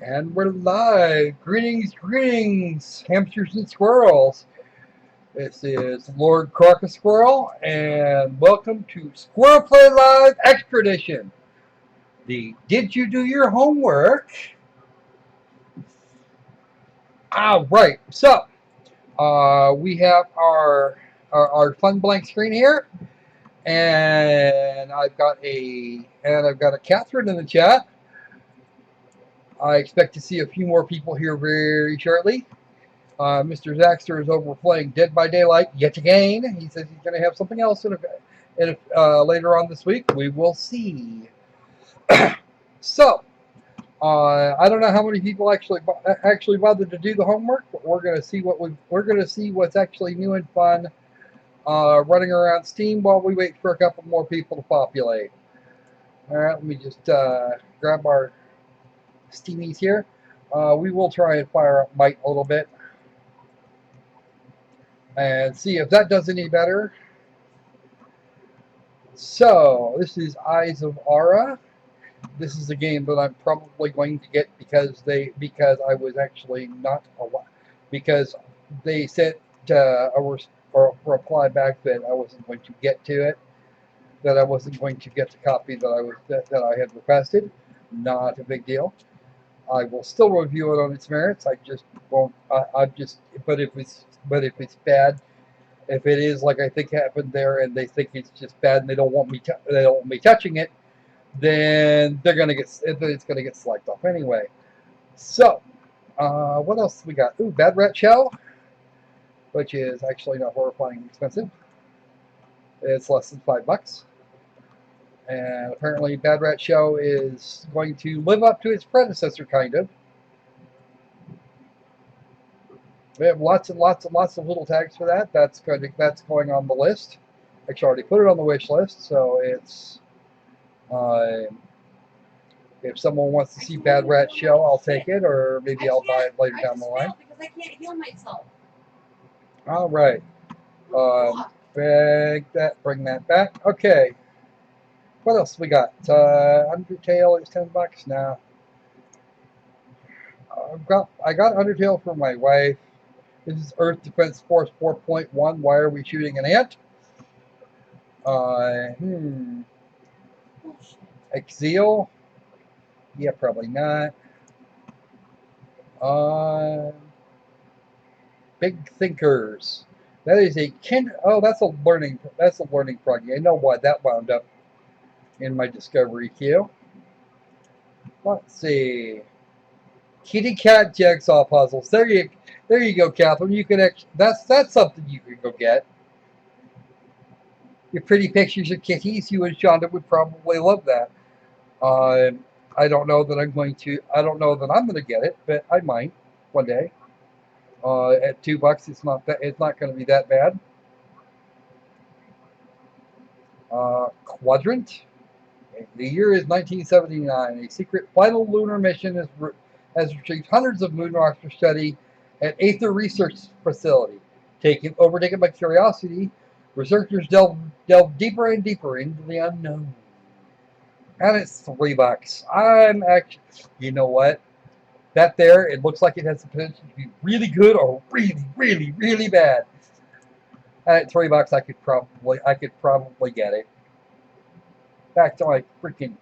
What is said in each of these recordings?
And we're live. Greetings, greetings, hamsters and squirrels. This is Lord Crocus Squirrel, and welcome to SquirrelPlay Live Extra Edition. The Did You Do Your Homework? Right. So, we have our fun blank screen here, and I've got a Catherine in the chat. I expect to see a few more people here very shortly. Mr. Zaxter is over playing Dead by Daylight yet again. He says he's going to have something else later on this week. We will see. So, I don't know how many people actually bothered to do the homework, but we're going to see what's actually new and fun running around Steam while we wait for a couple more people to populate. All right, let me just grab our Steamies here. We will try and fire up Might a little bit and see if that does any better. So, this is Eyes of Aura. This is a game that I'm probably going to get because I was actually not because they sent a reply back that I wasn't going to get to it, that I wasn't going to get the copy that I had requested. Not a big deal. I will still review it on its merits. I just won't. But if it's bad, if it is like I think happened there, and they think it's just bad, and they don't want me touching it, then it's gonna get selected off anyway. So, what else we got? Ooh, Bad Rat Shell, which is actually not horrifying expensive. It's less than $5. And apparently Bad Rat Show is going to live up to its predecessor, kind of. We have lots and lots and lots of little tags for that. That's going on the list. Actually, I already put it on the wish list, so it's. If someone wants to see Bad Rat Show, I'll take it, or maybe I'll buy it later down the line. Because I can't heal myself. All right. Bring that back. Okay. What else we got? Undertale is $10 now. I got Undertale for my wife. This is Earth Defense Force 4.1. Why are we shooting an ant? Exil? Yeah, probably not. Big Thinkers. That is a that's a learning project. I know why that wound up in my discovery queue. Let's see. Kitty Cat Jigsaw Puzzles. There you go, Catherine. You can that's something you can go get. Your pretty pictures of kitties. You and Shonda would probably love that. I don't know that I'm going to get it, but I might one day. At $2, it's not going to be that bad. Quadrant. The year is 1979. A secret final lunar mission has retrieved hundreds of moon rocks for study at Aether Research Facility. Overtaken by curiosity, researchers delve deeper and deeper into the unknown. And it's $3. I'm actually, you know what? That there, it looks like it has the potential to be really good or really, really, really bad. And at $3, I could probably get it. Back to my freaking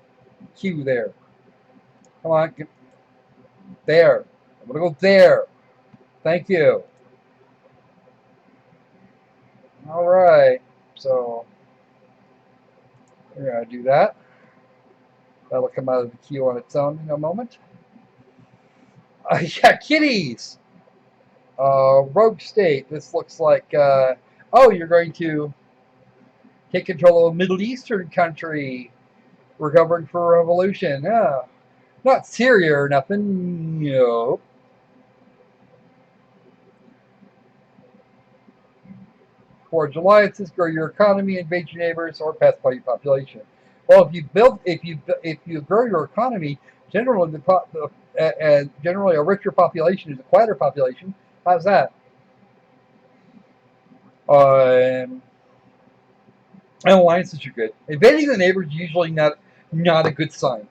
queue there. Come on, there. I'm gonna go there. Thank you. All right. So we're gonna do that. That'll come out of the queue on its own in a moment. Yeah, kitties. Rogue State. This looks like. You're going to take control of a Middle Eastern country, recovering from a revolution. Not Syria or nothing. No. Forge alliances, grow your economy, invade your neighbors, or pass by your population. Well, if you grow your economy, generally generally a richer population is a quieter population. How's that? Um, and alliances are good. Invading the neighbors is usually not a good sign.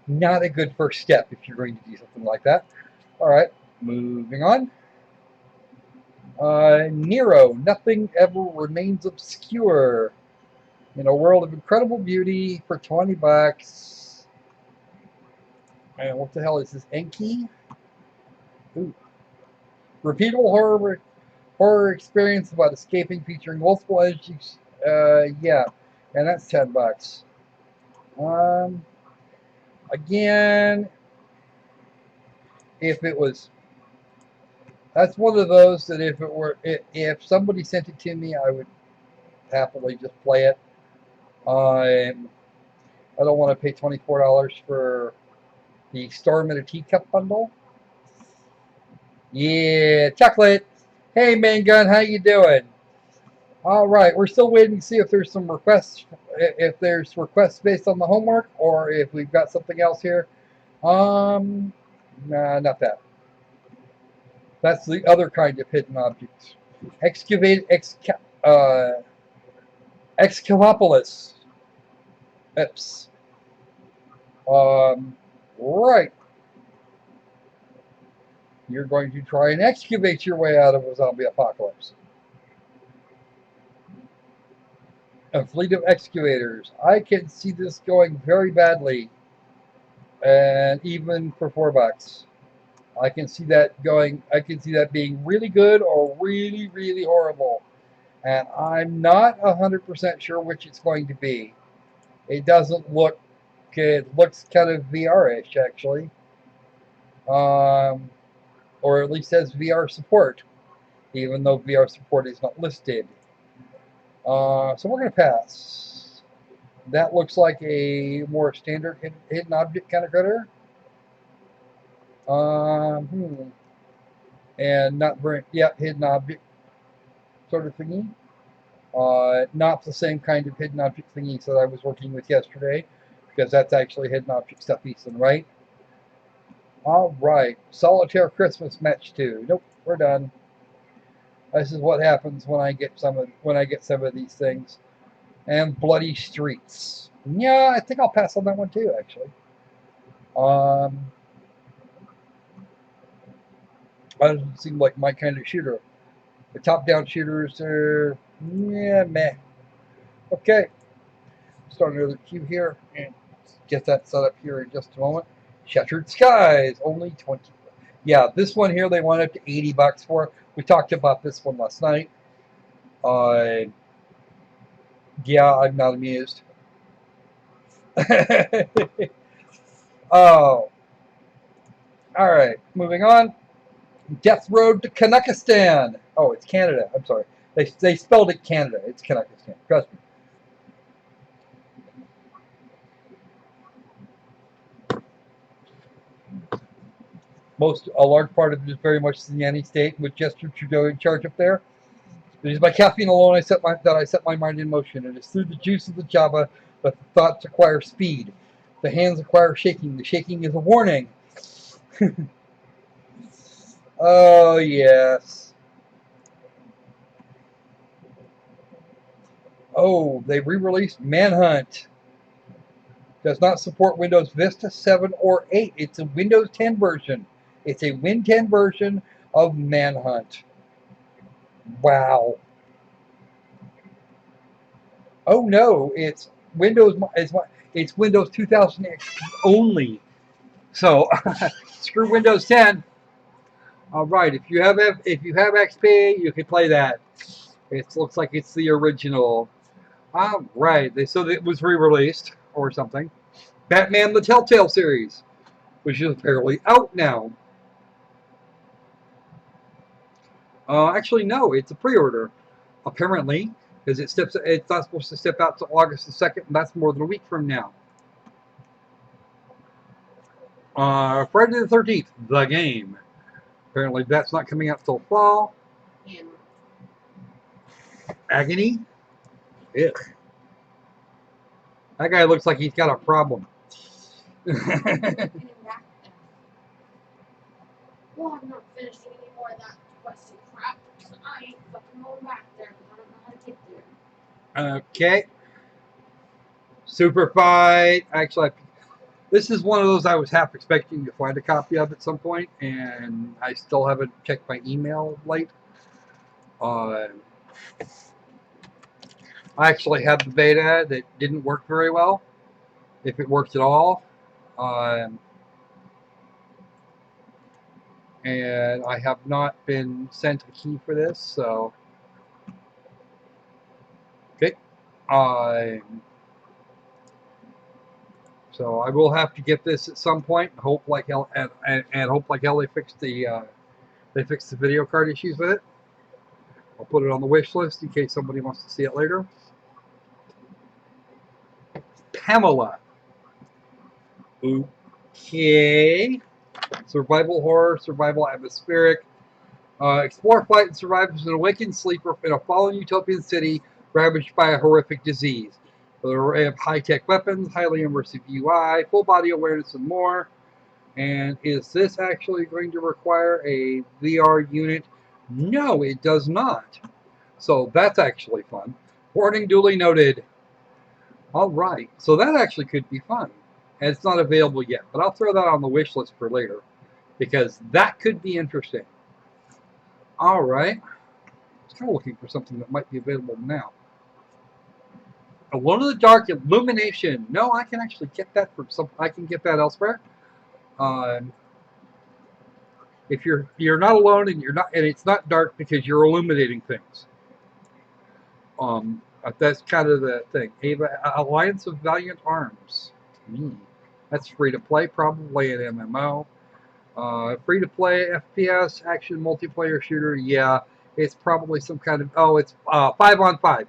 Not a good first step if you're going to do something like that. All right, moving on. Nero, nothing ever remains obscure. In a world of incredible beauty for 20 bucks. And what the hell is this? Enki? Ooh. Repeatable horror experience about escaping featuring multiple entities. Yeah. And that's 10 bucks. Again, if it was, that's one of those that if somebody sent it to me, I would happily just play it. I don't want to pay $24 for the Storm in a Teacup bundle. Yeah, chocolate. Hey, Main Gun, how you doing? All right, we're still waiting to see if there's some requests, if there's requests based on the homework, or if we've got something else here. Nah, not that. That's the other kind of hidden objects. Excavopolis. Eps. Right. You're going to try and excavate your way out of a zombie apocalypse. A fleet of excavators. I can see this going very badly, and even for $4. I can see that going. I can see that being really good or really, really horrible, and I'm not 100% sure which it's going to be. It doesn't look. It looks kind of VR-ish actually, or at least has VR support, even though VR support is not listed. So we're going to pass. That looks like a more standard hidden object kind of critter. And not very, yeah, hidden object sort of thingy. Not the same kind of hidden object thingies that I was working with yesterday, because that's actually hidden object stuff, Easton, right? All right, Solitaire Christmas Match 2. Nope, we're done. This is what happens when I get some of these things. And Bloody Streets. Yeah, I think I'll pass on that one too, actually. Doesn't seem like my kind of shooter. The top-down shooters are, yeah, meh. Okay, start another queue here and get that set up here in just a moment. Shattered Skies, only 20. Yeah, this one here they went up to $80 for. We talked about this one last night. Yeah, I'm not amused. Oh, all right. Moving on. Death Road to Kanakistan. Oh, it's Canada. I'm sorry. They spelled it Canada. It's Kanakistan. Trust me. A large part of it is very much the Yanny state with Justin Trudeau in charge up there. It is by caffeine alone I set my mind in motion. It is through the juice of the Java that the thoughts acquire speed. The hands acquire shaking. The shaking is a warning. Oh, yes. Oh, they re-released Manhunt. Does not support Windows Vista 7 or 8. It's a Windows 10 version. It's a Win 10 version of Manhunt. Wow. Oh no, it's Windows 2000 XP only. So screw Windows 10. All right, if you have XP, you can play that. It looks like it's the original. All right, so it was re-released or something. Batman: The Telltale series, which is apparently out now. Actually, no, it's a pre-order. Apparently, because it's not supposed to step out till August the 2nd, and that's more than a week from now. Friday the 13th, the game. Apparently, that's not coming out till fall. Agony? Ugh. That guy looks like he's got a problem. Well, I'm not finishing any more of that twisted crap, because I ain't fucking going back there. Okay. Super Fight. Actually, this is one of those I was half expecting to find a copy of at some point, and I still haven't checked my email late. I actually had the beta that didn't work very well, if it worked at all. And I have not been sent a key for this, so okay. So I will have to get this at some point. Hope like hell, and hope like hell they fix the video card issues with it. I'll put it on the wish list in case somebody wants to see it later. Pamela. Okay. Survival horror, survival atmospheric. Explore, fight, and survive as an awakened sleeper in a fallen utopian city ravaged by a horrific disease. With an array of high-tech weapons, highly immersive UI, full body awareness, and more. And is this actually going to require a VR unit? No, it does not. So that's actually fun. Warning duly noted. All right, so that actually could be fun. And it's not available yet, but I'll throw that on the wish list for later because that could be interesting. All right. I was kind of looking for something that might be available now. Alone in the Dark Illumination. No, I can actually get that from some. I can get that elsewhere. If you're not alone and it's not dark because you're illuminating things. That's kind of the thing. Alliance of Valiant Arms. That's free to play, probably an MMO. Free to play FPS action multiplayer shooter. Yeah, it's probably some kind of. Oh, it's 5-on-5.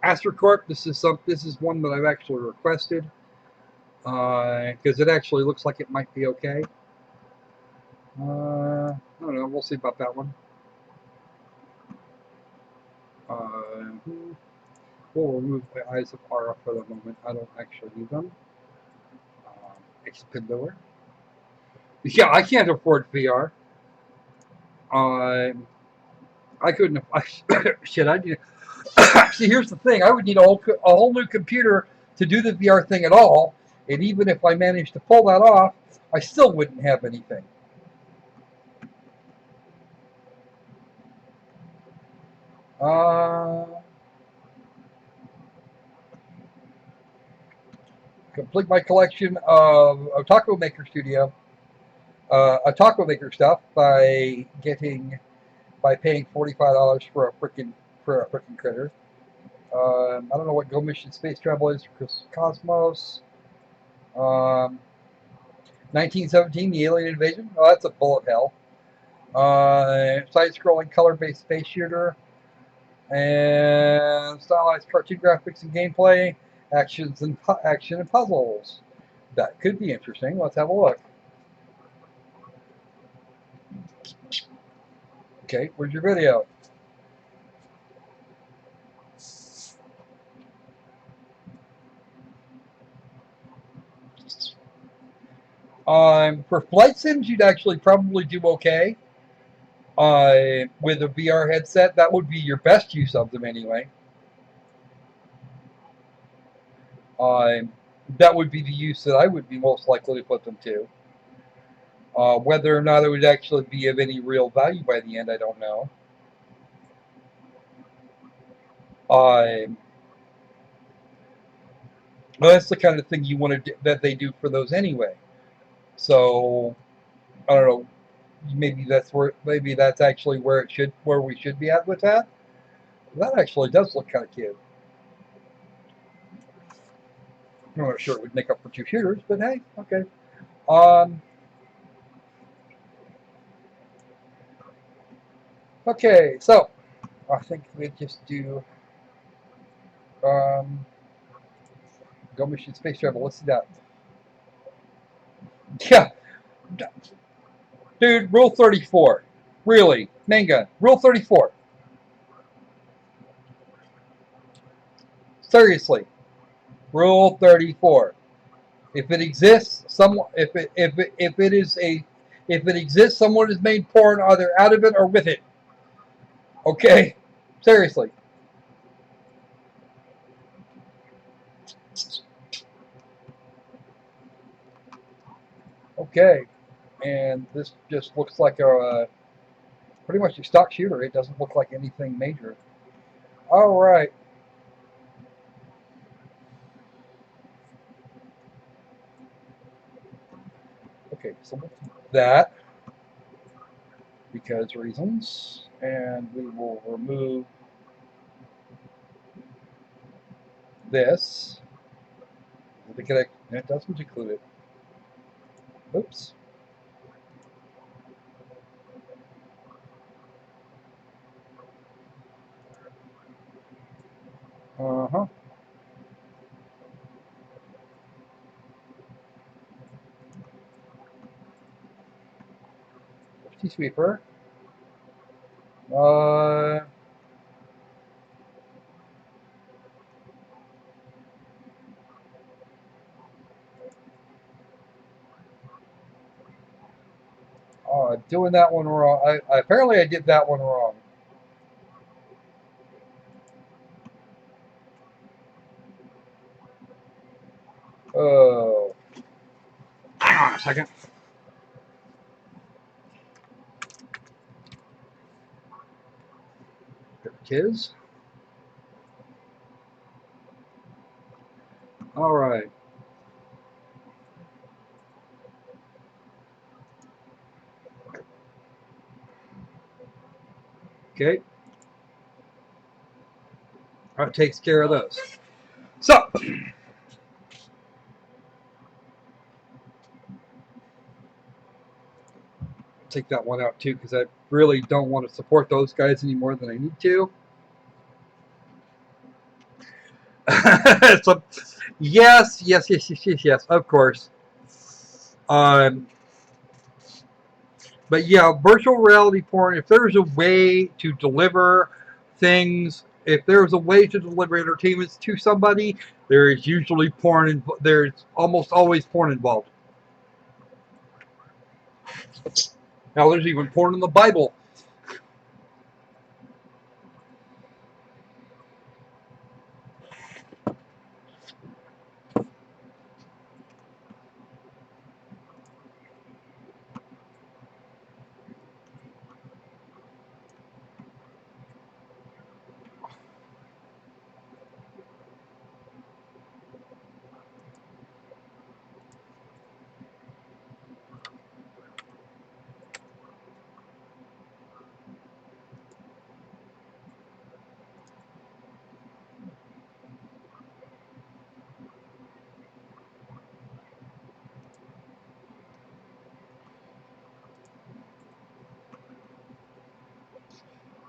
AstroCorp. This is one that I've actually requested because it actually looks like it might be okay. I don't know. We'll see about that one. We'll remove the Eyes of Aura for the moment. I don't actually need them. Expendor. Yeah, I can't afford VR. I couldn't. Shit, I need. See, here's the thing. I would need a whole new computer to do the VR thing at all. And even if I managed to pull that off, I still wouldn't have anything. Complete my collection of Otaku Maker Studio, Otaku Maker stuff by paying $45 for a frickin' critter. I don't know what Go Mission Space Travel is for Cosmos. 1917, The Alien Invasion. Oh, that's a bullet hell. Side-scrolling color-based space shooter. And stylized cartoon graphics and gameplay. Action and puzzles. That could be interesting. Let's have a look. Okay, where's your video? For flight sims, you'd actually probably do okay. With a VR headset, that would be your best use of them anyway. That would be the use that I would be most likely to put them to. Whether or not it would actually be of any real value by the end, I don't know. Well, that's the kind of thing you want to that they do for those anyway. So I don't know. Maybe that's actually where we should be at with that. That actually does look kind of cute. I'm not sure it would make up for two shooters, but hey, okay. Okay, so I think we just do Go Mission Space Travel. Let's see that. Yeah, dude, Rule 34. Really, manga. Rule 34. Seriously, Rule 34. If it exists, if it exists, someone has made porn either out of it or with it. Okay, seriously. Okay, and this just looks like a pretty much a stock shooter. It doesn't look like anything major. All right. Okay, so we'll keep that because reasons, and we will remove this. It doesn't include it. Oops. Uh-huh. 50 sweeper. Uh, doing that one wrong. Apparently I did that one wrong. Oh. Hang on a second. There it is. All right. Okay. That takes care of those. So, take that one out too because I really don't want to support those guys any more than I need to. So, yes, of course. Um, but yeah, virtual reality porn. If there's a way to deliver things, if there's a way to deliver entertainment to somebody, there is usually porn. There's almost always porn involved. Now, there's even porn in the Bible.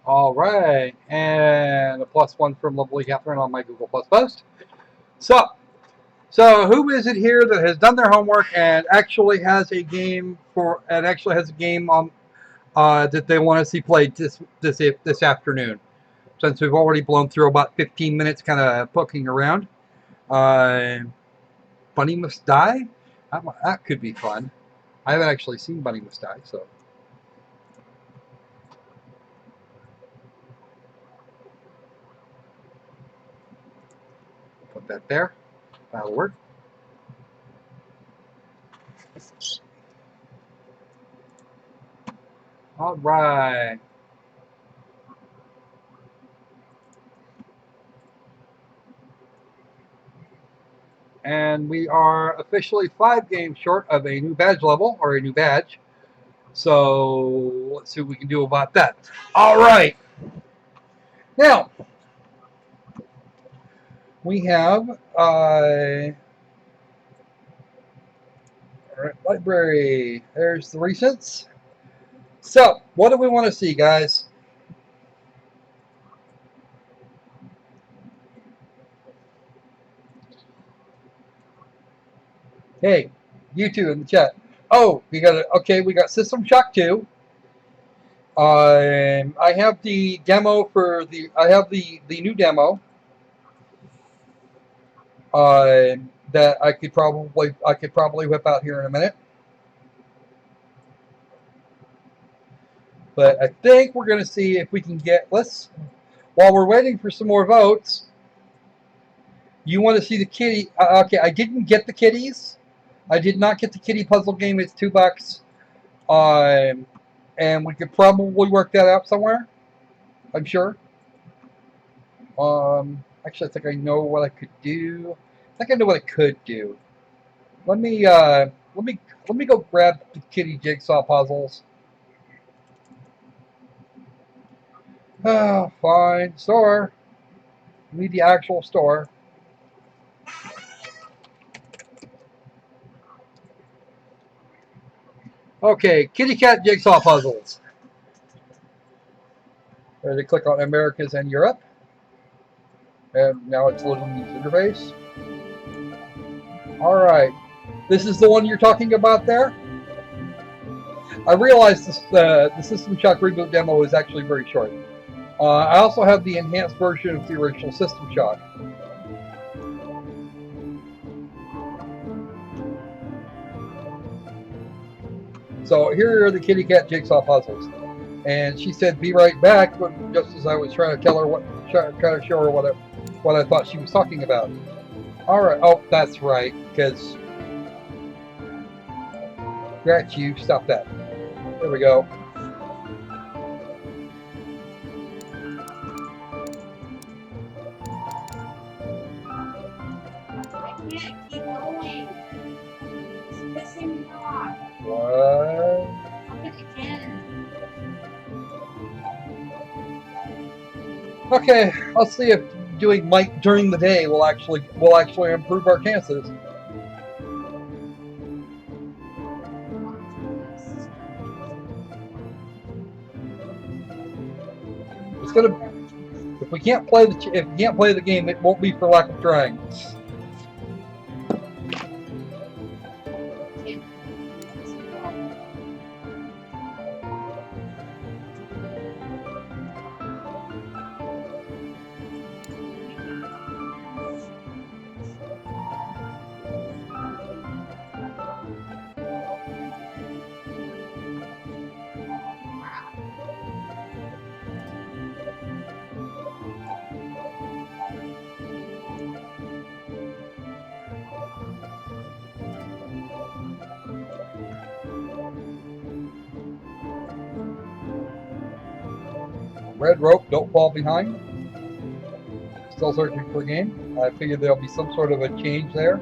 All right, and a +1 from lovely Catherine on my Google Plus post. So who is it here that has done their homework and actually has a game on that they want to see played this afternoon? Since we've already blown through about 15 minutes, kind of poking around. Bunny Must Die. That could be fun. I haven't actually seen Bunny Must Die, so. Put that there. That'll work. All right. And we are officially 5 games short of a new badge level, or a new badge. So let's see what we can do about that. All right. Now, we have all right, library. There's the recents. So, what do we want to see, guys? Hey, you two in the chat. Oh, we got it. Okay, we got System Shock 2. I have the demo for the. I have the new demo. That I could probably whip out here in a minute. But I think we're going to see if we can get, while we're waiting for some more votes, you want to see the kitty, okay, I didn't get the kitties. I did not get the kitty puzzle game, it's $2. And we could probably work that out somewhere, I'm sure. Actually, I think I know what I could do. I think I know what I could do. Let me go grab the kitty jigsaw puzzles. Oh, fine. Store. Need the actual store. Okay, kitty cat jigsaw puzzles. Ready to click on Americas and Europe. And now it's loading the interface. Alright. This is the one you're talking about there? I realized this, the System Shock Reboot demo is actually very short. I also have the enhanced version of the original System Shock. So here are the kitty cat jigsaw puzzles. And she said, "Be right back," just as I was trying to tell her trying to show her what I thought she was talking about. All right. Oh, that's right. Because scratch you. Stop that. There we go. I can't keep going. It's pissing me off. What? I'll pick again. Okay. Let's see if doing Mike during the day will actually improve our chances. It's gonna. If we can't play the game, it won't be for lack of trying. Red rope, don't fall behind. Still searching for a game. I figured there'll be some sort of a change there.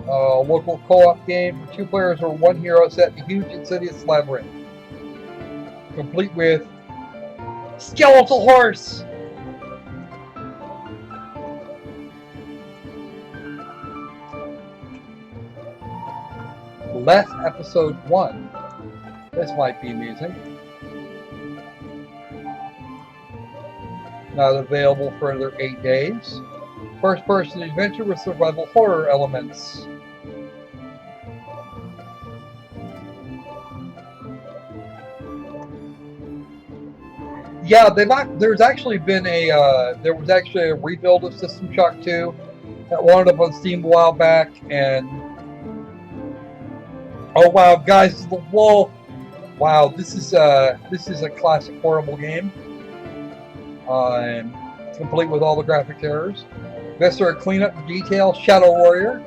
Local co-op game for 2 players or 1 hero set in a huge insidious labyrinth. Complete with skeletal horse! Less episode 1. This might be amusing. Not available for another 8 days. First-person adventure with survival horror elements. Yeah, there's actually been there was actually a rebuild of System Shock 2 that wound up on Steam a while back, and oh wow, guys, the wall! Wow, this is a classic horrible game. Complete with all the graphic errors. Viscera cleanup detail, Shadow Warrior.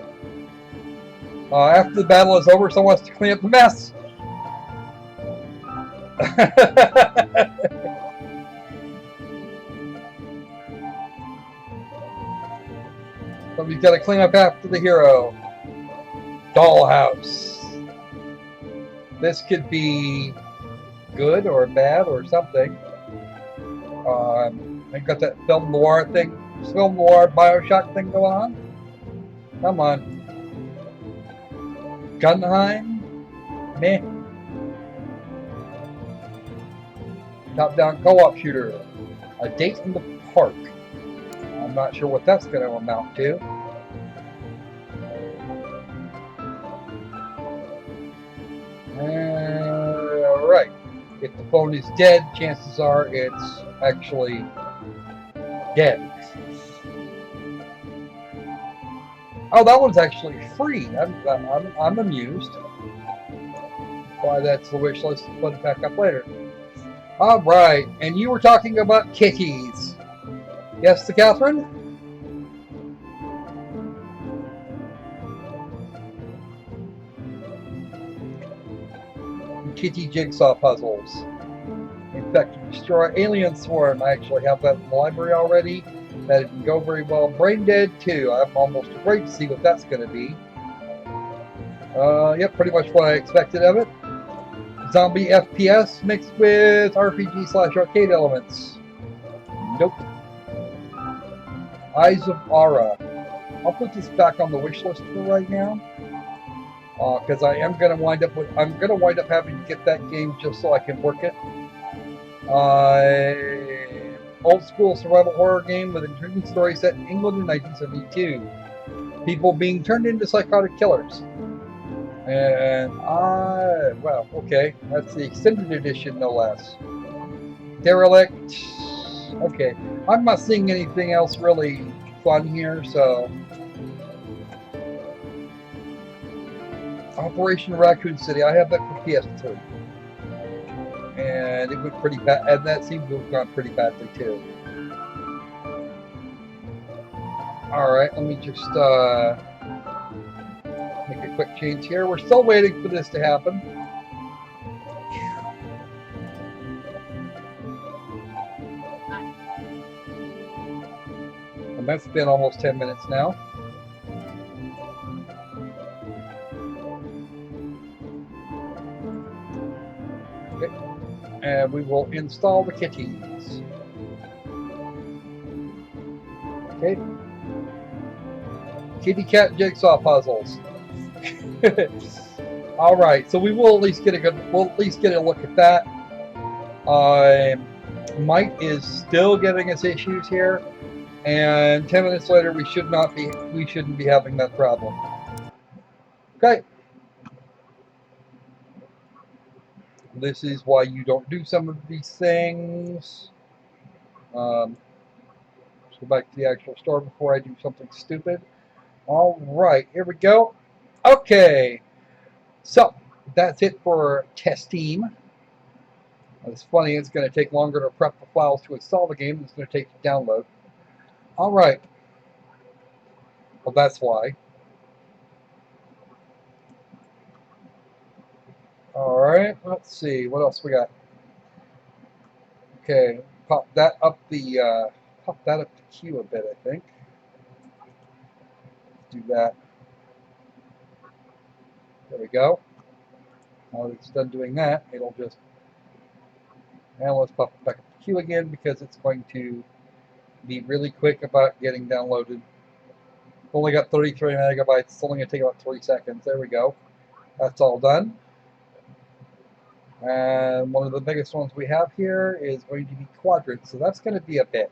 After the battle is over, someone has to clean up the mess. Somebody's got to clean up after the hero. Dollhouse. This could be good or bad or something. I got that film noir Bioshock thing going on. Come on. Gunheim? Meh. Top-down co-op shooter. A Date in the Park. I'm not sure what that's going to amount to. Alright. If the phone is dead, chances are it's actually dead. Oh, that one's actually free. I'm amused. Why that's the wish list to put it back up later. All right, and you were talking about kitties. Yes, to Catherine? Kitty jigsaw puzzles. Infect and destroy alien swarm. I actually have that in the library already. That didn't go very well. Brain Dead 2. I'm almost afraid to see what that's going to be. Yep, pretty much what I expected of it. Zombie FPS mixed with RPG/arcade elements. Nope. Eyes of Aura. I'll put this back on the wish list for right now, because I'm gonna wind up having to get that game just so I can work it. Old school survival horror game with an intriguing story set in England in 1972. People being turned into psychotic killers. And well, okay, that's the extended edition, no less. Derelict. Okay, I'm not seeing anything else really fun here, so. Operation Raccoon City. I have that for PS2, and it went pretty bad, and that seems to have gone pretty badly too. All right, let me just make a quick change here. We're still waiting for this to happen. And that's been almost 10 minutes now. Okay. And we will install the kitties. Okay. Kitty cat jigsaw puzzles. All right, so we will at least get a look at that. Mike is still giving us issues here, and 10 minutes later we shouldn't be having that problem. Okay. This is why you don't do some of these things. Let's go back to the actual store before I do something stupid. All right, here we go. Okay, so that's it for test team. It's funny, it's going to take longer to prep the files to install the game than it's going to take to download. All right. Well, that's why. All right, let's see. What else we got? Okay, pop that up the queue a bit, I think. Do that. There we go. Now that it's done doing that, it'll just. And let's pop it back up the queue again because it's going to be really quick about getting downloaded. Only got 33 megabytes. It's only going to take about 3 seconds. There we go. That's all done. And one of the biggest ones we have here is going to be quadrants, so that's going to be a bit.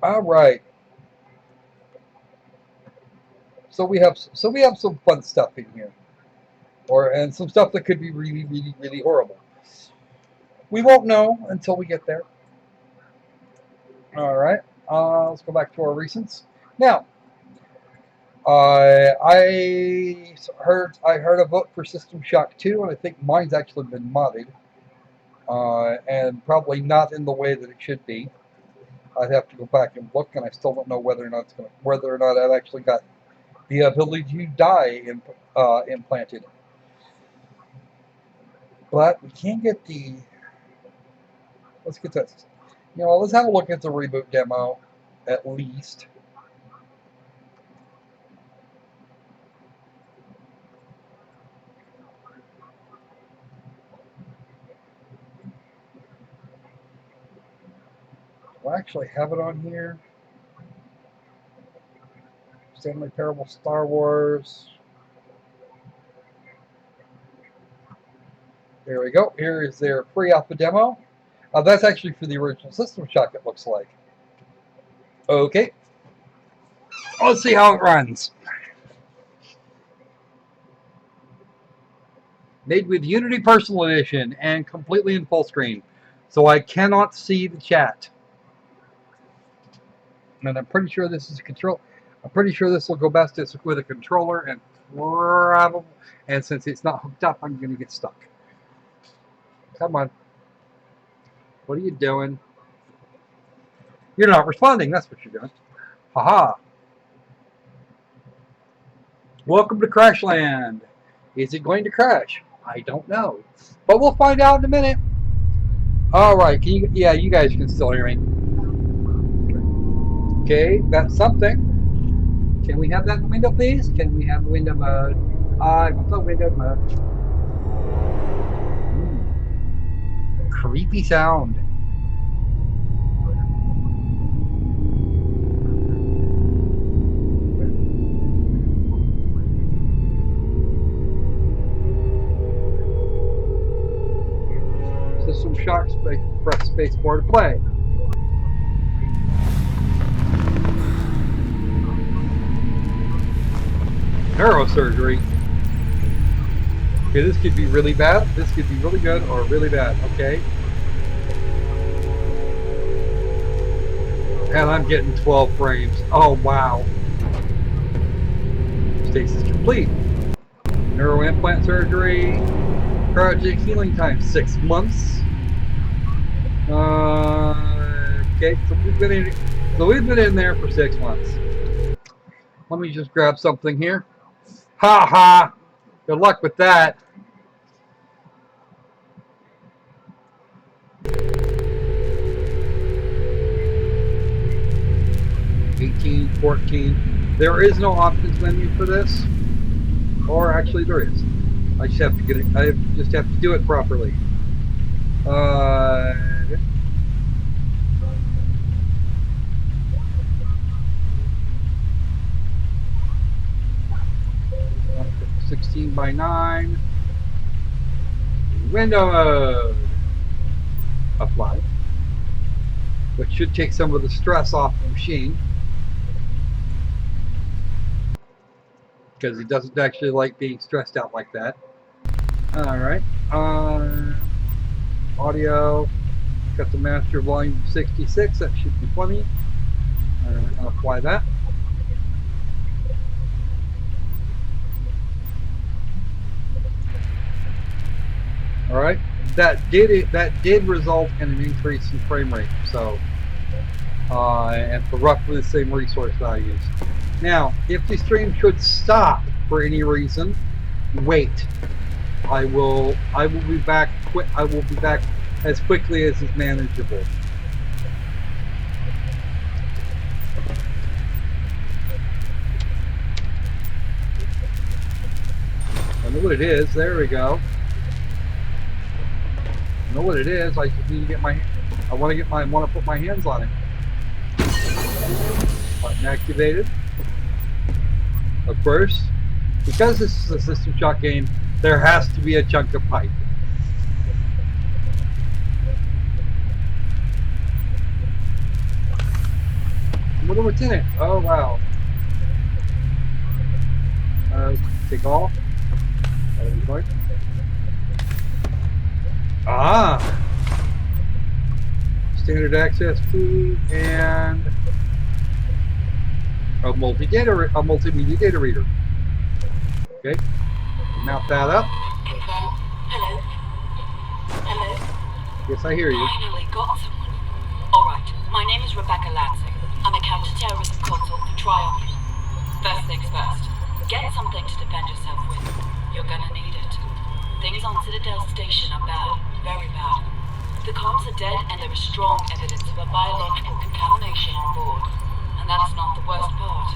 All right. So we have some fun stuff in here, and some stuff that could be really, really, really horrible. We won't know until we get there. All right. Let's go back to our recents. Now, I heard a vote for System Shock 2, and I think mine's actually been modded, and probably not in the way that it should be. I'd have to go back and look, and I still don't know whether or not I've actually got the ability to die implanted. But we can get the. Let's get this. Let's have a look at the reboot demo, at least. Do I actually have it on here? Stanley Parable Star Wars. There we go. Here is their free alpha demo. That's actually for the original System Shock, it looks like. Okay. Let's see how it runs. Made with Unity Personal Edition and completely in full screen. So I cannot see the chat. And I'm pretty sure this is a control. I'm pretty sure this will go best with a controller, and since it's not hooked up, I'm going to get stuck. Come on. What are you doing? You're not responding. That's what you're doing. Haha. Welcome to Crashland. Is it going to crash? I don't know. But we'll find out in a minute. Alright, can you, yeah, you guys can still hear me. Okay, that's something. Can we have that in the window, please? Can we have the window mode? I want the window mode. Creepy sound. System shock, press space bar to play. Neurosurgery. Okay, this could be really bad, this could be really good, or really bad, okay? And I'm getting 12 frames. Oh, wow. Stasis complete. Neuroimplant surgery. Project healing time, 6 months. Okay, so we've been in there for 6 months. Let me just grab something here. Ha ha! Good luck with that. $18, $14. There is no options menu for this, or actually there is. I just have to get it. I just have to do it properly. Uh, 16:9. Window mode. Apply. Which should take some of the stress off the machine, because he doesn't actually like being stressed out like that. Alright. Audio. Got the master volume 66. That should be plenty. I'll apply that. Alright. That did result in an increase in frame rate. So, and for roughly the same resource values. Now, if the stream should stop for any reason, wait. I will be back. I will be back as quickly as is manageable. I know what it is. There we go. I know what it is. I just need to get my. I want to put my hands on it. Button activated. Of course, because this is a system shock game, there has to be a chunk of pipe. I wonder what's in it. Oh wow. Take off. Ah. Standard access key and a multimedia data reader. Okay. Mount that up. Hello? Hello? Yes, I hear you. Finally got someone. Alright, my name is Rebecca Lansing. I'm a counter-terrorism consult for Triumph. First things first, get something to defend yourself with. You're gonna need it. Things on Citadel Station are bad, very bad. The comms are dead and there is strong evidence of a biological contamination on board. And that's not the worst part.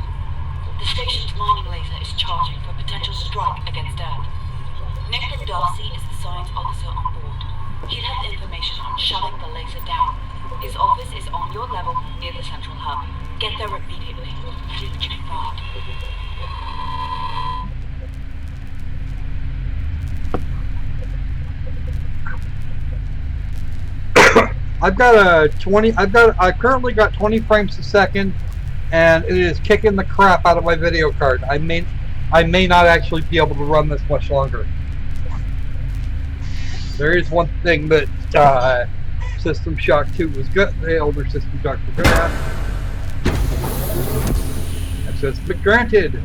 The station's mining laser is charging for a potential strike against Earth. Nicholas Darcy is the science officer on board. He'd have information on shutting the laser down. His office is on your level near the central hub. Get there immediately. Do what you can find. I currently got 20 frames a second, and it is kicking the crap out of my video card. I may not actually be able to run this much longer. There is one thing that System Shock 2 was good. The older System Shock was good at. Access been granted.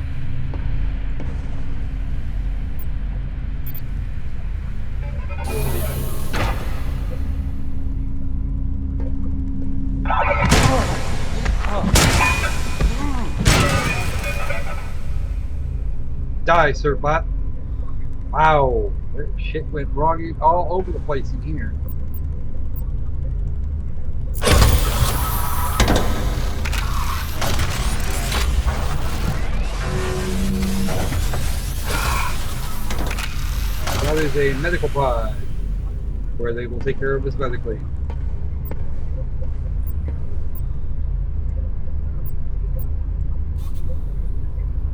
Die, Sir Bot. Wow, that shit went wrong all over the place in here. That is a medical pod, where they will take care of us medically.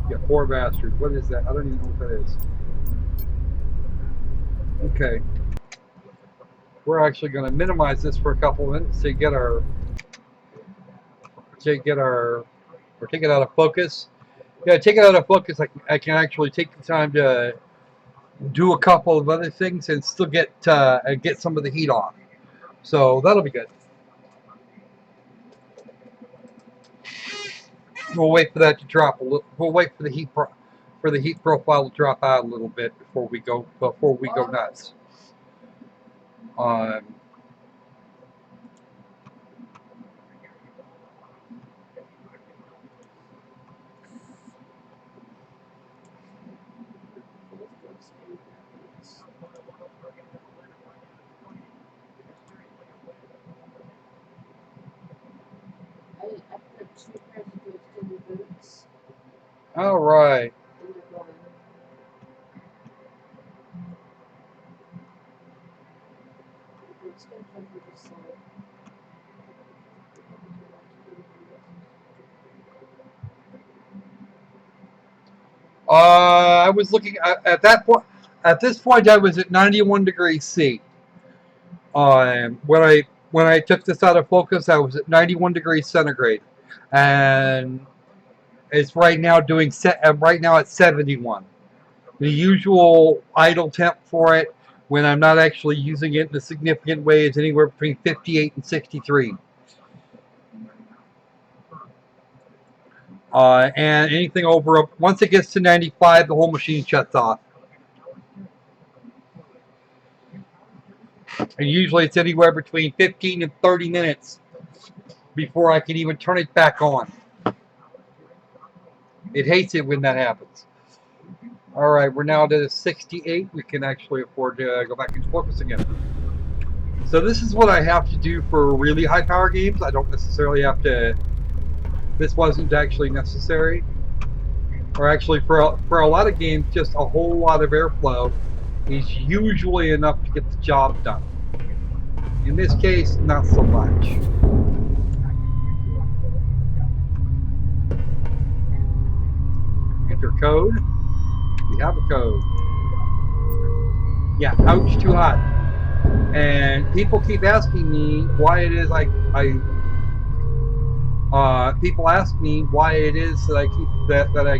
Yeah, poor bastard. What is that? I don't even know what that is. Okay. We're actually going to minimize this for a couple of minutes to get our, or take it out of focus. Yeah, take it out of focus. I can actually take the time to do a couple of other things and still get some of the heat off. So that'll be good. We'll wait for that to drop a little. We'll wait for the heat profile to drop out a little bit before we go nuts. All right. I was looking at that point. At this point, I was at 91 degrees C. When I took this out of focus, I was at 91 degrees centigrade, and it's right now right now at 71. The usual idle temp for it, when I'm not actually using it in a significant way, is anywhere between 58 and 63. And anything over, once it gets to 95, the whole machine shuts off. And usually it's anywhere between 15 and 30 minutes before I can even turn it back on. It hates it when that happens. Alright, we're now at 68. We can actually afford to go back into focus again. So this is what I have to do for really high power games. I don't necessarily have to... This wasn't actually necessary. Or actually, for a lot of games, just a whole lot of airflow is usually enough to get the job done. In this case, not so much. Enter code. We have a code. Yeah, ouch, too hot. And people keep asking me why it is people ask me why it is that I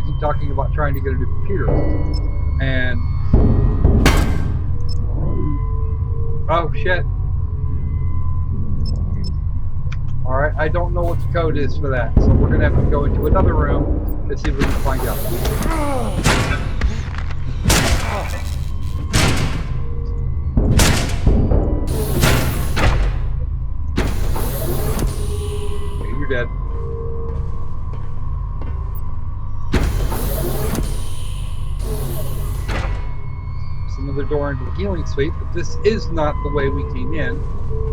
keep talking about trying to get a new computer. And oh shit. Alright, I don't know what the code is for that, so we're gonna have to go into another room to see if we can find out. Okay, you're dead. There's another door into the healing suite, but this is not the way we came in.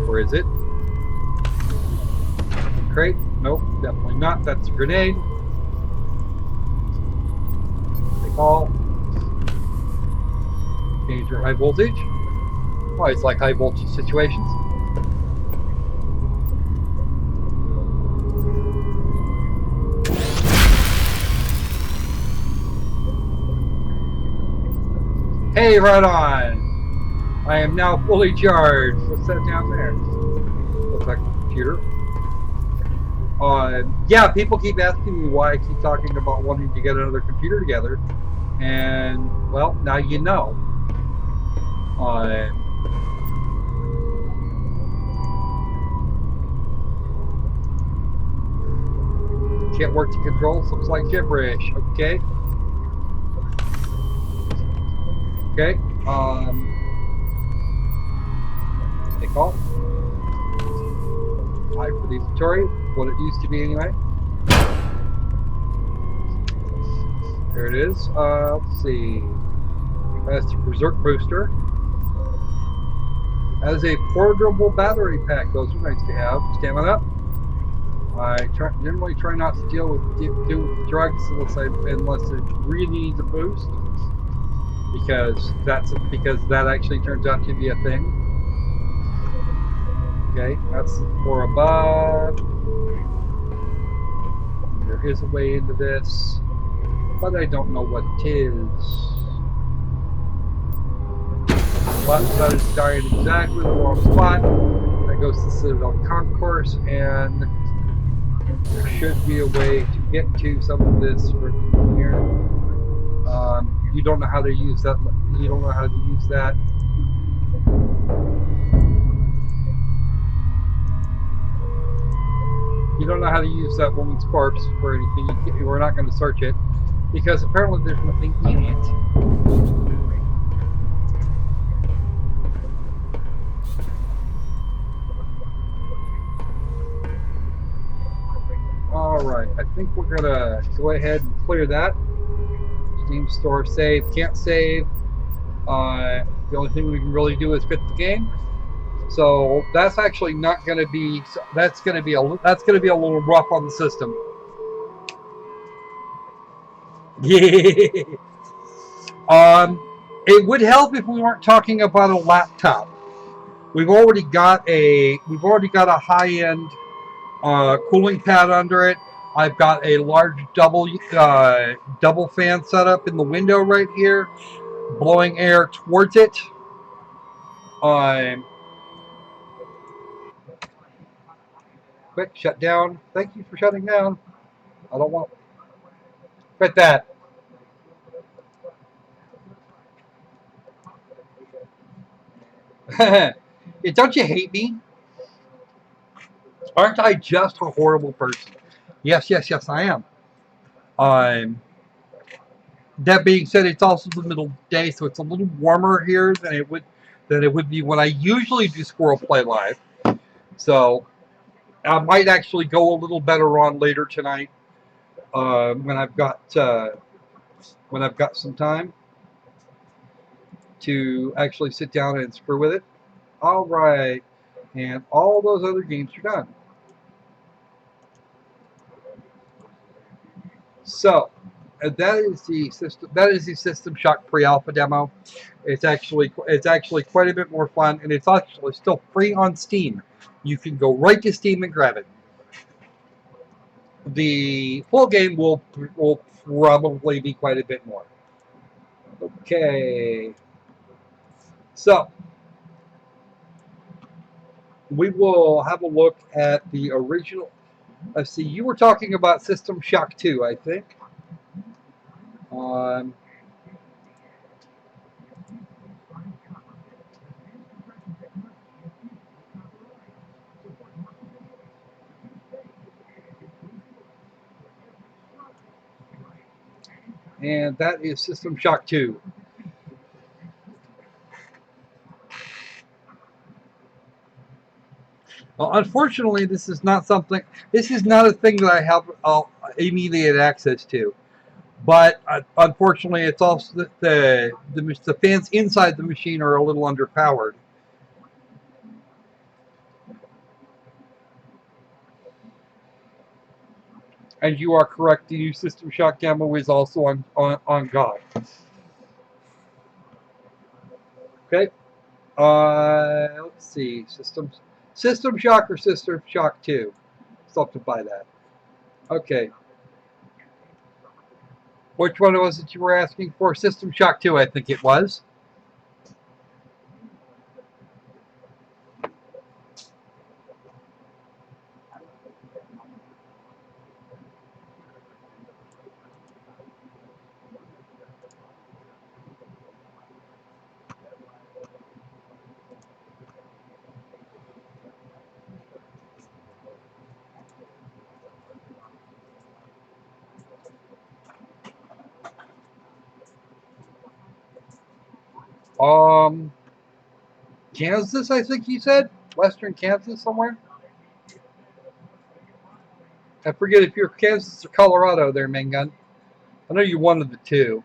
Or is it? Crate? Nope, definitely not. That's a grenade. They call. Danger, high voltage. Why, it's like high voltage situations. Hey, right on! I am now fully charged. What's that down there? Looks like a computer. Yeah, people keep asking me why I keep talking about wanting to get another computer together, and well, now you know. Can't work to control, looks like gibberish. Okay. Okay. They call. High for the inventory. What it used to be anyway. There it is. Let's see. That's the Berserk Booster. As a portable battery pack, those are nice to have. Stamina. I generally try not to deal with drugs unless it really needs a boost, because that actually turns out to be a thing. Okay, that's for above. There is a way into this, but I don't know what it is. But that is dying exactly the wrong spot. That goes to Citadel Concourse, and there should be a way to get to some of this from here. You don't know how to use that. You don't know how to use that. You don't know how to use that woman's corpse for anything. We're not going to search it because apparently there's nothing in it. Alright, I think we're gonna go ahead and clear that. Steam store save, can't save. The only thing we can really do is quit the game. So that's actually not gonna be, that's gonna be a little rough on the system. Yeah. It would help if we weren't talking about a laptop. We've already got a high-end cooling pad under it. I've got a large double fan set up in the window right here, blowing air towards it. Quick, shut down. Thank you for shutting down. I don't want. Quit that. Don't you hate me? Aren't I just a horrible person? Yes, yes, yes, I am. That being said, it's also the middle of the day, so it's a little warmer here than it would be when I usually do SquirrelPlay live. So I might actually go a little better on later tonight when I've got some time to actually sit down and screw with it. All right, and all those other games are done. So that is the System Shock pre-alpha demo. It's actually quite a bit more fun, and it's actually still free on Steam. You can go right to Steam and grab it. The full game will probably be quite a bit more. Okay, so we will have a look at the original. Let's see, you were talking about System Shock 2, I think. And that is System Shock 2. Well, unfortunately, this is not a thing that I have immediate access to. But unfortunately, it's also the fans inside the machine are a little underpowered. And you are correct. The new System Shock demo is also on God. Okay. Let's see. System Shock or System Shock 2. Still have to buy that. Okay. Which one was it you were asking for? System Shock 2, I think it was. Kansas, I think you said? Western Kansas somewhere? I forget if you're Kansas or Colorado there, Mangun. I know you wanted the 2.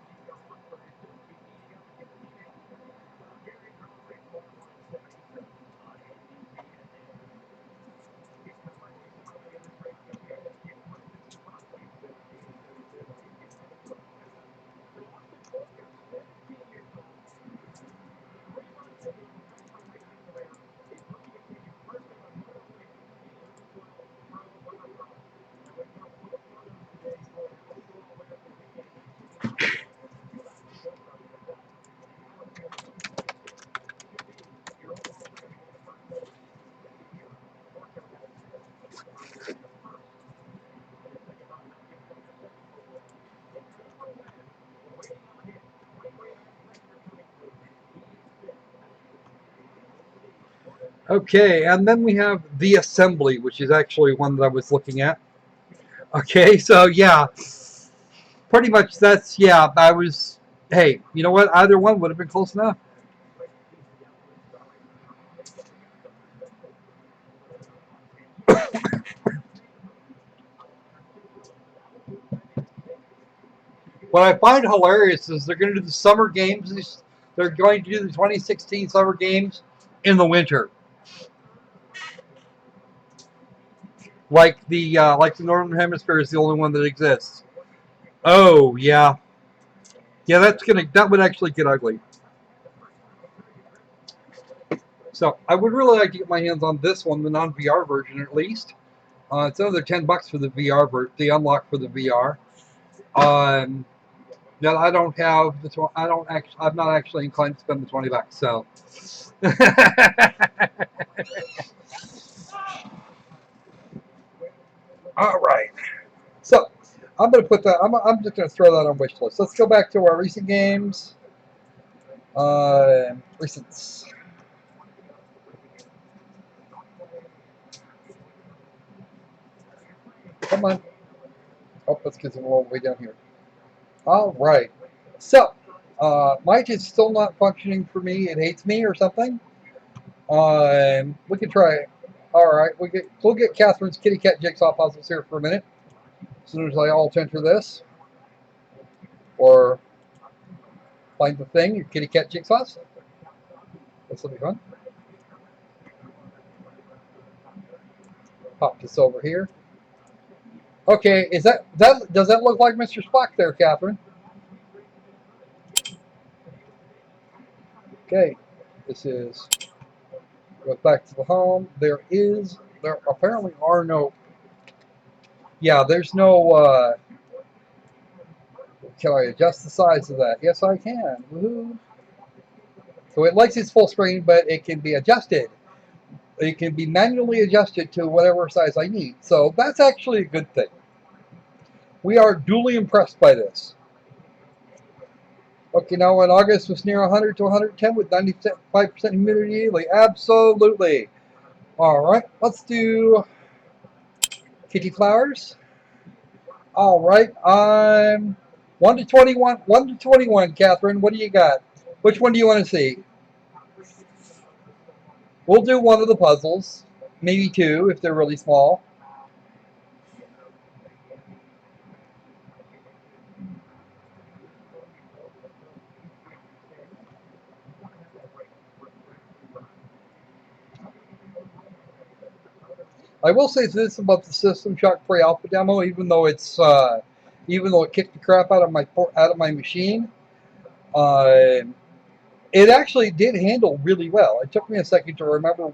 Okay, and then we have the assembly, which is actually one that I was looking at. Okay, so yeah, pretty much that's, yeah, I was, hey, you know what? Either one would have been close enough. What I find hilarious is they're going to do the summer games. They're going to do the 2016 summer games in the winter, like the Northern Hemisphere is the only one that exists. Oh yeah, yeah. That would actually get ugly. So I would really like to get my hands on this one, the non-VR version at least. It's another $10 for the VR the unlock for the VR. That I don't have the I don't actually I'm not actually inclined to spend the $20. So. All right. So I'm going to put that. I'm just going to throw that on wish list. Let's go back to our recent games. Recents. Come on. Oh, let's get some all the way down here. All right. So, Mike is still not functioning for me. It hates me or something. We can try it. All right. We'll get Catherine's kitty cat jigsaw puzzles here for a minute. As soon as I alt enter this, or find the thing, your kitty cat jigsaws. This will be fun. Pop this over here. Okay, does that look like Mr. Spock there, Catherine? Okay, this is goes back to the home. There apparently are no. Yeah, there's no. Can I adjust the size of that? Yes, I can. Woohoo! So it likes its full screen, but it can be adjusted. It can be manually adjusted to whatever size I need. So that's actually a good thing. We are duly impressed by this. Okay, now in August was near 100 to 110 with 95% humidity. Like, absolutely. All right, let's do kitty flowers. All right, I'm 1 to 21. 1 to 21, Catherine. What do you got? Which one do you want to see? We'll do one of the puzzles, maybe 2 if they're really small. I will say this about the System Shock Pre-Alpha demo, even though it kicked the crap out of my machine, it actually did handle really well. It took me a second to remember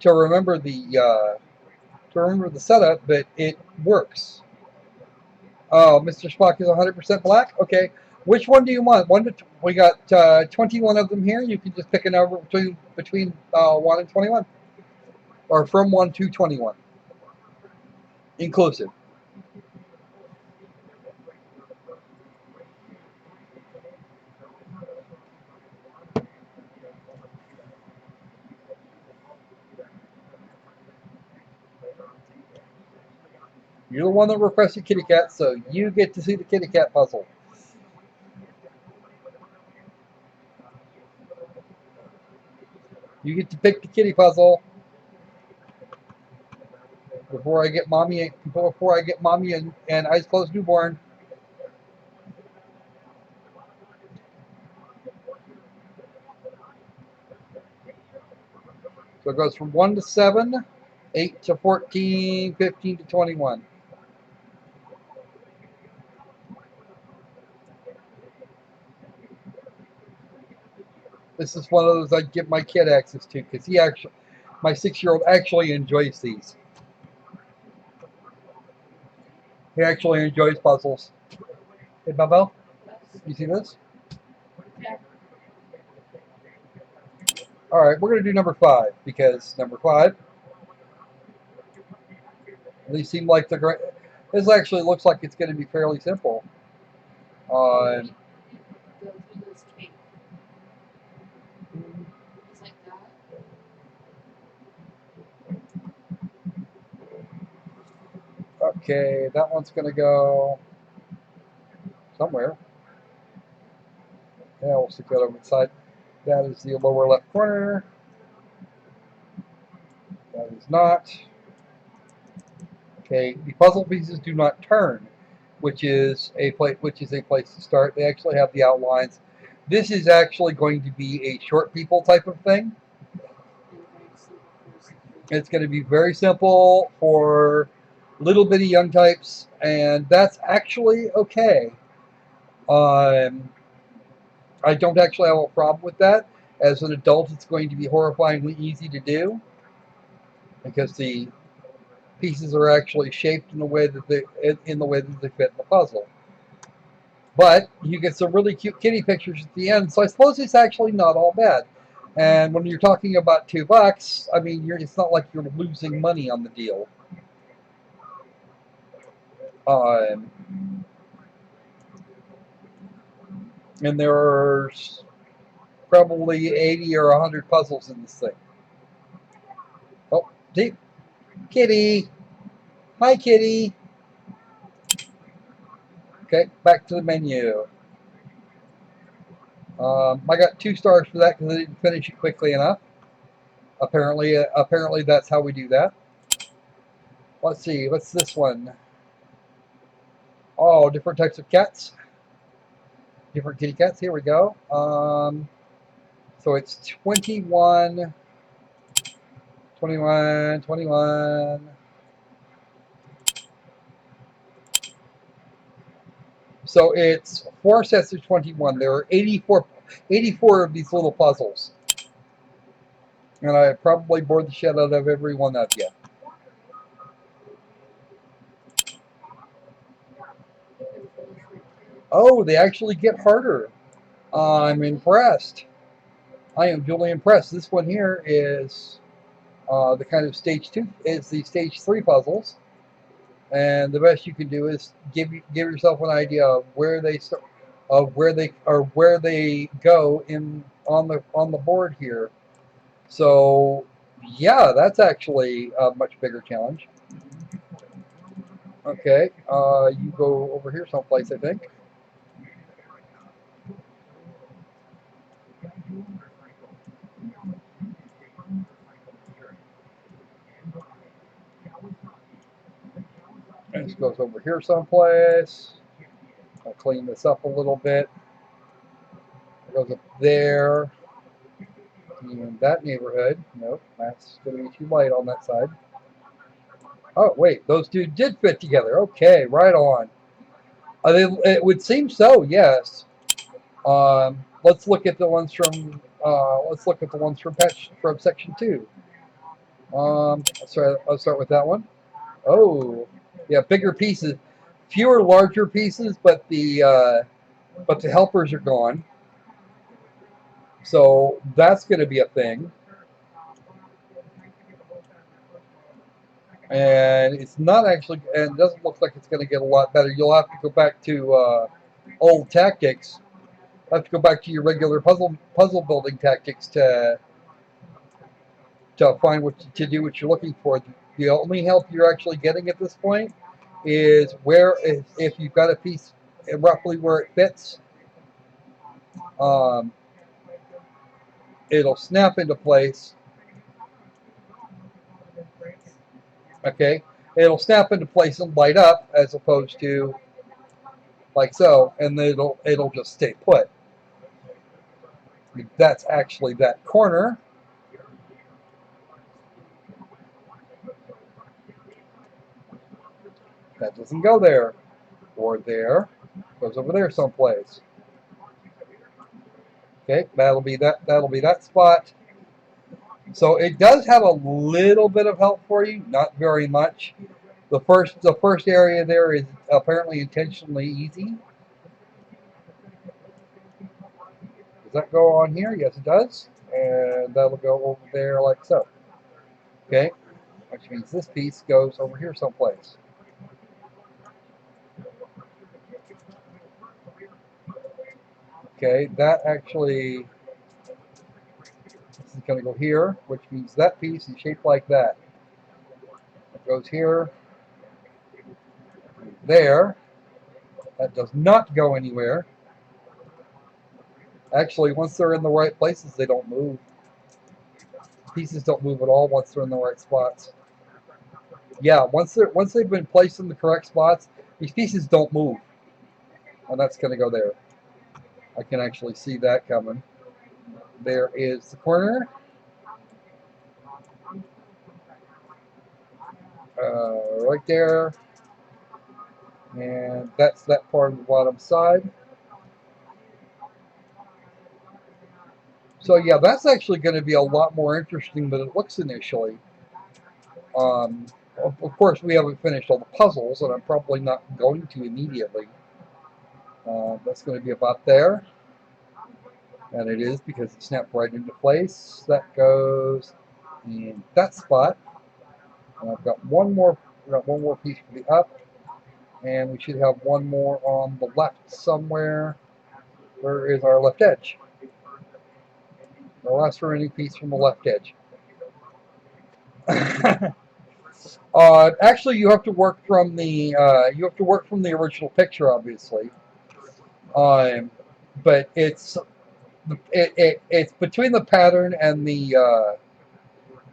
the setup, but it works. Oh, Mr. Spock is 100% black. Okay, which one do you want? We got 21 of them here. You can just pick a number between 1 and 21, or from 1 to 21, inclusive. You're the one that requested kitty cat, so you get to see the kitty cat puzzle. You get to pick the kitty puzzle before I get mommy and eyes closed newborn. So it goes from 1 to 7, 8 to 14, 15 to 21. This is one of those I'd give my kid access to because my 6-year-old actually enjoys these. He actually enjoys puzzles. Hey, Bubbo, you see this? Yeah. All right, we're going to do number 5 because number 5, these seem like the great. This actually looks like it's going to be fairly simple. Go through this cake. Just like that. Okay, that one's going to go somewhere. Yeah, we'll stick that over the side. That is the lower left corner. That is not. Okay, the puzzle pieces do not turn, which is a place to start. They actually have the outlines. This is actually going to be a short people type of thing. It's going to be very simple for little bitty young types, and that's actually okay. I don't actually have a problem with that. As an adult, it's going to be horrifyingly easy to do because the pieces are actually shaped in the way that they fit in the puzzle. But you get some really cute kitty pictures at the end, so I suppose it's actually not all bad. And when you're talking about $2, I mean, it's not like you're losing money on the deal. And there's probably 80 or 100 puzzles in this thing. Oh, see? Kitty! Hi, kitty! Okay, back to the menu. I got 2 stars for that because I didn't finish it quickly enough. Apparently that's how we do that. Let's see, what's this one? Oh, different types of cats. Different kitty cats. Here we go. So it's 21, 21, 21. So it's 4 sets of 21. There are 84 of these little puzzles. And I probably bored the shit out of every one of you. Oh, they actually get harder. I'm impressed. I am duly impressed. This one here is the kind of stage 2 is the stage 3 puzzles, and the best you can do is give yourself an idea of where they start, of where they go on the board here. So yeah, that's actually a much bigger challenge. Okay, you go over here someplace, I think. And this goes over here someplace. I'll clean this up a little bit. It goes up there. In that neighborhood. Nope, that's going to be too light on that side. Oh, wait, those two did fit together. Okay, right on. It would seem so, yes. Let's look at the ones from from section 2. Sorry, I'll start with that one. Oh, yeah, bigger pieces, fewer larger pieces, but the helpers are gone. So that's going to be a thing. And it's not actually, and it doesn't look like it's going to get a lot better. You'll have to go back to old tactics. You'll have to go back to your regular puzzle building tactics to find to do what you're looking for. The only help you're actually getting at this point is if you've got a piece roughly where it fits, it'll snap into place. Okay, it'll snap into place and light up as opposed to like so, and it'll just stay put. That's actually that corner. That doesn't go there. Or there. Goes over there someplace. Okay, that'll be that spot. So it does have a little bit of help for you, not very much. The first area there is apparently intentionally easy. Does that go on here? Yes, it does. And that'll go over there like so. Okay, which means this piece goes over here someplace. Okay, that actually, this is going to go here, which means that piece is shaped like that. It goes here, there. That does not go anywhere. Actually, once they're in the right places, they don't move. Pieces don't move at all once they're in the right spots. Yeah, once they've been placed in the correct spots, these pieces don't move. And that's going to go there. I can actually see that coming. There is the corner. Right there. And that's that part of the bottom side. So yeah, that's actually going to be a lot more interesting than it looks initially. Of course, we haven't finished all the puzzles, and I'm probably not going to immediately. That's going to be about there. And it is because it snapped right into place. That goes in that spot. And I've got one more piece for the up. And we should have one more on the left somewhere. Where is our left edge? The last remaining piece from the left edge. Actually, you have to work from the original picture, obviously. But it's between the pattern and the.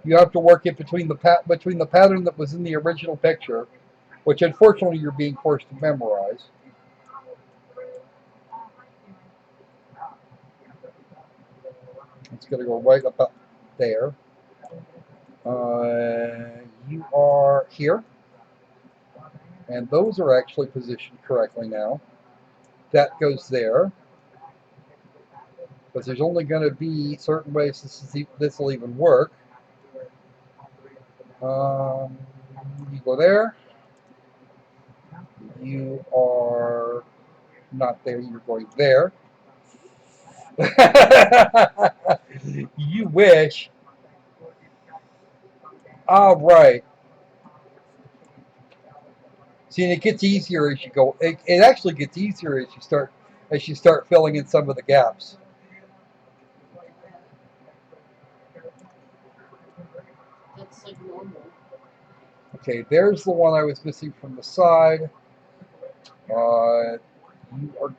You have to work it between the pattern that was in the original picture, which unfortunately you're being forced to memorize. It's going to go right about there. You are here. And those are actually positioned correctly now. That goes there. Because there's only going to be certain ways this will even work. You go there. You are not there, you're going there. You wish. All right. See, and it gets easier as you go. It actually gets easier as you start filling in some of the gaps. That's like normal. Okay, there's the one I was missing from the side. You are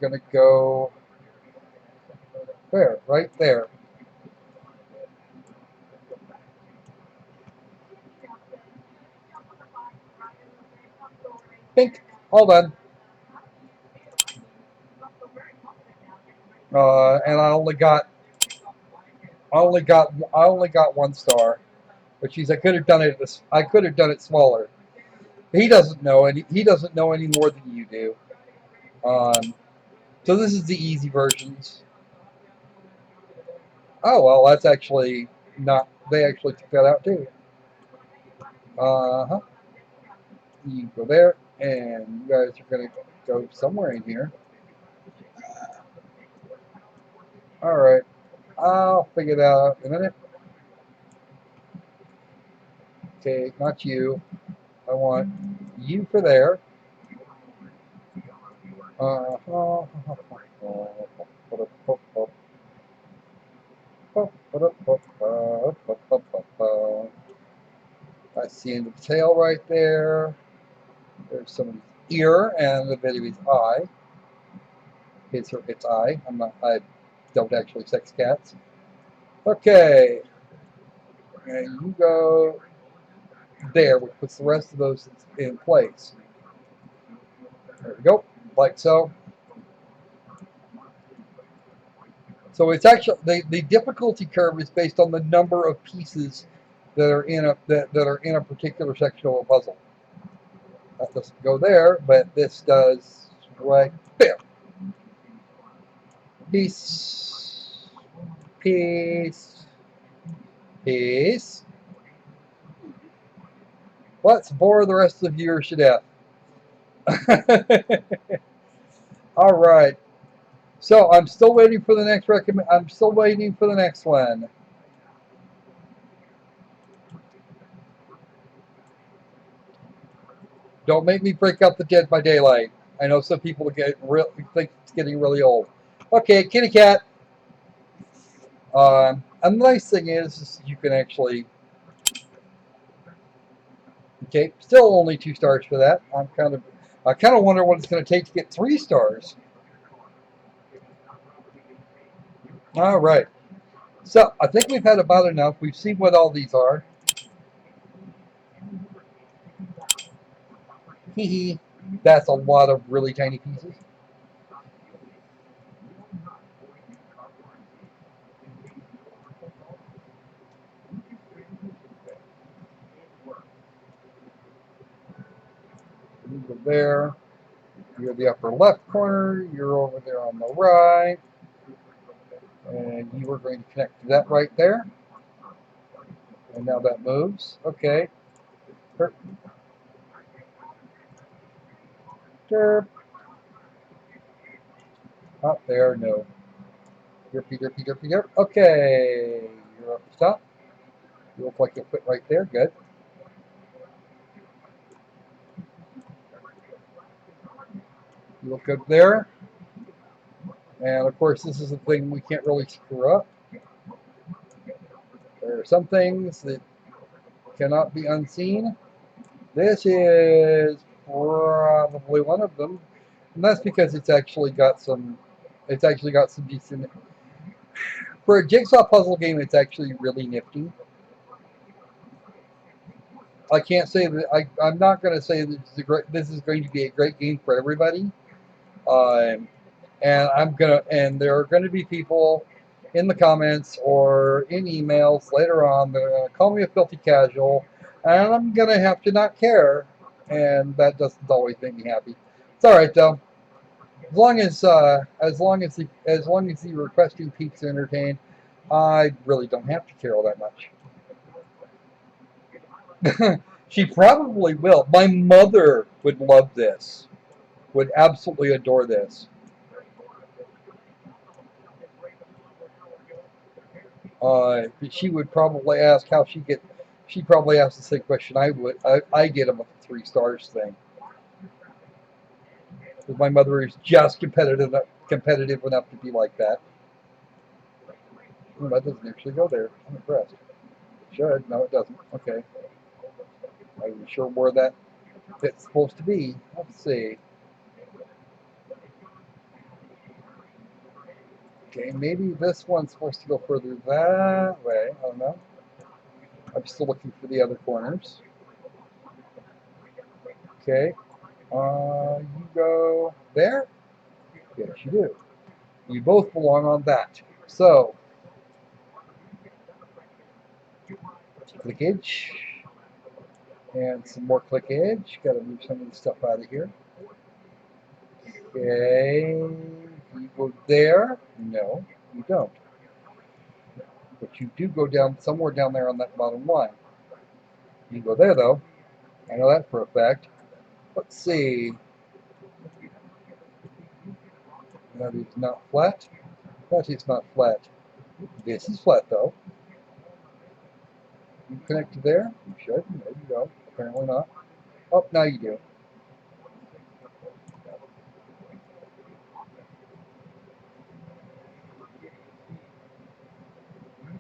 going to go there, right there. Pink, all done. And I only got one star, which means I could have done it smaller. He doesn't know any more than you do. So this is the easy versions. Oh well, that's actually not. They actually took that out too. You go there, and you guys are gonna go somewhere in here. All right, I'll figure that out in a minute. Okay, not you. I want you for there. I see the tail right there. There's somebody's ear and a bit of his eye. Its eye. I don't actually sex cats. Okay. And you go there, which puts the rest of those in place. There we go, like so. So it's actually the difficulty curve is based on the number of pieces that are in a particular section of a puzzle. that doesn't go there, but this does right there. Peace. Peace. Peace. Let's bore the rest of the viewers to death. All right. So I'm still waiting for the next I'm still waiting for the next one. Don't make me break up the Dead by Daylight. I know some people think it's getting really old. Okay, kitty cat. And the nice thing is you can actually. Okay, still only 2 stars for that. I kind of wonder what it's going to take to get 3 stars. All right. So I think we've had about enough. We've seen what all these are. Hee hee. That's a lot of really tiny pieces. You go there. You're the upper left corner. You're over there on the right. And you are going to connect to that right there. And now that moves. Okay. Derp. Derp. Up there, no. Derpy, derpy, derpy, derp. Okay. You're up the top. You look like you'll fit right there. Good. You look good there. And of course, this is a thing we can't really screw up. There are some things that cannot be unseen. This is probably one of them, and that's because it's actually got some decent. For a jigsaw puzzle game, it's actually really nifty. I can't say that I'm not going to say that this is going to be a great game for everybody. And there are going to be people in the comments or in emails later on that are going to call me a filthy casual, and I'm going to have to not care, and that doesn't always make me happy. It's all right though. As long as the requesting peeps are entertained, I really don't have to care all that much. She probably will. My mother would love this. Would absolutely adore this. She would probably ask how she get. She probably asked the same question I would. I get them with the 3 stars thing. Because my mother is just competitive enough to be like that. Oh, that doesn't actually go there. I'm impressed. It should. No, it doesn't. Okay. I'm sure where that it's supposed to be. Let's see. Okay, maybe this one's supposed to go further that way. I don't know. I'm still looking for the other corners. Okay. You go there? Yes, you do. You both belong on that. So, clickage. And some more clickage. Got to move some of the stuff out of here. Okay. You go there? No, you don't. But you do go down somewhere down there on that bottom line. You go there, though. I know that for a fact. Let's see. That is not flat. That is not flat. This is flat, though. You connect to there? You should. There you go. Apparently not. Oh, now you do.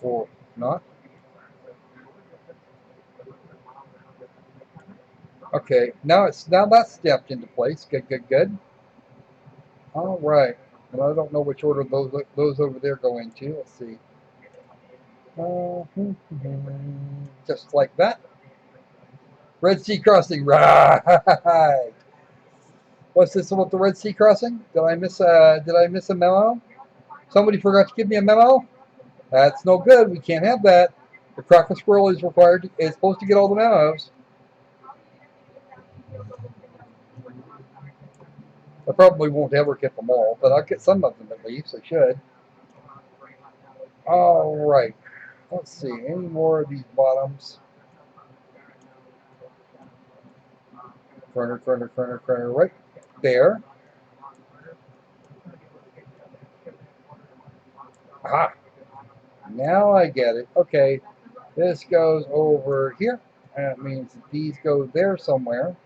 Or not. Okay, now that's stepped into place. Good, good, good. All right. And I don't know which order those over there go into. Let's see. Just like that. Red Sea Crossing. Right. What's this about the Red Sea Crossing? Did I miss a memo? Somebody forgot to give me a memo? That's no good. We can't have that. The Crocker Squirrel is supposed to get all the memos. I probably won't ever get them all, but I'll get some of them at least. I should. All right. Let's see. Any more of these bottoms? Corner, right there. Aha. Now I get it. Okay. This goes over here. That means that these go there somewhere.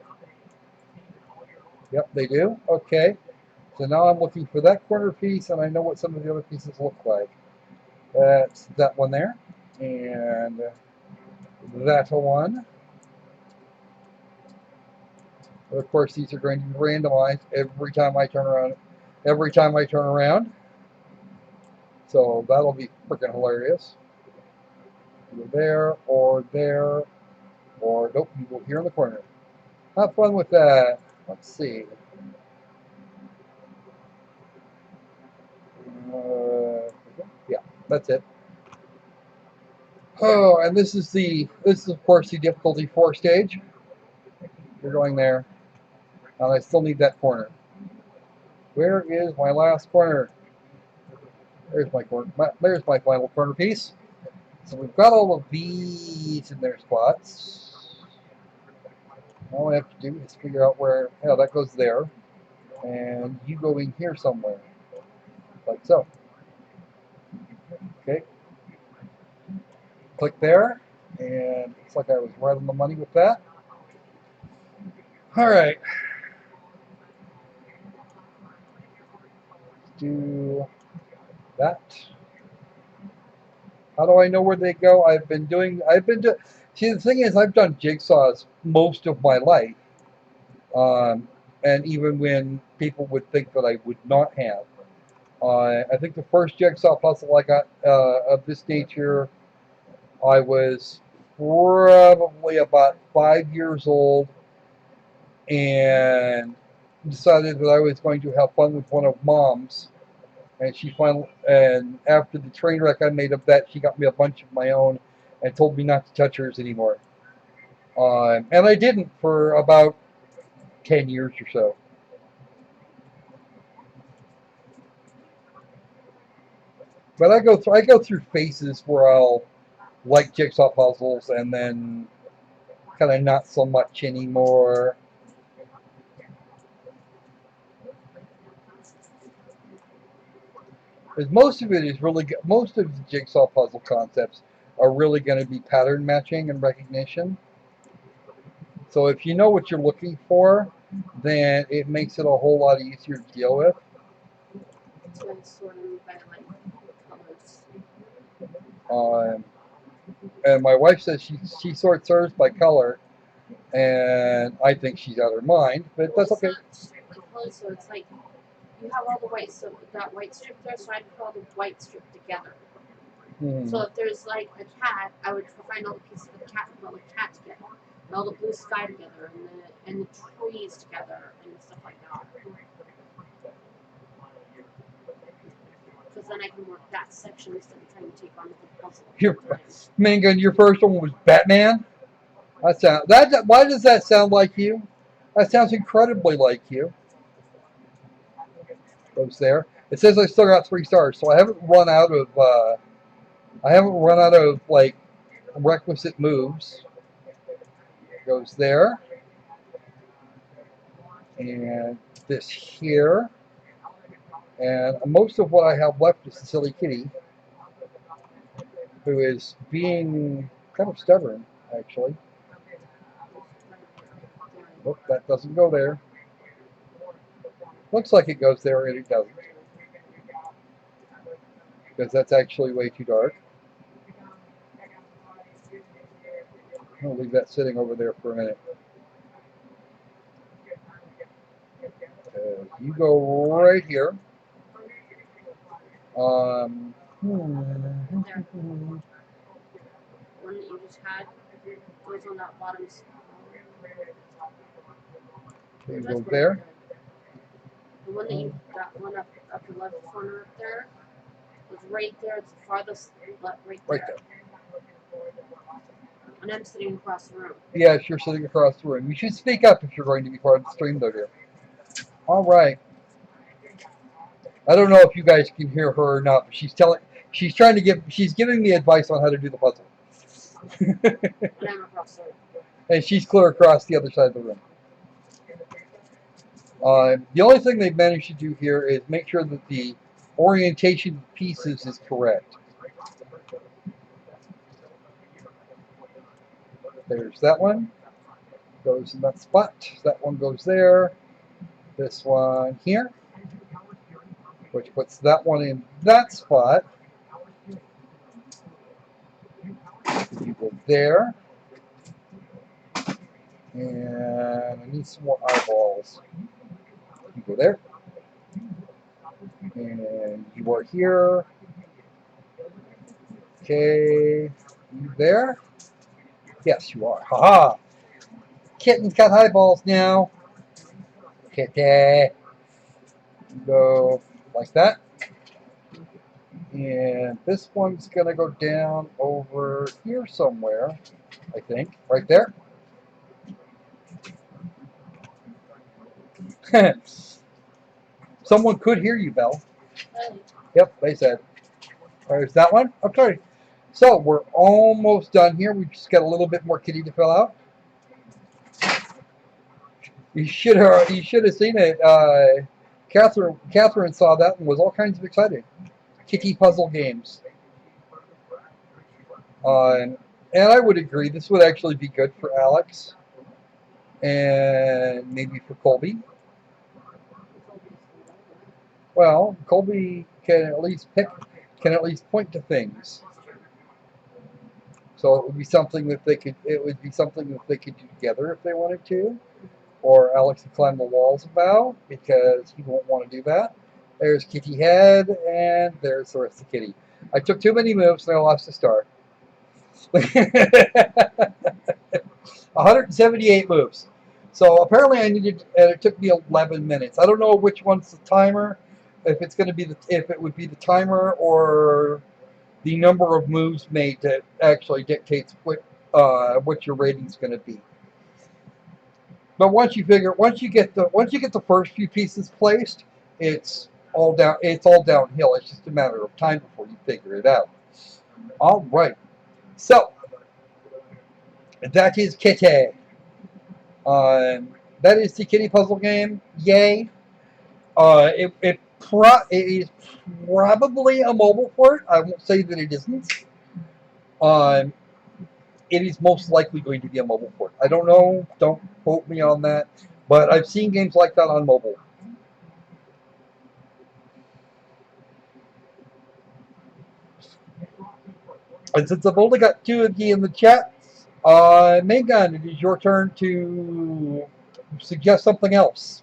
Yep, they do. Okay. So now I'm looking for that corner piece, and I know what some of the other pieces look like. That's that one there. And that one. Of course, these are going to be randomized every time I turn around. Every time I turn around. So that'll be freaking hilarious. Either there, or nope, you go here in the corner. Have fun with that. Let's see. Yeah, that's it. Oh, and this is of course the difficulty 4 stage. You're going there, and I still need that corner. Where is my last corner? There's my corner. There's my final corner piece. So we've got all of these in their spots. All I have to do is figure out where. Yeah, that goes there, and you go in here somewhere, like so. Okay. Click there, and looks like I was right on the money with that. All right. Do that. How do I know where they go? See, the thing is, I've done jigsaws most of my life, and even when people would think that I would not have. I think the first jigsaw puzzle I got of this nature, I was probably about 5 years old, and decided that I was going to have fun with one of Mom's. And after the train wreck I made of that, she got me a bunch of my own and told me not to touch hers anymore. And I didn't for about 10 years or so. But I go through phases where I'll like jigsaw puzzles and then kind of not so much anymore. Because most of the jigsaw puzzle concepts are really going to be pattern matching and recognition. So if you know what you're looking for, then it makes it a whole lot easier to deal with. So I sort of by like colors. And my wife says she sorts hers by color, and I think she's out of her mind, but that's okay. It's not colors, so it's like you have all the white, so that white strip there, so I'd put all the white strip together. So if there's like a cat, I would find all the pieces of the cat and put all the cat together, and all the blue sky together, and the trees together, and stuff like that. Because then I can work that section instead of trying to take on the puzzle. Mingun, your first one was Batman? Why does that sound like you? That sounds incredibly like you. Goes there. It says I still got 3 stars, so I haven't run out of like requisite moves. Goes there. And this here. And most of what I have left is the silly kitty, who is being kind of stubborn, actually. Nope, that doesn't go there. Looks like it goes there, and it doesn't. Because that's actually way too dark. I'll leave that sitting over there for a minute. You go right here. One that you just had goes on that bottom. You go there. The one that that one up the left corner up there was right there. It's the farthest left, right there. Right there. And I'm sitting across the room. Yes, you're sitting across the room. You should speak up if you're going to be part of the stream, though, dear. All right. I don't know if you guys can hear her or not, but she's giving me advice on how to do the puzzle. And I'm across the room. And she's clear across the other side of the room. The only thing they've managed to do here is make sure that the orientation of pieces is correct. There's that one. Goes in that spot. That one goes there. This one here. Which puts that one in that spot. You go there. And I need some more eyeballs. You go there. And you are here. Okay. You there? Yes, you are. Haha! Kitten's got eyeballs now. Kitty. Go like that. And this one's going to go down over here somewhere, I think. Right there. Someone could hear you, Belle. Really? Yep, they said. There's that one. Okay. So we're almost done here. We just got a little bit more kitty to fill out. You should have seen it. Catherine saw that and was all kinds of excited. Kitty puzzle games. And I would agree, this would actually be good for Alex and maybe for Colby. Well, Colby can at least point to things. So it would be something that they could do together if they wanted to. Or Alex could climb the walls about, because he won't want to do that. There's Kitty Head, and there's the rest of Kitty. I took too many moves and I lost a star. 178 moves. So apparently and it took me 11 minutes. I don't know which one's the timer, if it would be the timer or the number of moves made that actually dictates what your rating's going to be. But once you get the first few pieces placed, it's all downhill. It's just a matter of time before you figure it out. All right. So that is Kitty. That is the Kitty puzzle game. Yay! It is probably a mobile port. I won't say that it isn't. It is most likely going to be a mobile port. I don't know. Don't quote me on that. But I've seen games like that on mobile. And since I've only got two of you in the chat, Megan, it is your turn to suggest something else.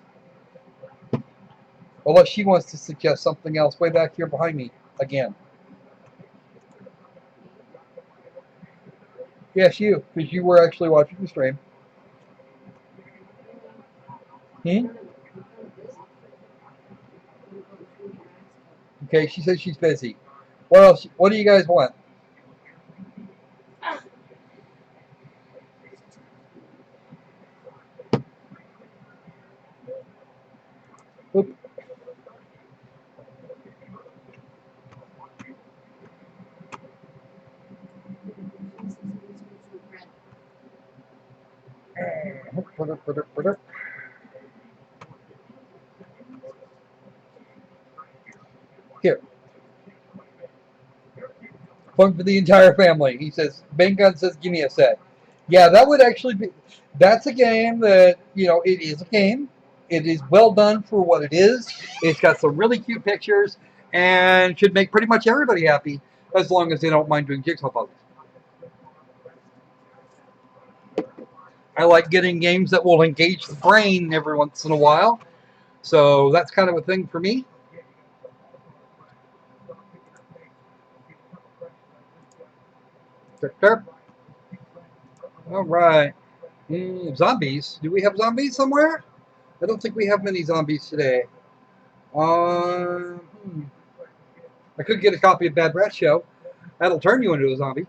Unless she wants to suggest something else way back here behind me again. Yes, you, because you were actually watching the stream. Okay, she says she's busy. What else? What do you guys want? Oop. Here. Fun for the entire family. He says, Bengun says, give me a set. Yeah, that would actually be, that's a game that, it is a game. It is well done for what it is. It's got some really cute pictures and should make pretty much everybody happy as long as they don't mind doing jigsaw puzzles. I like getting games that will engage the brain every once in a while. So that's kind of a thing for me. All right. Zombies. Do we have zombies somewhere? I don't think we have many zombies today. I could get a copy of Bad Rat Show. That'll turn you into a zombie.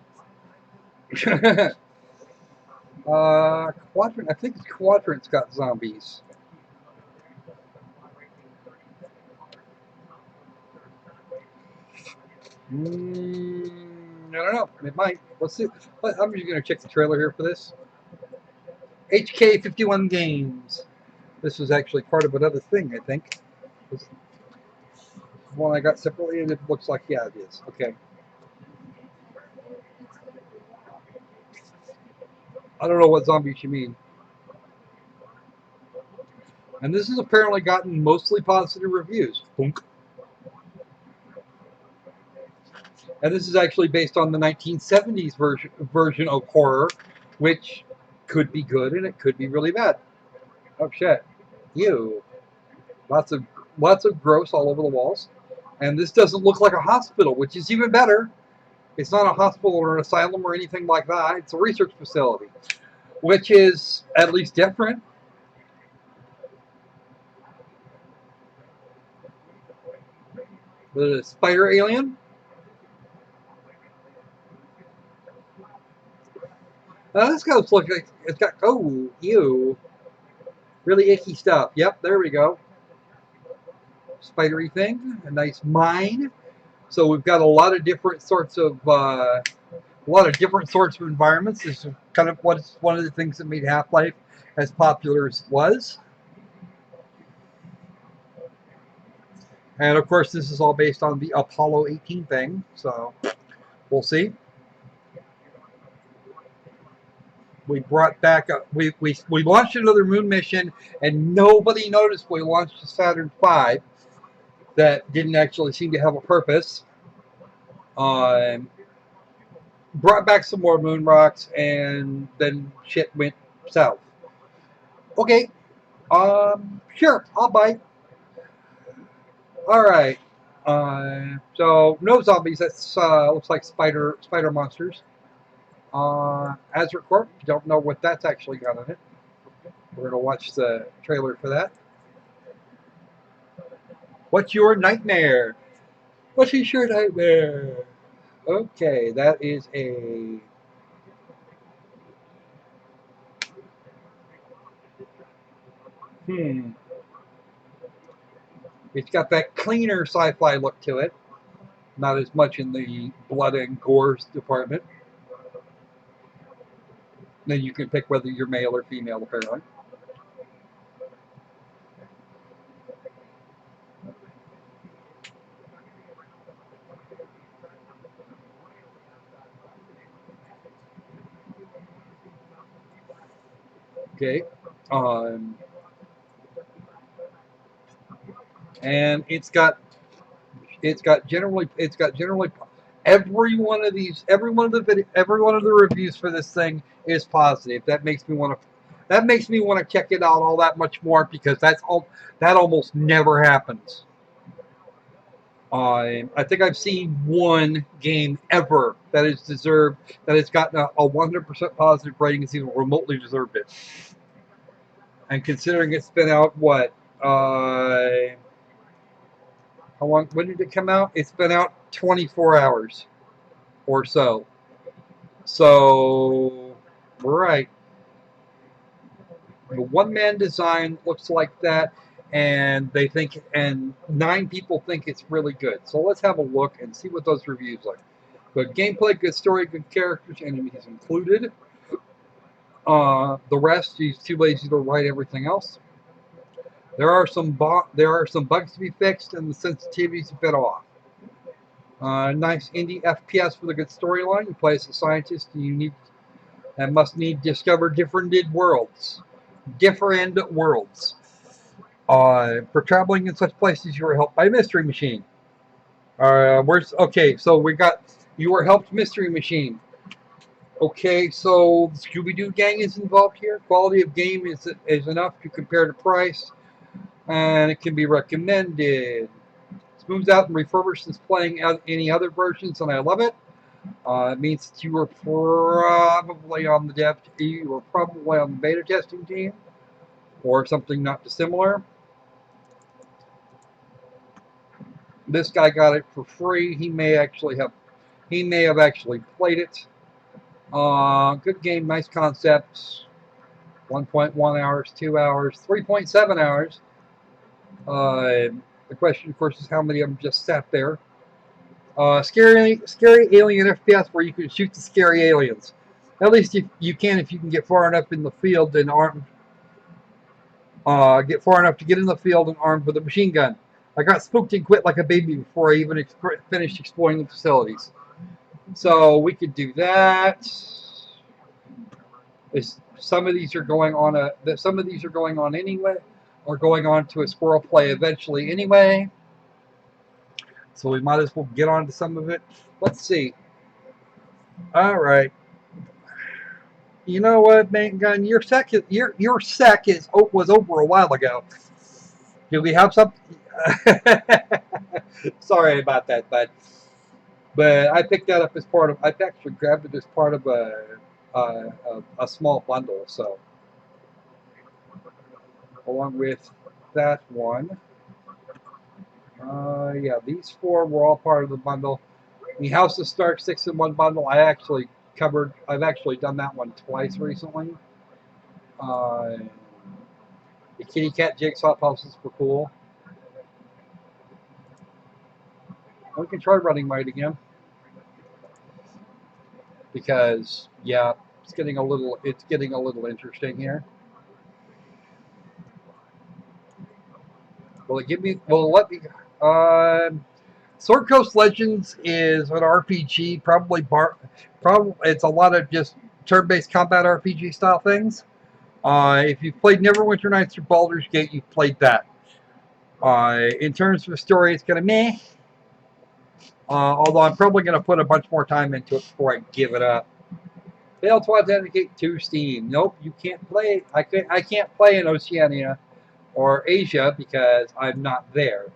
Quadrant. I think Quadrant's got zombies. I don't know. It might. Let's see. I'm just going to check the trailer here for this. HK51 Games. This was actually part of another thing, I think. This one I got separately, and it looks like, yeah, it is. Okay. I don't know what zombies you mean. And this has apparently gotten mostly positive reviews. Boom. And this is actually based on the 1970s version of horror, which could be good and it could be really bad. Oh shit! Ew! Lots of gross all over the walls. And this doesn't look like a hospital, which is even better. It's not a hospital or an asylum or anything like that. It's a research facility, which is at least different. The spider alien. This goes look like it's got ew, really icky stuff. Yep, there we go. Spidery thing, a nice mine. So we've got a lot of different sorts of environments. This is kind of what's one of the things that made Half-Life as popular as it was. And of course, this is all based on the Apollo 18 thing. So we'll see. We brought back we launched another moon mission, and nobody noticed we launched a Saturn V that didn't actually seem to have a purpose. Brought back some more moon rocks, and then shit went south. Okay, sure, I'll bite. All right. So no zombies. That's looks like spider monsters. Azure Corp. Don't know what that's actually got in it. We're gonna watch the trailer for that. What's your nightmare? What is your nightmare? Okay, that is a. It's got that cleaner sci-fi look to it. Not as much in the blood and gore department. Then you can pick whether you're male or female, apparently. Okay. And it's got generally every one of the reviews for this thing is positive. That makes me want to check it out all that much more, because that almost never happens. I think I've seen one game ever that has gotten a 100% positive rating, has even remotely deserved it. And considering it's been out what how long? When did it come out? It's been out 24 hours or so. So, right. The one-man design looks like that, and 9 people think it's really good. So let's have a look and see what those reviews are. Good gameplay, good story, good characters, enemies included. The rest, he's too lazy to write everything else. There are some bugs to be fixed, and the sensitivity's a bit off. Nice indie FPS with a good storyline. You play as a scientist, and must discover different worlds. For traveling in such places, you are helped by a mystery machine. Okay? So you are helped mystery machine. Okay, so the Scooby-Doo gang is involved here. Quality of game is enough to compare to price, and it can be recommended. Smooths out and refurbishes playing any other versions, and I love it. It means that you were probably on the beta testing team, or something not dissimilar. This guy got it for free. He may have actually played it. Good game, nice concepts. 1.1 hours, 2 hours, 3.7 hours. The question, of course, is how many of them just sat there. Scary alien FPS where you can shoot the scary aliens. At least if you can, if you can get far enough in the field and get far enough to get in the field and armed with a machine gun. I got spooked and quit like a baby before I even finished exploring the facilities. So we could do that. Some of these are going on anyway, or going on to a SquirrelPlay eventually anyway. So we might as well get on to some of it. Let's see. All right. You know what, man, gun? Your sec was over a while ago. Do we have some? Sorry about that, bud. But I picked that up as part of. I actually grabbed it as part of a small bundle. So along with that one, yeah, these 4 were all part of the bundle. The House of Stark 6-in-1 bundle. I've actually done that one twice recently. The kitty cat jigsaw puzzles were cool. We can try running right again because yeah, it's getting a little interesting here. Will it give me? Will it let me? Sword Coast Legends is an RPG. Probably it's a lot of just turn-based combat RPG style things. If you've played Neverwinter Nights or Baldur's Gate, you've played that. In terms of the story, it's kind of meh. Although I'm probably going to put a bunch more time into it before I give it up. Fail to authenticate to Steam. Nope, you can't play. I can't play in Oceania or Asia because I'm not there.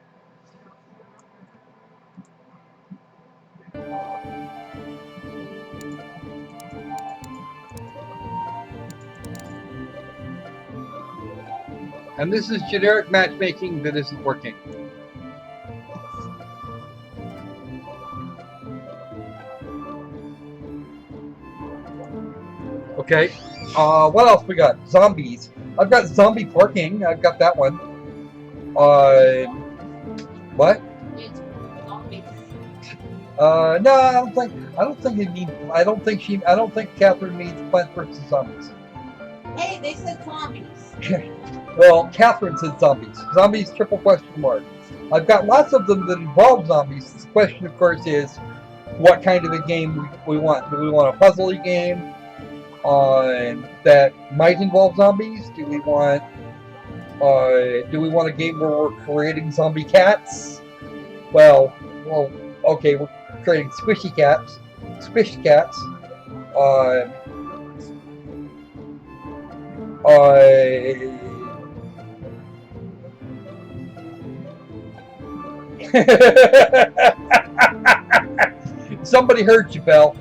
And this is generic matchmaking that isn't working. Okay. What else we got? Zombies. I've got zombie parking. I've got that one. What? No, I don't think Catherine means Plants vs. Zombies. Hey, they said zombies. Well, Catherine said zombies. Zombies, triple question mark. I've got lots of them that involve zombies. The question, of course, is what kind of a game we want. Do we want a puzzly game that might involve zombies? Do we want a game where we're creating zombie cats? Well, okay, we're creating squishy cats. Somebody heard you, Belle.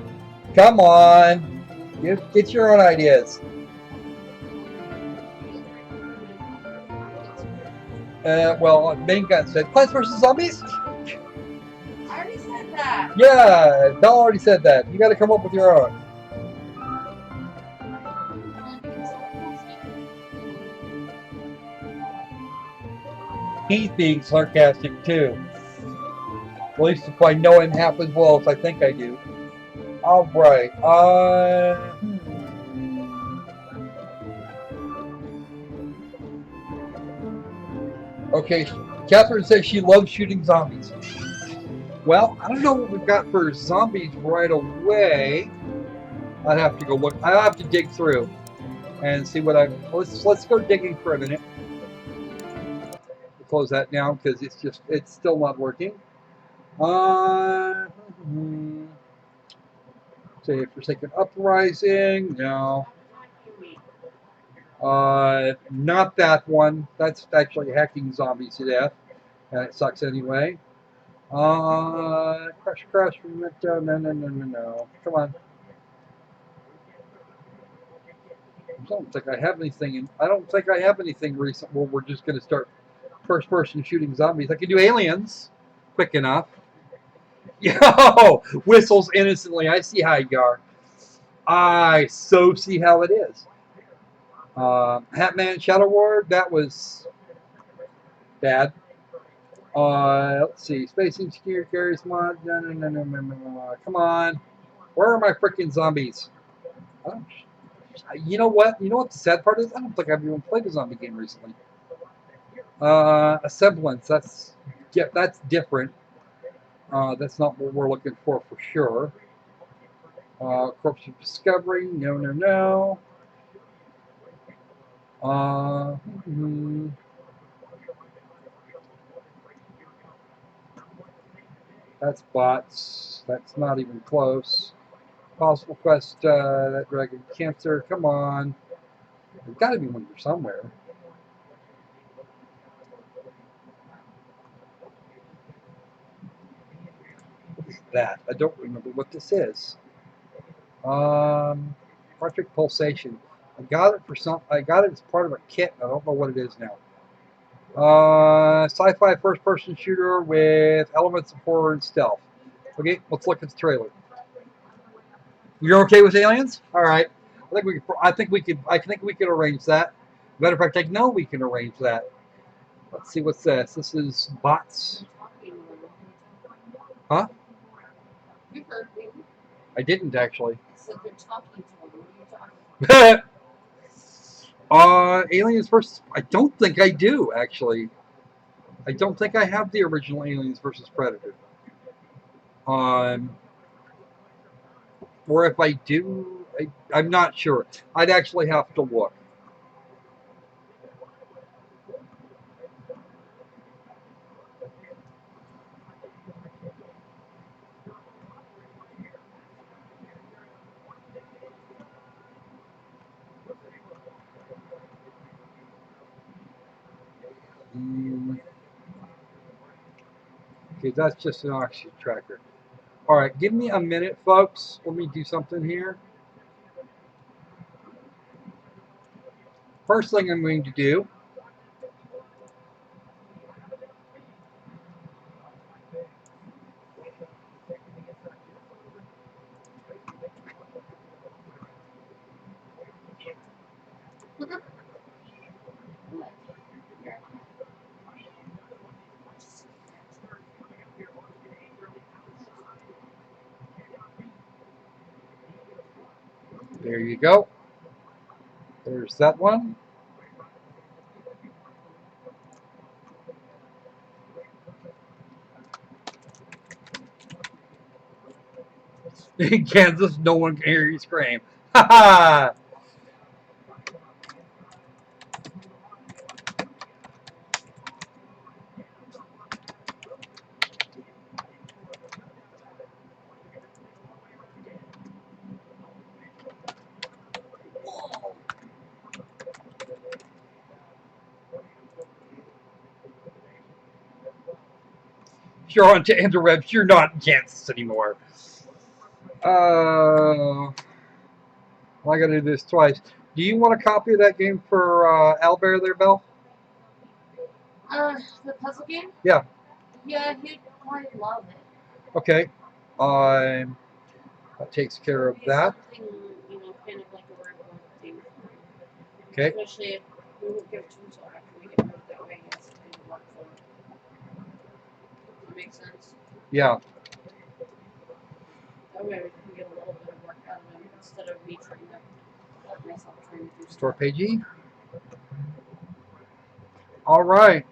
Come on. Get your own ideas. Well, Main Gun said, Plants vs. Zombies? I already said that. Yeah, Belle already said that. You got to come up with your own. He's being sarcastic too. At least if I know him half as well as I think I do. Alright, Okay, Catherine says she loves shooting zombies. Well, I don't know what we've got for zombies right away. I'd have to go look. I'll have to dig through and see what let's go digging for a minute. We'll close that down because it's still not working. Say Forsaken Uprising, no. Not that one. That's actually hacking zombies to death, and it sucks anyway. Crash, no. Come on. I don't think I have anything recent where we're just going to start first-person shooting zombies. I can do aliens, quick enough. Yo, whistles innocently. I see how you are. I so see how it is. Hatman Shadow Ward, that was bad. Let's see. Space Insecure carries mod. No. Come on. Where are my freaking zombies? You know what? You know what the sad part is? I don't think I've even played a zombie game recently. A semblance. That's different. That's not what we're looking for sure. Corpse of Discovery. No. That's bots. That's not even close. Possible Quest, that Dragon Cancer. Come on. There's got to be one here somewhere. What is that? I don't remember what this is. Electric Pulsation. I got it as part of a kit. I don't know what it is now. Sci-fi first-person shooter with elements of horror and stealth. Okay, let's look at the trailer. You're okay with aliens? All right. I think we could arrange that. Matter of fact, I know we can arrange that. Let's see what's this. This is bots. Huh? You heard me. I didn't actually. I said they're talking to them. What are you talking Aliens versus. I don't think I do actually. I don't think I have the original Aliens versus Predator. Or if I do, I'm not sure. I'd actually have to look. Okay, that's just an oxygen tracker. All right, give me a minute, folks. Let me do something here. First thing I'm going to do. There you go. There's that one. In Kansas, no one can hear you scream. Ha ha! If you're on to interwebs, you're not in Kansas anymore. I gotta do this twice. Do you want a copy of that game for Albert there, Bell? The puzzle game? Yeah. Yeah, he'd probably love it. Okay. That takes care of that. Something, kind of like a regular thing. Okay. Especially if we won't give it to him until after we get moved that way. It's kind of work for him. Does that make sense? Yeah. That way we can get a little bit of work out of him instead of me trying to let myself trying to do Store stuff. pagey. All right.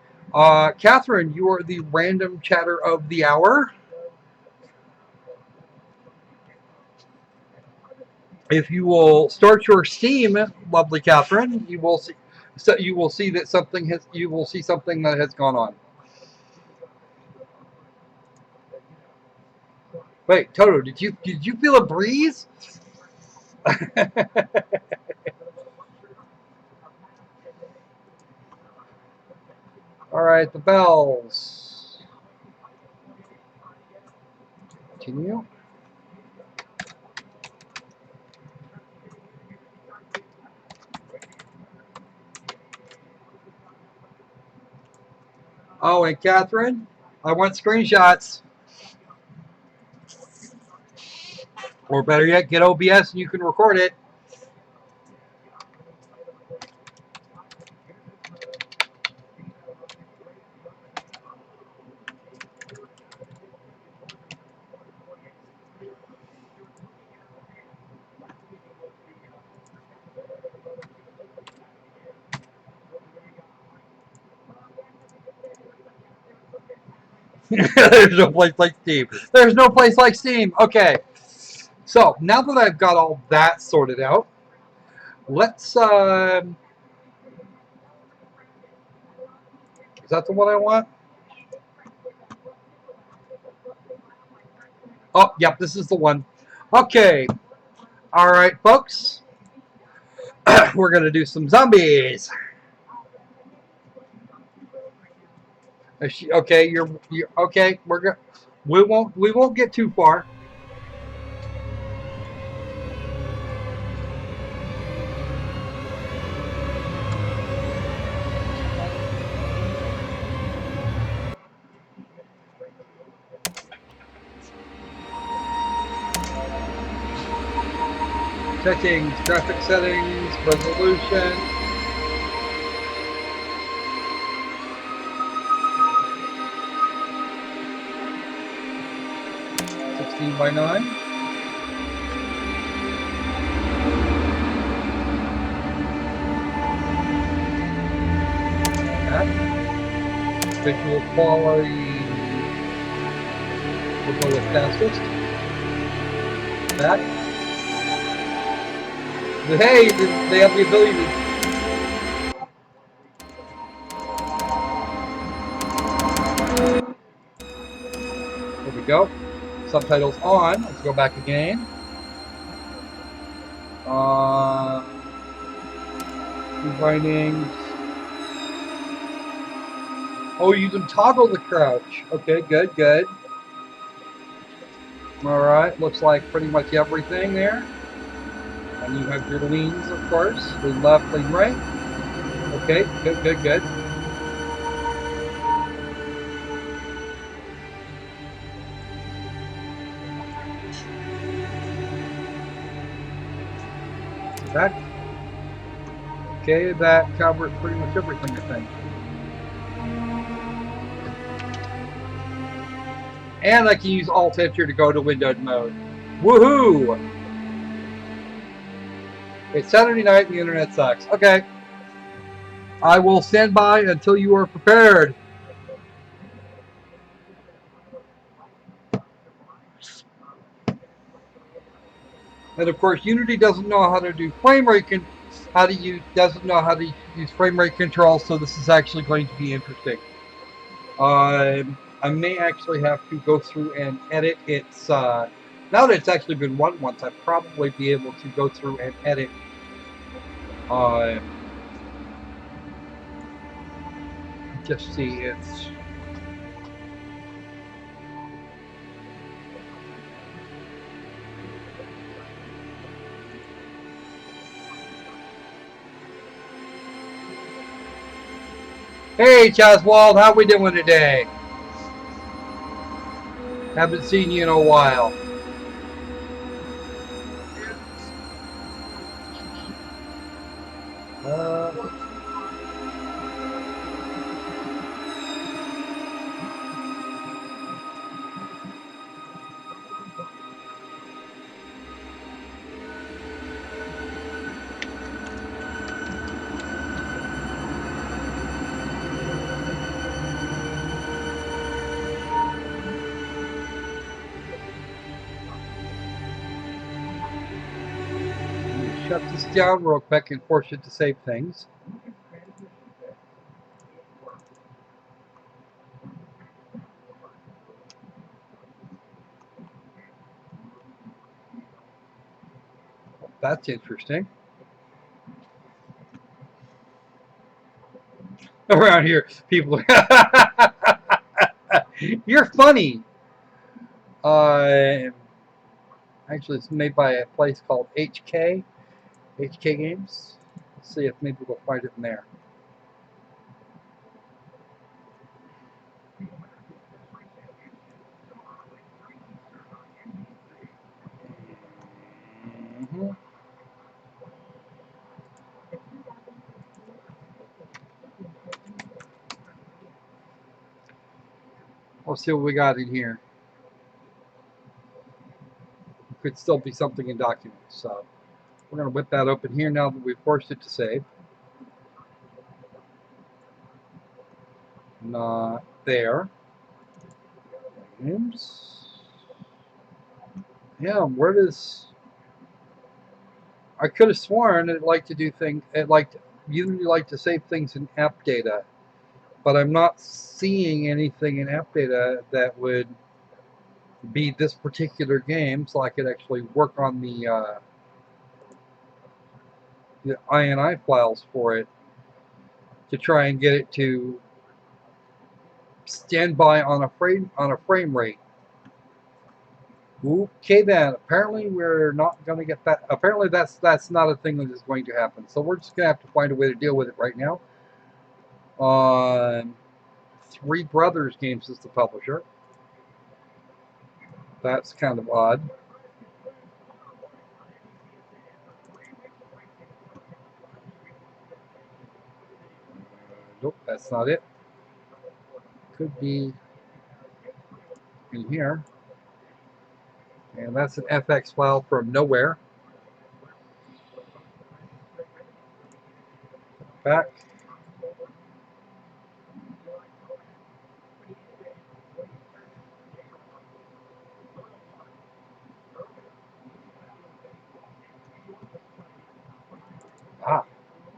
Catherine, you are the random chatter of the hour. If you will start your Steam, lovely Catherine, you will see. So you will see that something has. You will see something that has gone on. Wait, Toto, did you feel a breeze? All right, the bells. Continue. Oh, and Catherine, I want screenshots. Or better yet, get OBS and you can record it. There's no place like Steam. There's no place like Steam. Okay. So now that I've got all that sorted out, let's. Is that the one I want? Oh, yep, this is the one. Okay. All right, folks. We're gonna do some zombies. Okay, you're okay. We won't get too far. Settings, graphic settings, resolution. By 9. That. Visual quality. We'll go with fastest. That. But hey, they have the ability to. There we go. Subtitles on. Let's go back again. Bindings. Oh, you can toggle the crouch. Okay, good, good. Alright, looks like pretty much everything there. And you have your leans, of course. Lean left, lean right. Okay, good, good, good. That. Okay, that covers pretty much everything, I think. And I can use Alt-Enter to go to windowed mode. Woohoo! It's Saturday night and the internet sucks. Okay. I will stand by until you are prepared. And of course, Unity doesn't know how to do frame rate doesn't know how to use frame rate control, so this is actually going to be interesting. I may actually have to go through and edit its. Now that it's actually been run once, I'd probably be able to go through and edit. Just see it's. Hey, Chaswald, how we doing today? Haven't seen you in a while. Shut this down real quick and force it to save things. That's interesting. Around here, people you're funny. Actually, it's made by a place called HK Games. Let's see if maybe we'll find it in there. Let's see what we got in here. could still be something in documents. So we're going to whip that open here now that we've forced it to save. Not there. Games. Yeah, where does... I could have sworn it liked to do things. It liked usually like to save things in app data, but I'm not seeing anything in app data that would be this particular game, so I could actually work on the INI files for it to try and get it to stand by on a frame rate. Okay then, apparently we're not going to get that. Apparently that's not a thing that is going to happen. So we're just going to have to find a way to deal with it right now. Three Brothers Games is the publisher. That's kind of odd. Nope, that's not it. Could be in here. And that's an FX file from nowhere. Back. Ah,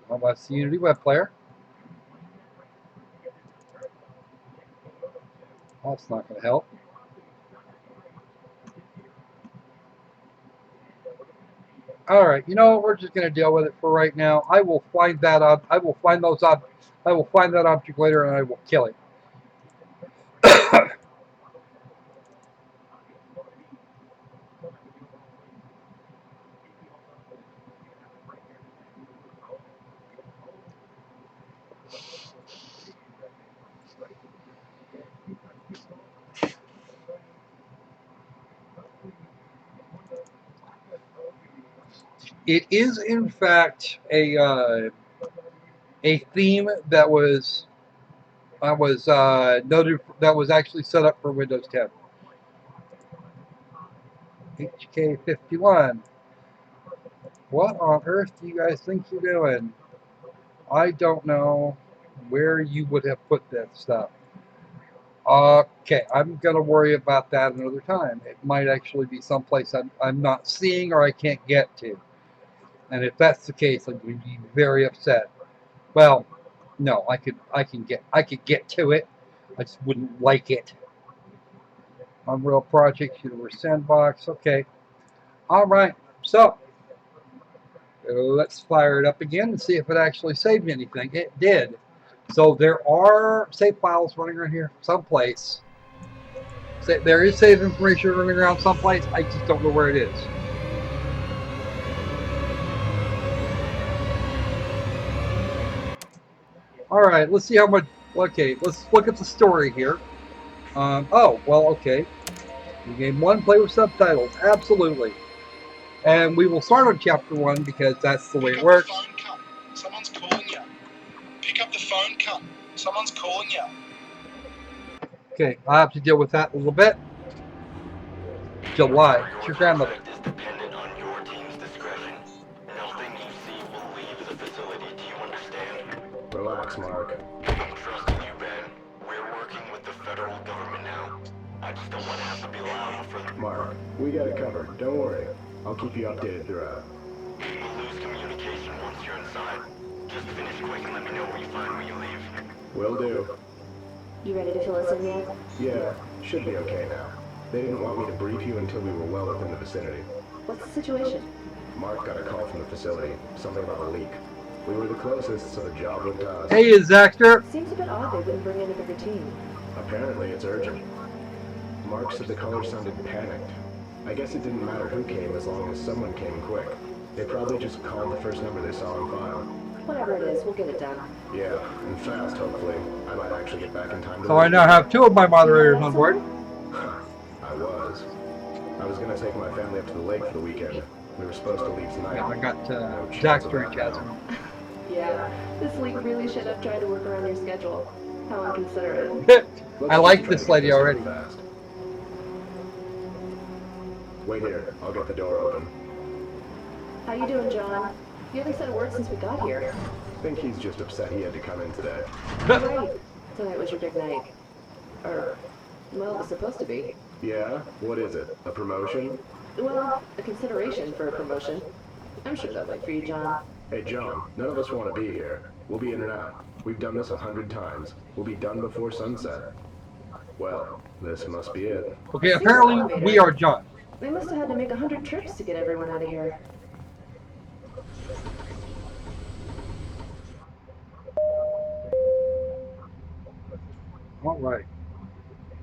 well, that's the Unity web player. That's not going to help. All right, you know, we're just going to deal with it for right now. I will find that up. I will find those up. I will find that object later, and I will kill it. It is, in fact, a theme that was noted, that was actually set up for Windows 10. HK51. What on earth do you guys think you're doing? I don't know where you would have put that stuff. Okay, I'm going to worry about that another time. It might actually be someplace I'm not seeing or I can't get to. And if that's the case, I'm going to be very upset. Well, no, I could get to it. I just wouldn't like it. Unreal Project, Universe Sandbox. Okay. All right. So let's fire it up again and see if it actually saved anything. It did. So there are save files running around here someplace. There is save information running around someplace. I just don't know where it is. All right, let's see how much. Okay, let's look at the story here. Oh, well, okay. Game 1, play with subtitles. Absolutely. And we will start on chapter 1 because that's the way it works. Someone's calling you. Pick up the phone, cunt. Someone's calling you. Okay, I'll have to deal with that a little bit. July. It's your grandmother. Is dependent on your team's discretion. Nothing you see will leave the facility. Do you understand? Relax, Mark. I'm trusting you, Ben. We're working with the federal government now. I just don't want to have to be loud for... Mark, we got it covered. Don't worry. I'll keep you updated throughout. We'll lose communication once you're inside. Just finish quick and let me know where you find when you leave. Will do. You ready to fill us in yet? Yeah, should be okay now. They didn't want me to brief you until we were well within the vicinity. What's the situation? Mark got a call from the facility. Something about a leak. We were the closest, so the job went to us. Hey, Zactor. Seems a bit odd they wouldn't bring in a bigger team. Apparently it's urgent. Mark said the caller sounded panicked. I guess it didn't matter who came as long as someone came quick. They probably just called the first number they saw on file. Whatever it is, we'll get it done. Yeah, and fast, hopefully. I might actually get back in time to... So I now have 2 of my moderators on board. I was gonna take my family up to the lake for the weekend. We were supposed to leave tonight. Yeah, I got No chance Zactor of and that Chaz. now. Yeah, this league really should have tried to work around your schedule. How inconsiderate. Let's I like just try this to get lady done already. fast. Wait here. I'll get the door open. How you doing, John? You haven't said a word since we got here. I think he's just upset he had to come in today. Right. Tonight was your big night. Or, well, it was supposed to be. Yeah? What is it? A promotion? Well, a consideration for a promotion. I'm sure that'll work for you, John. Hey, John, none of us want to be here. We'll be in and out. We've done this 100 times. We'll be done before sunset. Well, this must be it. Okay, apparently we are John. They must have had to make 100 trips to get everyone out of here. All right.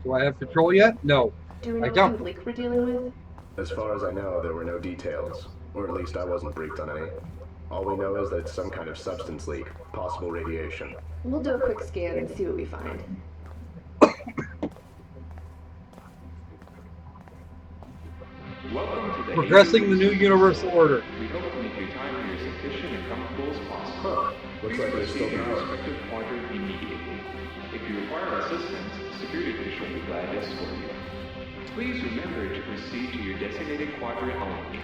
Do I have control yet? No. Do we know I what don't. kind of leak we're dealing with? As far as I know, there were no details. Or at least I wasn't briefed on any. All we know is that it's some kind of substance leak, possible radiation. We'll do a quick scan and see what we find. Welcome to the Progressing the new universal order. We hope to make your time here as efficient and comfortable as possible. Huh. Looks like there's still Proceed to your power. respective quadrant immediately. If you require assistance, a security official will be glad to escort you. Please remember to proceed to your designated quadrant only.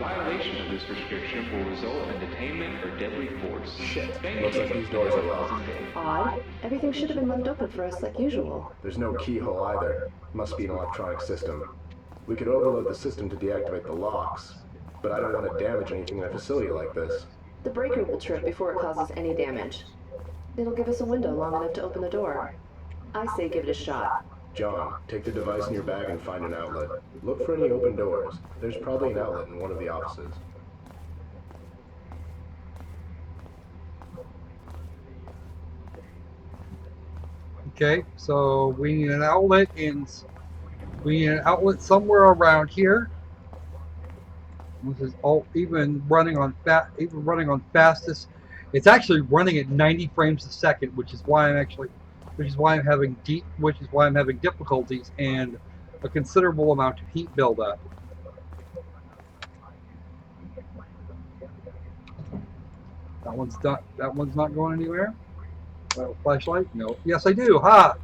Violation of this restriction will result in detainment or deadly force. Shit. Thank Looks you. like these doors are locked. Odd. Everything should have been left open for us like usual. There's no keyhole either. Must be an electronic system. We could overload the system to deactivate the locks, but I don't want to damage anything in a facility like this. The breaker will trip before it causes any damage. It'll give us a window long enough to open the door. I say give it a shot. John, take the device in your bag and find an outlet. Look for any open doors. There's probably an outlet in one of the offices. Okay, so we need an outlet somewhere around here. This is all even running on fastest. It's actually running at 90 frames a second, which is why I'm having difficulties and a considerable amount of heat buildup. That one's done. That one's not going anywhere. Flashlight? No. Yes, I do. Ha!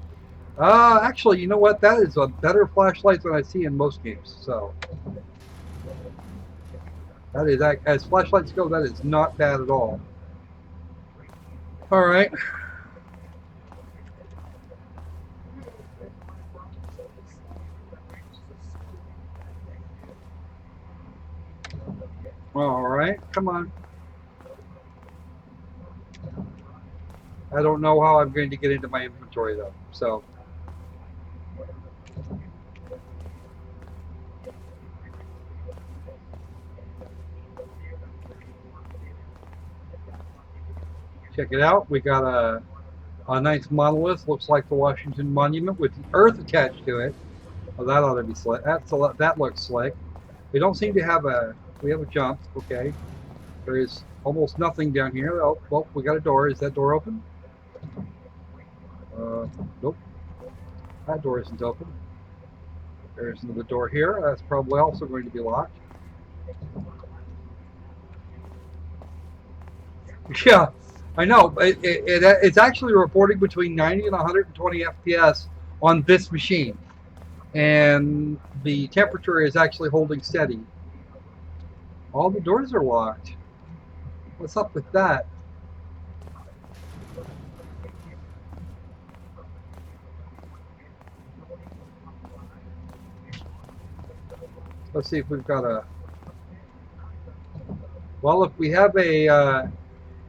Actually, you know what? That is a better flashlight than I see in most games. So that is, as flashlights go, that is not bad at all. All right. All right. Come on. I don't know how I'm going to get into my inventory though, so. Check it out. We got a nice monolith. Looks like the Washington Monument with the earth attached to it. Oh, that ought to be slick. That looks slick. We don't seem to have we have a jump. Okay. There is almost nothing down here. Oh, well, we got a door. Is that door open? Nope. That door isn't open. There's another door here. That's probably also going to be locked. Yeah, I know. It's actually reporting between 90 and 120 FPS on this machine. And the temperature is actually holding steady. All the doors are locked. What's up with that? Let's see if we've got a... Well, if we have a...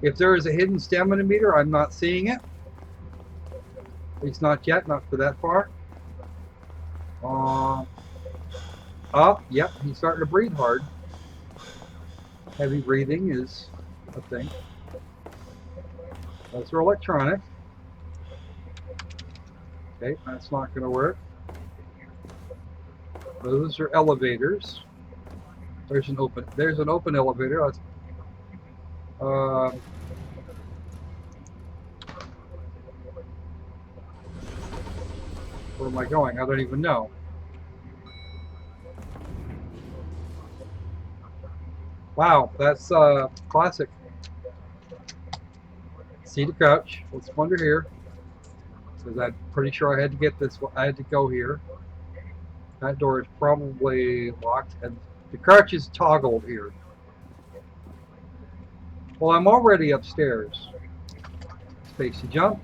if there is a hidden stamina meter, I'm not seeing it. At least not yet, not for that far. Yep, he's starting to breathe hard. Heavy breathing is a thing. Those are electronic. Okay, that's not going to work. Those are elevators. There's an open elevator. That's where am I going? I don't even know. Wow, that's classic. See to crouch. Let's wander here. Because I'm pretty sure I had to get this. I had to go here. That door is probably locked, and the crouch is toggled here. Well, I'm already upstairs. Space to jump.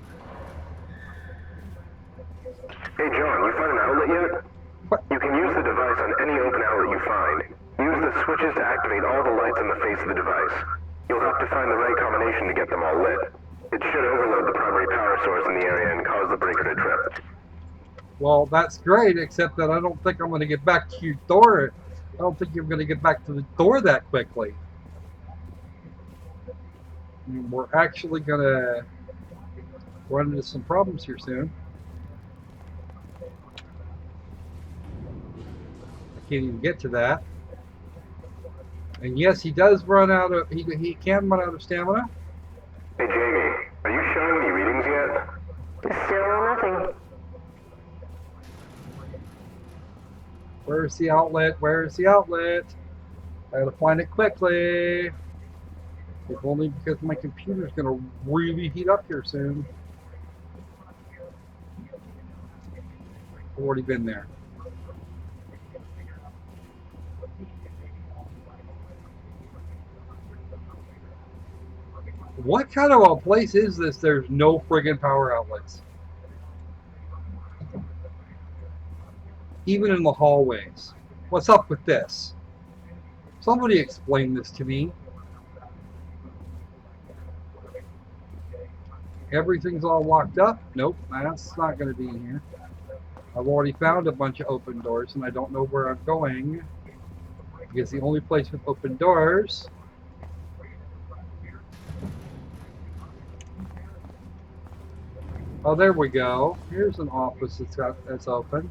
Hey John, you find an outlet yet? What? You can use the device on any open outlet you find. Use the switches to activate all the lights on the face of the device. You'll have to find the right combination to get them all lit. It should overload the primary power source in the area and cause the breaker to trip. Well, that's great, except that I don't think I'm going to get back to your door. I don't think you're going to get back to the door that quickly. And we're actually going to run into some problems here soon. I can't even get to that. And yes, he does run out of, he can run out of stamina. Hey Jamie, are you showing any readings yet? Still nothing. Where's the outlet? Where's the outlet? I gotta find it quickly. If only because my computer's gonna really heat up here soon. I've already been there. What kind of a place is this? There's no friggin' power outlets. Even in the hallways. What's up with this? Somebody explain this to me. Everything's all locked up? Nope, that's not going to be in here. I've already found a bunch of open doors and I don't know where I'm going. Because the only place with open doors oh, there we go. Here's an office that's open.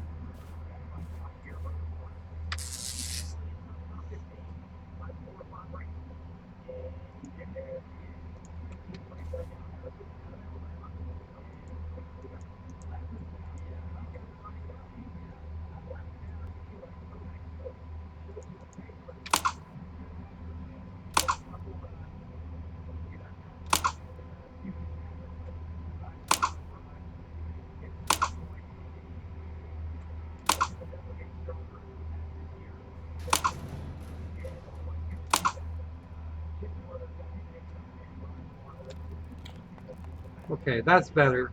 Okay, that's better.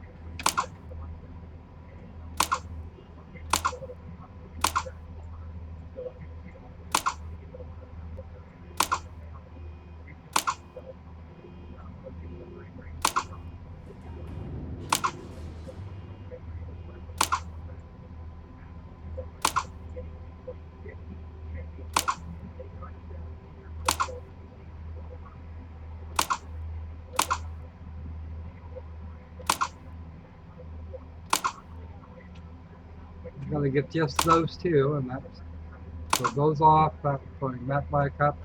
I'm gonna get just those two, and that's so those off. Putting that back up.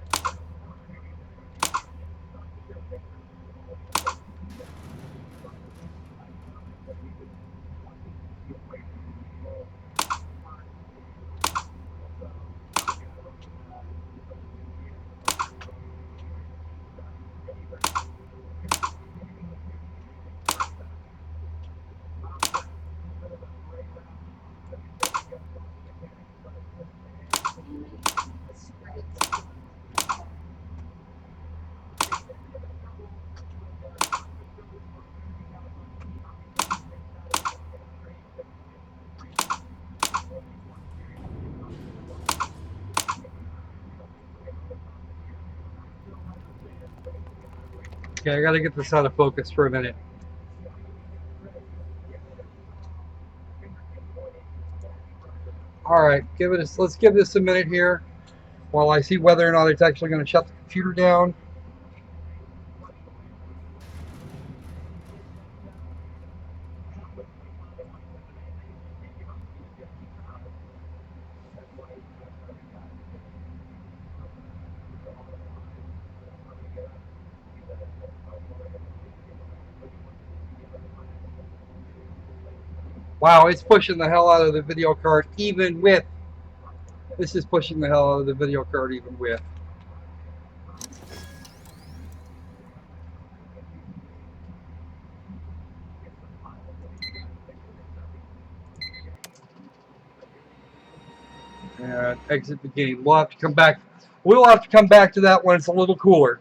Okay, I gotta get this out of focus for a minute. All right, let's give this a minute here while I see whether or not it's actually going to shut the computer down. Wow, it's pushing the hell out of the video card even with. This is pushing the hell out of the video card even with. and exit the game. We'll have to come back. We'll have to come back to that when it's a little cooler.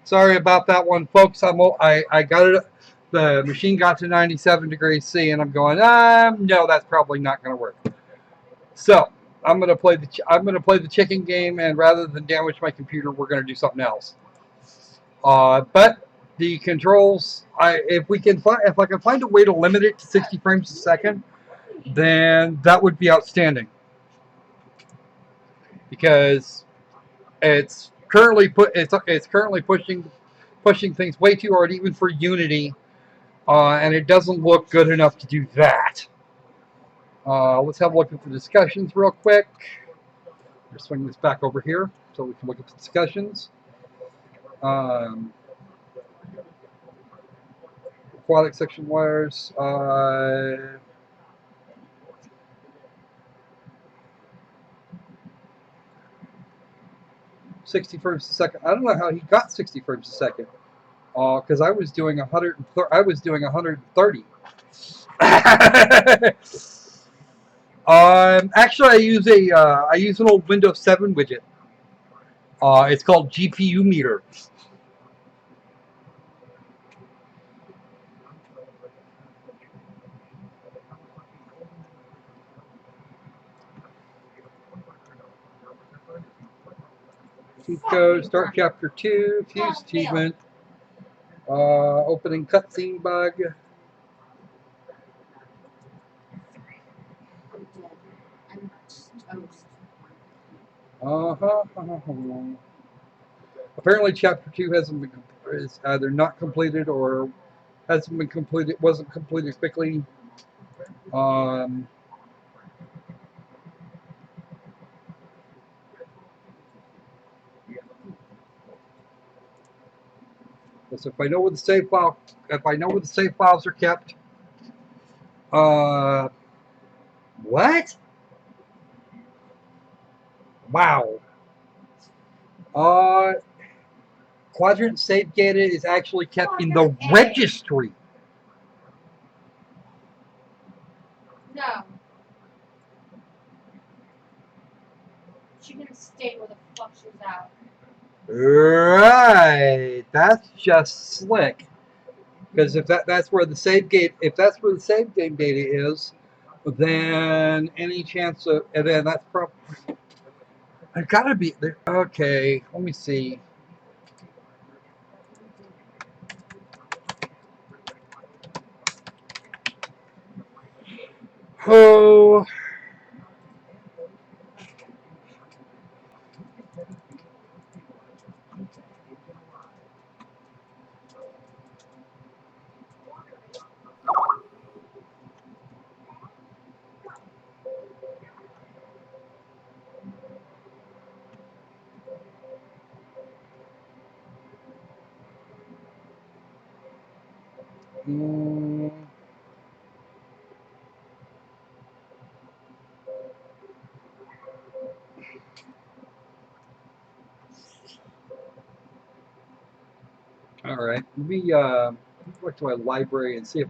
Sorry about that one, folks. I got it. The machine got to 97 degrees C, and I'm going. No, that's probably not going to work. So I'm going to play the chicken game, and rather than damage my computer, we're going to do something else. But the controls, if I can find a way to limit it to 60 frames a second, then that would be outstanding. Because it's currently pushing things way too hard, even for Unity, and it doesn't look good enough to do that. Let's have a look at the discussions real quick. Just swing this back over here so we can look at the discussions. Aquatic section wires. 60 frames a second. I don't know how he got 60 frames a second. Because I was doing 130. Actually, I use an old Windows 7 widget. It's called GPU meter. Code, start chapter 2, fuse achievement, opening cutscene bug. Apparently, chapter 2 is either not completed or hasn't been completed. Wasn't completed quickly. So if I know where the save files are kept. What? Wow. Quadrant save data is actually kept in the registry. No. She can stay where the fuck she's at. Right. That's just slick. Because if that's where the save game data is, then any chance of, and then that's probably, I gotta be there. Okay, let me see. Oh. All right, let me look to my library and see if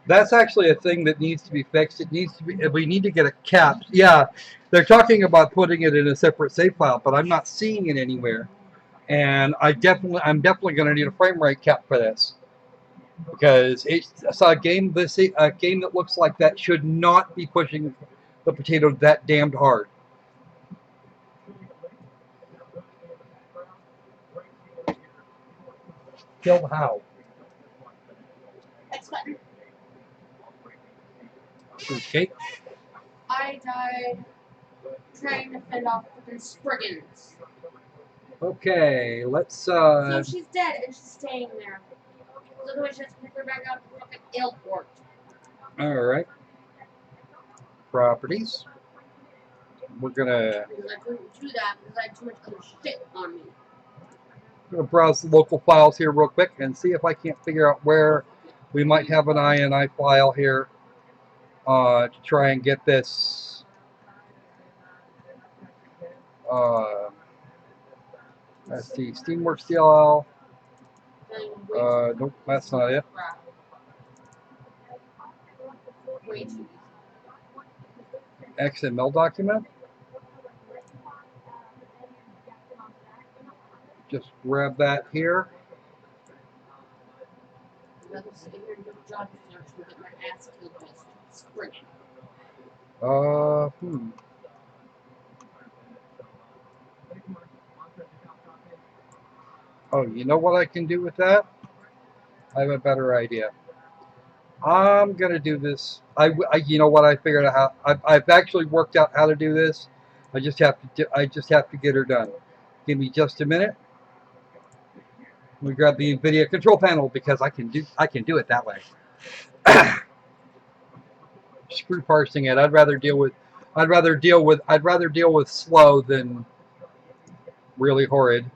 that's actually a thing that needs to be fixed. It needs to be. We need to get a cap. Yeah, they're talking about putting it in a separate save file, but I'm not seeing it anywhere. And I'm definitely going to need a frame rate cap for this, because it's a game that looks like that should not be pushing the potato that damned hard. Killed how? X button. Okay. I died trying to fend off the Spriggans. Okay, let's So she's dead and she's staying there. Otherwise, she has to pick her back up at the fucking airport. all right. Properties. We're gonna Because I couldn't do that because I had too much other shit on me. browse the local files here real quick and see if I can't figure out where we might have an INI file here to try and get this. Let's see, Steamworks DLL. Nope, that's not it. Way too easy. XML document. just grab that here. Another your new job description that my ass killed just sprinting. Oh, you know what I can do with that? I have a better idea. I'm gonna do this. You know what? I figured out how. I've actually worked out how to do this. I just have to get her done. Give me just a minute. Let me grab the NVIDIA control panel because I can do it that way. Screw parsing it. I'd rather deal with slow than really horrid.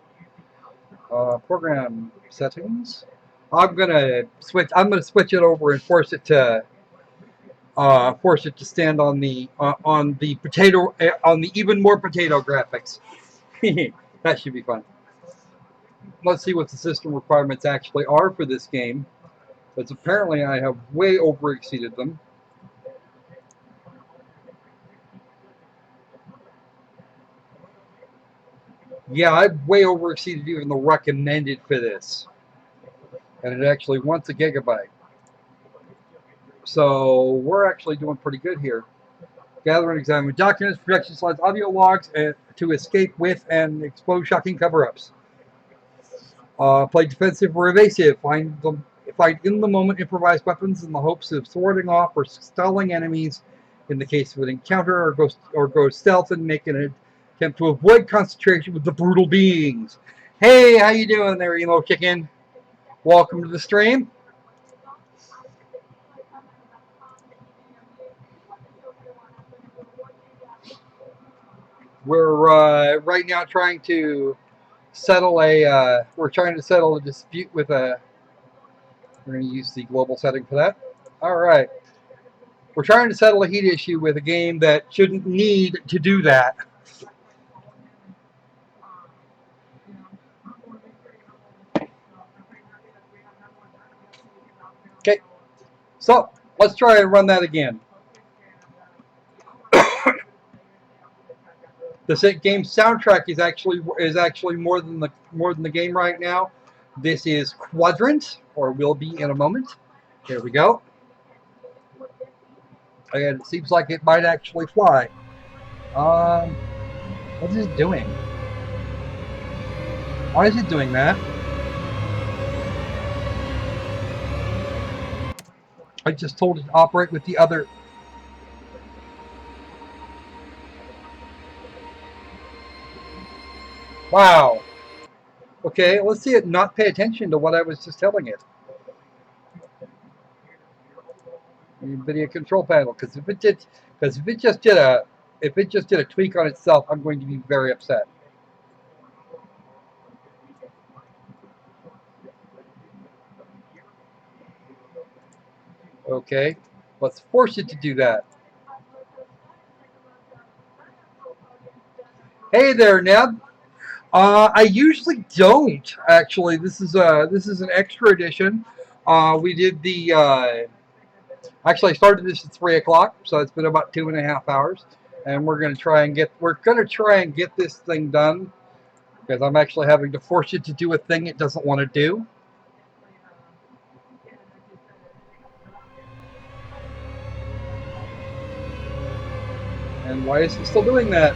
Program settings. I'm gonna switch it over and force it to stand on the potato on the even more potato graphics. That should be fun. Let's see what the system requirements actually are for this game, because apparently I have way over exceeded them. Yeah, I've way over exceeded even the recommended for this, and it actually wants a gigabyte. So we're actually doing pretty good here. Gather and examine documents, projection slides, audio logs, to escape with and expose shocking cover-ups. Play defensive or evasive. Find in the moment improvised weapons in the hopes of thwarting off or stalling enemies in the case of an encounter, or go stealth and make an attempt to avoid concentration with the brutal beings. Hey, how you doing there, emo chicken? Welcome to the stream. We're right now trying to settle a dispute with a. We're going to use the global setting for that. All right. We're trying to settle a heat issue with a game that shouldn't need to do that. Okay. So let's try and run that again. The game soundtrack is actually more than the game right now. This is Quadrant, or will be in a moment. Here we go. And it seems like it might actually fly. What is it doing? Why is it doing that? I just told it to operate with the other. Wow. Okay, let's see it not pay attention to what I was just telling it. NVIDIA control panel, because if it just did a tweak on itself, I'm going to be very upset. Okay, let's force it to do that. Hey there, Neb. I usually don't actually. This is an extra edition. We did the. Actually, I started this at 3 o'clock, so it's been about 2.5 hours, and we're gonna try and get this thing done, because I'm actually having to force it to do a thing it doesn't want to do. And why is it still doing that?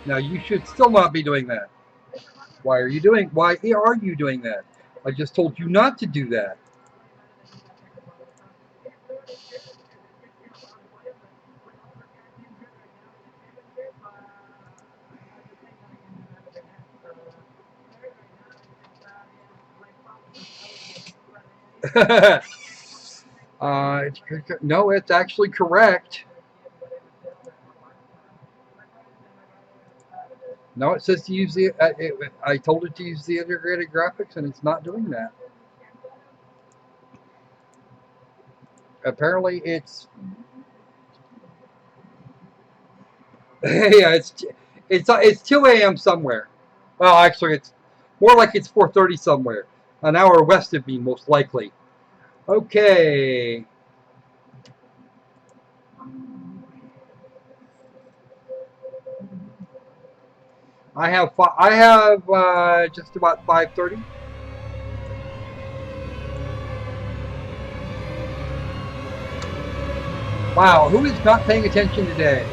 Now you should still not be doing that. Why are you doing that? I just told you not to do that. No, it's actually correct. No, it says to use the. I told it to use the integrated graphics, and it's not doing that. Apparently, it's. Yeah, it's 2 a.m. somewhere. Well, actually, it's more like it's 4:30 somewhere, an hour west of me, most likely. Okay. I have just about 5:30. Wow, who is not paying attention today?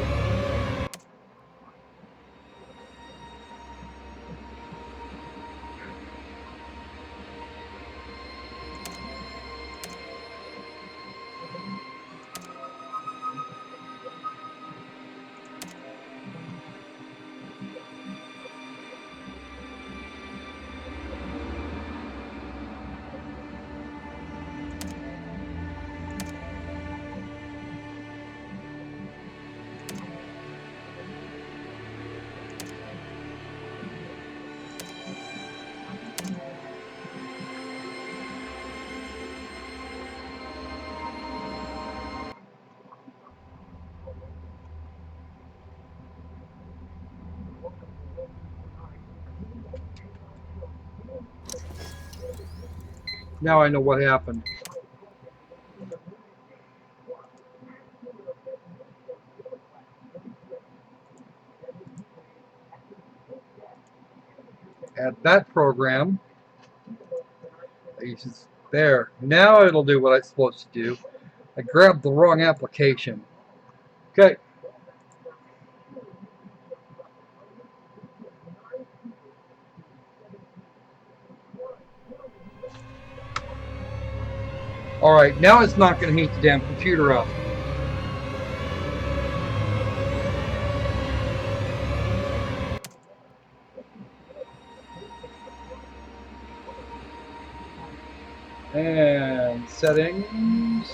Now I know what happened. Add that program. There. Now it'll do what it's supposed to do. I grabbed the wrong application. Okay. Alright, now it's not going to heat the damn computer up. And settings.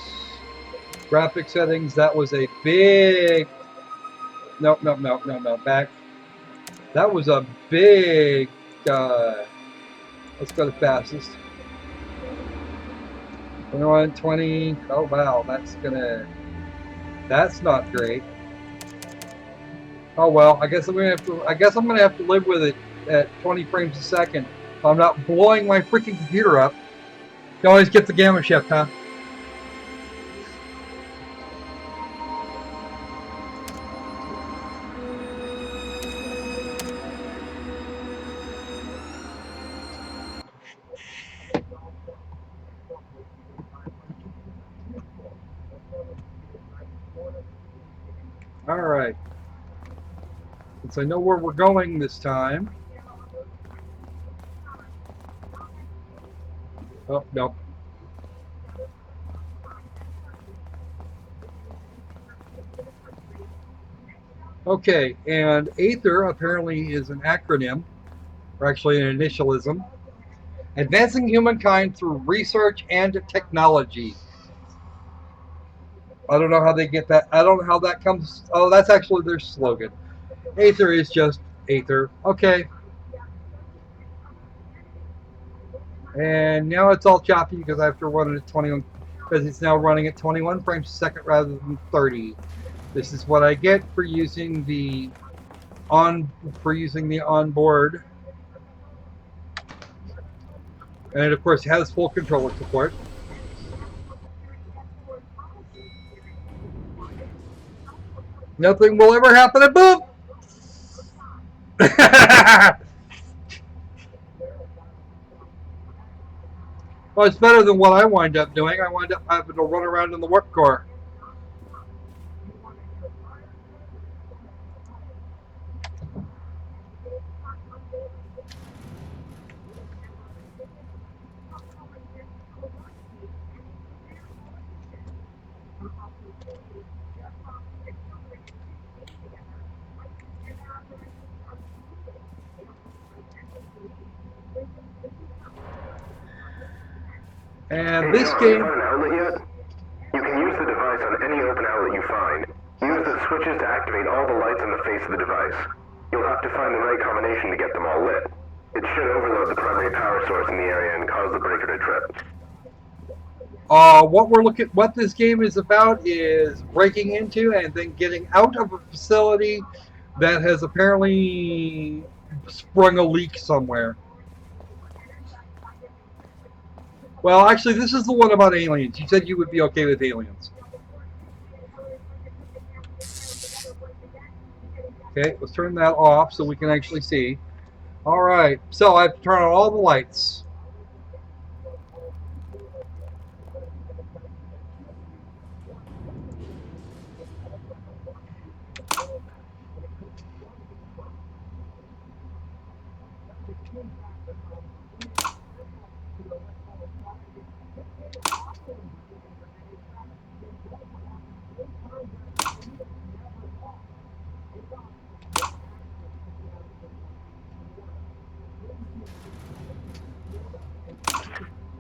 Graphic settings, that was a big... Nope, back. That was a big... let's go to fastest. 21, 20. Oh wow, that's not great. Oh well, I guess I'm gonna have to live with it at 20 frames a second. If I'm not blowing my freaking computer up. You always get the gamma shift, huh? Alright. Since I know where we're going this time. Oh, nope. Okay, and Aether apparently is an acronym, or actually an initialism. Advancing humankind through research and technology. I don't know how they get that. I don't know how that comes. Oh, that's actually their slogan. Aether is just Aether. Okay. And now it's all choppy because I have to run it at 21, because it's now running at 21 frames a second rather than 30. This is what I get for using the onboard. And it of course has full controller support. Nothing will ever happen at boom. Well, it's better than what I wind up doing. I wind up having to run around in the warp core. And this game... An outlet yet? You can use the device on any open outlet you find. Use the switches to activate all the lights on the face of the device. You'll have to find the right combination to get them all lit. It should overload the primary power source in the area and cause the breaker to trip. What this game is about is breaking into and then getting out of a facility that has apparently sprung a leak somewhere. Well, actually, this is the one about aliens. You said you would be okay with aliens. Okay, let's turn that off so we can actually see. All right, so I have to turn on all the lights.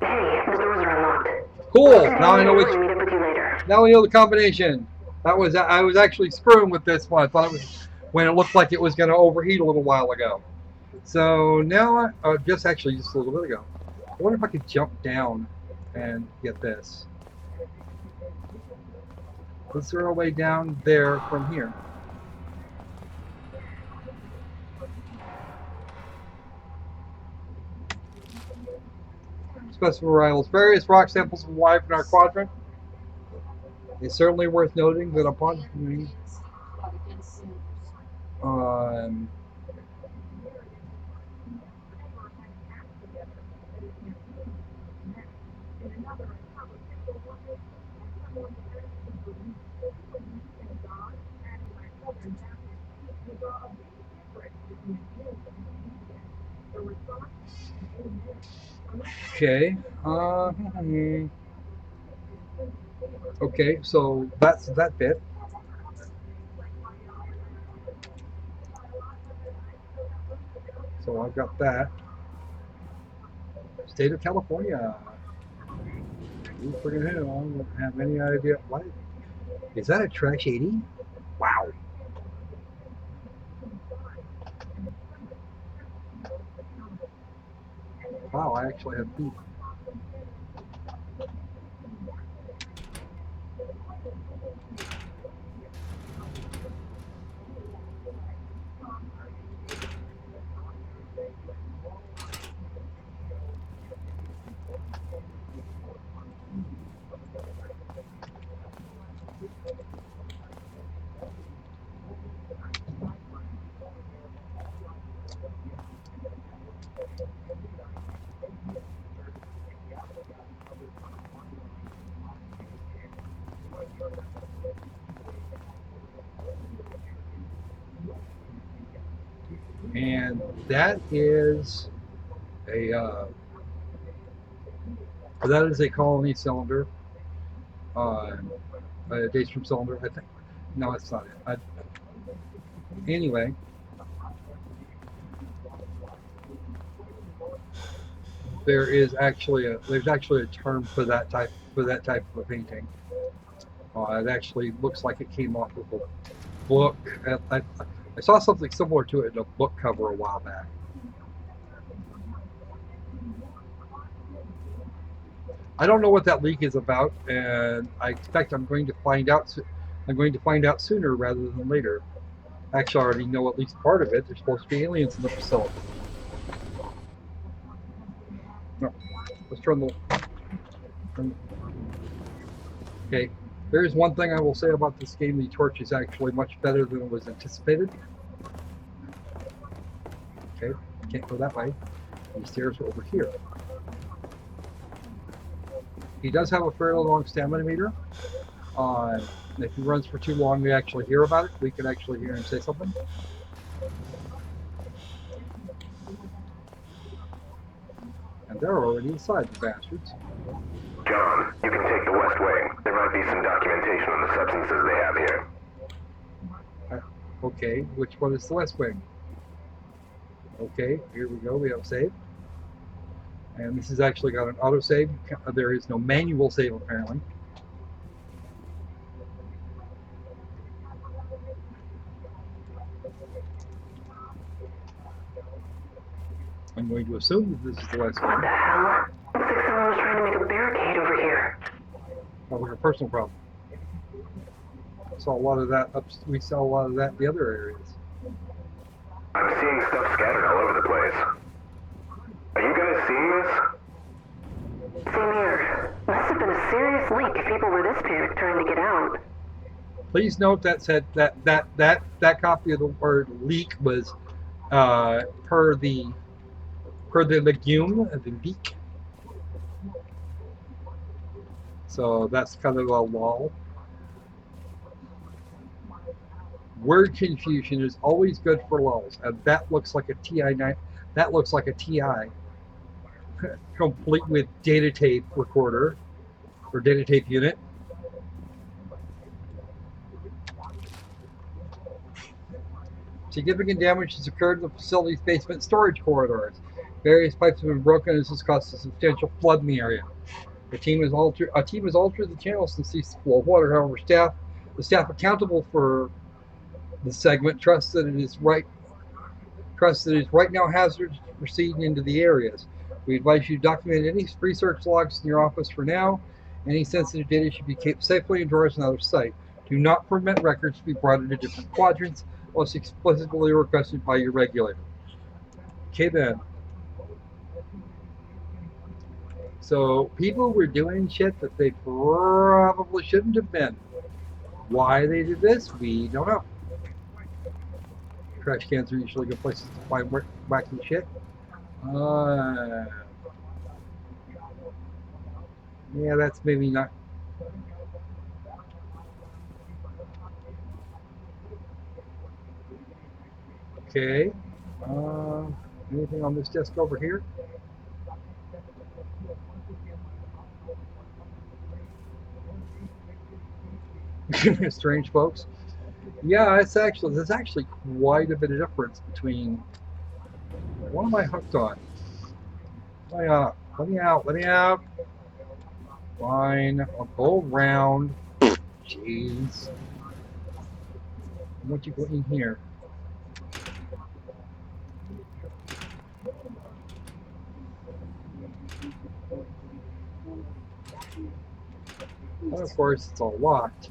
Hey, the doors are unlocked. Cool. Now I know which. Meet up with you later. Now we know the combination. I was actually screwing with this one. I thought it was when it looked like it was going to overheat a little while ago. So now, just a little bit ago. I wonder if I could jump down and get this. Is there a way down there from here? Specimen arrivals. Various rock samples of life in our quadrant. It's certainly worth noting that upon okay. Okay, so that's that bit. So I've got that. State of California. You friggin' hell, I don't have any idea. What? Is that a Trash 80? Wow. Wow, I actually have beef. And that is a colony cylinder, a daystrom cylinder. I think. No, it's not it. Anyway, there's actually a term for that type of a painting. It actually looks like it came off of a book. I saw something similar to it in a book cover a while back. I don't know what that leak is about, and I expect I'm going to find out. I'm going to find out sooner rather than later. Actually, I already know at least part of it. There's supposed to be aliens in the facility. No, let's turn the. Okay, there's one thing I will say about this game: the torch is actually much better than it was anticipated. Okay, can't go that way. The stairs are over here. He does have a fairly long stamina meter. If he runs for too long, we actually hear about it. We can actually hear him say something. And they're already inside, the bastards. John, you can take the West Wing. There might be some documentation on the substances they have here. Okay, which one is the West Wing? Okay, here we go. We have save. And this has actually got an auto save. There is no manual save apparently. I'm going to assume that this is the West Wing. What the hell? Looks like someone was trying to make a barricade over here. Probably a personal problem. Saw a lot of that we saw a lot of that in the other areas. I'm seeing stuff scattered all over the place. Are you guys seeing this? Same here. Must have been a serious leak if people were this panicked trying to get out. Please note that said that copy of the word leak was per the legume, the leak. So that's kind of a lull. Word confusion is always good for lulls, and that looks like a TI-9. That looks like a TI, complete with data tape recorder or data tape unit. Significant damage has occurred in the facility's basement storage corridors. Various pipes have been broken, and this has caused a substantial flood in the area. A team has altered the channels to cease the flow of water. However, the staff accountable for the segment trust that it is right now hazardous to proceed into the areas. We advise you to document any research logs in your office for now. Any sensitive data should be kept safely in drawers and out of sight. Do not permit records to be brought into different quadrants unless explicitly requested by your regulator. Okay then. So people were doing shit that they probably shouldn't have been. Why they did this, we don't know. Trash cans are usually good places to find wacky shit. Yeah, that's maybe not. Okay. Anything on this desk over here? Strange folks. Yeah, there's actually quite a bit of difference between. What am I hooked on? Let me out. Fine, I'll go around. Jeez. What you got in here? Well, of course, it's all locked.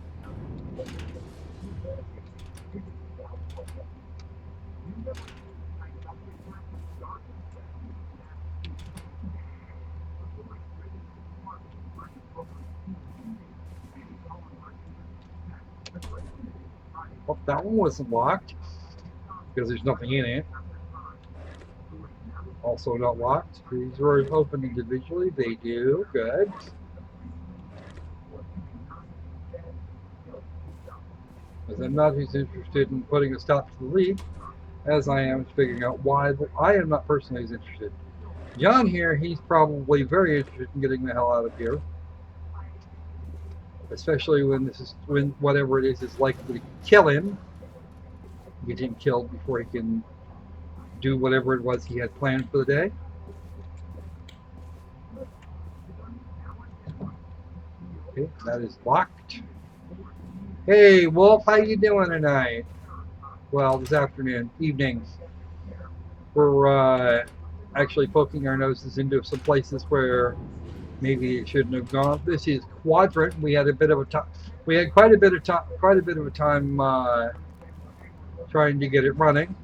Well, that one wasn't locked because there's nothing in it. Also not locked. These drawers open individually. They do. Good. As I'm not as interested in putting a stop to the leak as I am figuring out why I am not personally as interested. John here, he's probably very interested in getting the hell out of here. Especially when whatever it is likely to kill him. Get him killed before he can do whatever it was he had planned for the day. Okay, that is locked. Hey, Wolf, how you doing tonight? Well, this evening. We're actually poking our noses into some places where maybe it shouldn't have gone. This is Quadrant. We had a bit of a time. We had quite a bit of time trying to get it running.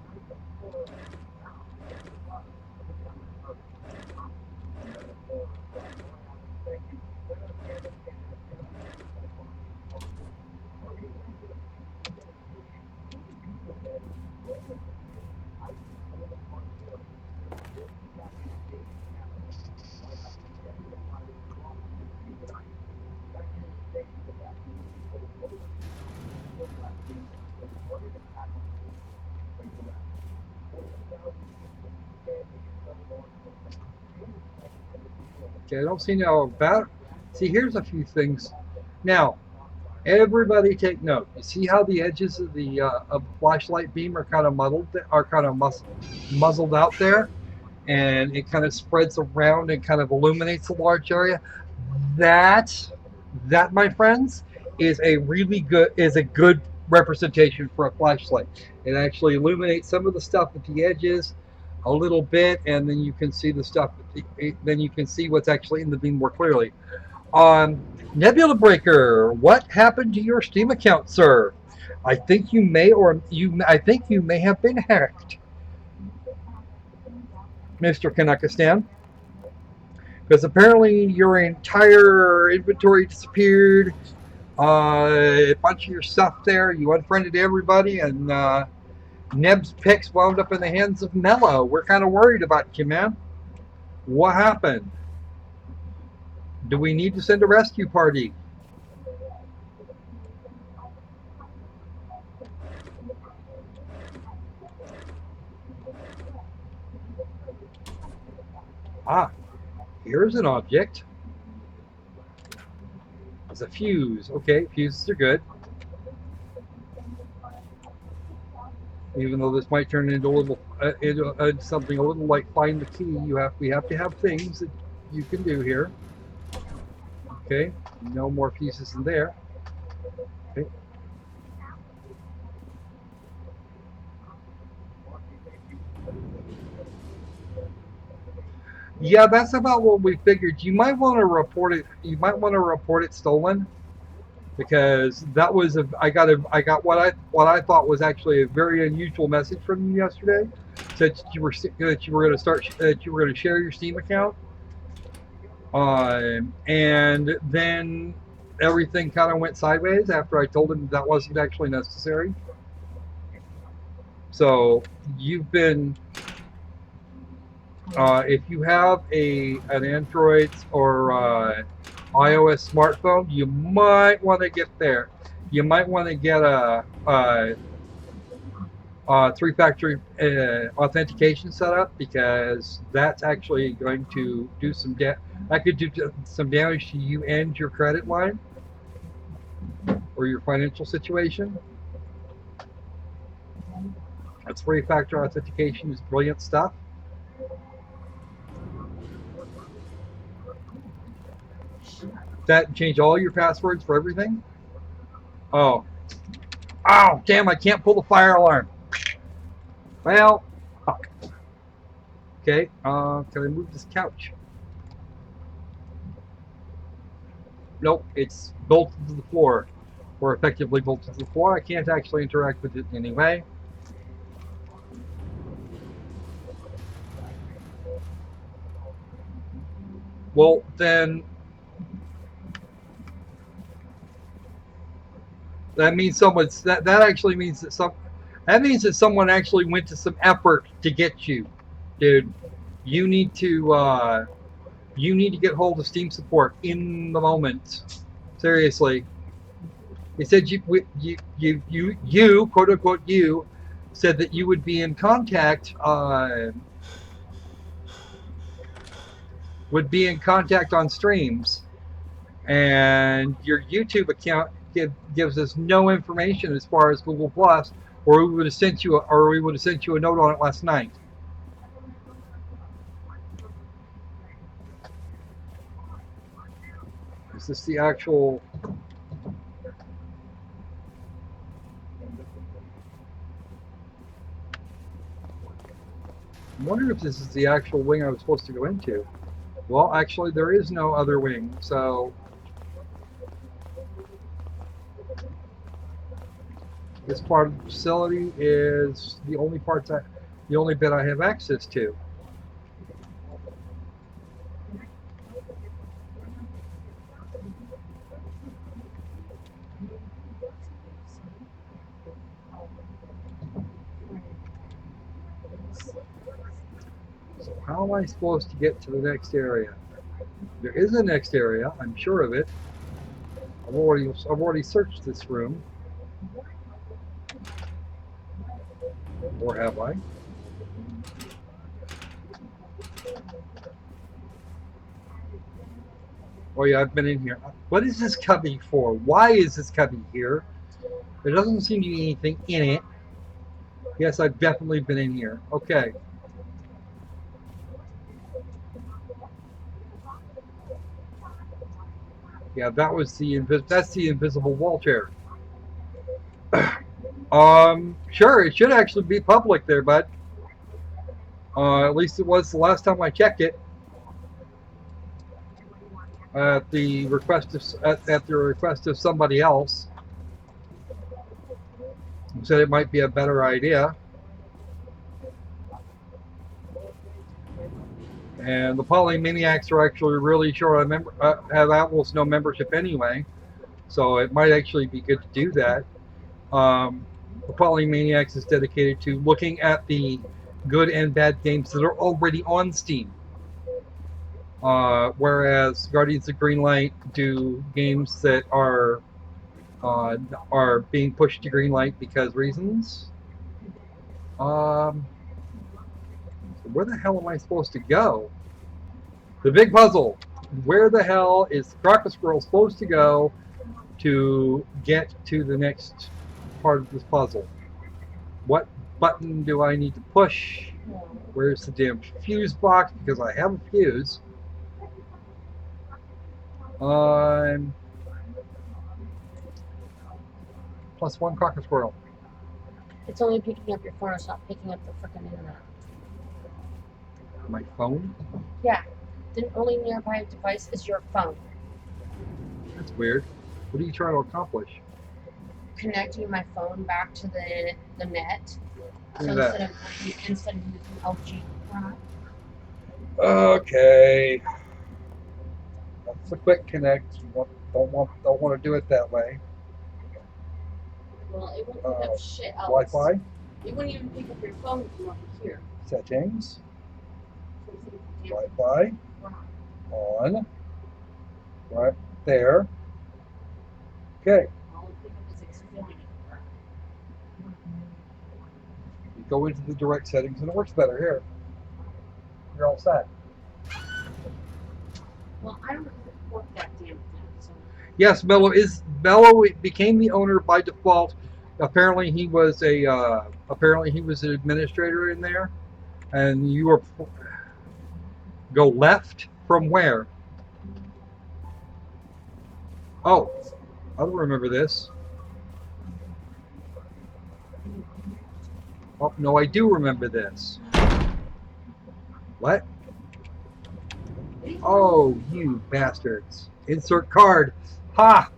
Okay, I don't see now about. See, here's a few things. Now, everybody take note. You see how the edges of the flashlight beam are kind of muzzled out there, and it kind of spreads around and kind of illuminates a large area. That, my friends, is a good representation for a flashlight. It actually illuminates some of the stuff at the edges a little bit, and then you can see the stuff. Then you can see what's actually in the beam more clearly. Nebula Breaker, what happened to your Steam account, sir? I think you may have been hacked, Mr. Kanakistan. Because apparently your entire inventory disappeared. A bunch of your stuff there. You unfriended everybody, and Neb's picks wound up in the hands of Mello. We're kind of worried about you, man. What happened? Do we need to send a rescue party? Ah, here's an object. It's a fuse. Okay, fuses are good. Even though this might turn into a little, something a little like find the key. We have to have things that you can do here. Okay, no more fuses in there. Okay. Yeah, that's about what we figured. You might want to report it. You might want to report it stolen, because that was I got what I thought was actually a very unusual message from you yesterday. Said you were going to share your Steam account, and then everything kind of went sideways after I told him that wasn't actually necessary. So you've been. If you have an Android or iOS smartphone, you might want to get there. You might want to get a three-factor authentication set up, because that's actually going to do some that could do some damage to you and your credit line or your financial situation. That's three-factor authentication is brilliant stuff. That change all your passwords for everything. Oh, damn! I can't pull the fire alarm. Well, fuck. Okay, can I move this couch? Nope, it's bolted to the floor, or effectively bolted to the floor. I can't actually interact with it in any way. Well, then that means that actually means that someone actually went to some effort to get you, dude. You need to get hold of Steam support in the moment. Seriously. They said you quote unquote you said that you would be in contact on streams, and your YouTube account gives us no information as far as Google Plus, or we would have sent you a note on it last night. Is this the actual? I wonder if this is the actual wing I was supposed to go into. Well, actually, there is no other wing, so this part of the facility is the only bit I have access to. So how am I supposed to get to the next area? There is a next area, I'm sure of it. I've already searched this room. Or have I? Oh yeah, I've been in here. What is this cubby for? Why is this cubby here? There doesn't seem to be anything in it. Yes, I've definitely been in here. Okay. Yeah, that's the invisible wall chair. Sure, it should actually be public there, bud. At least it was the last time I checked it. At the request of somebody else, who said it might be a better idea. And the Polymaniacs are actually really short on have almost no membership anyway, so it might actually be good to do that. The Polymaniacs is dedicated to looking at the good and bad games that are already on Steam. Whereas Guardians of Greenlight do games that are being pushed to Greenlight because reasons. So where the hell am I supposed to go? The big puzzle. Where the hell is SquirrelPlay supposed to go to get to the next part of this puzzle? What button do I need to push? Where's the damn fuse box? Because I have a fuse. +1 Crocker Squirrel. It's only picking up your phone, it's not picking up the freaking internet. My phone? Yeah. The only nearby device is your phone. That's weird. What are you trying to accomplish? Connecting my phone back to the net. So Look at instead of using LG. Okay. That's a quick connect. You don't want to do it that way. Well, it won't pick up shit else. Wi-Fi. It wouldn't even pick up your phone from over here. Settings. Wi-Fi. On. Right there. Okay. All it pick up is Xfinity. You go into the direct settings and it works better here. You're all set. Well, I don't report that damn thing. So. Yes, Mello became the owner by default. Apparently he was an administrator in there, and you were go left from where? Oh, I don't remember this. Oh no, I do remember this. What? Oh, you bastards! Insert card. Ha!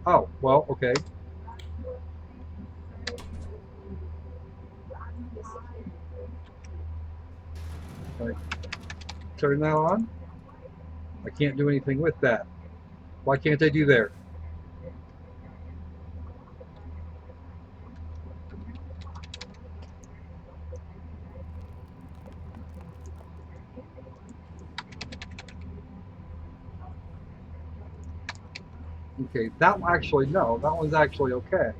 Oh, well, okay. Turn that on. I can't do anything with that. Why can't I do there? Okay, that one actually, no, that one's actually okay.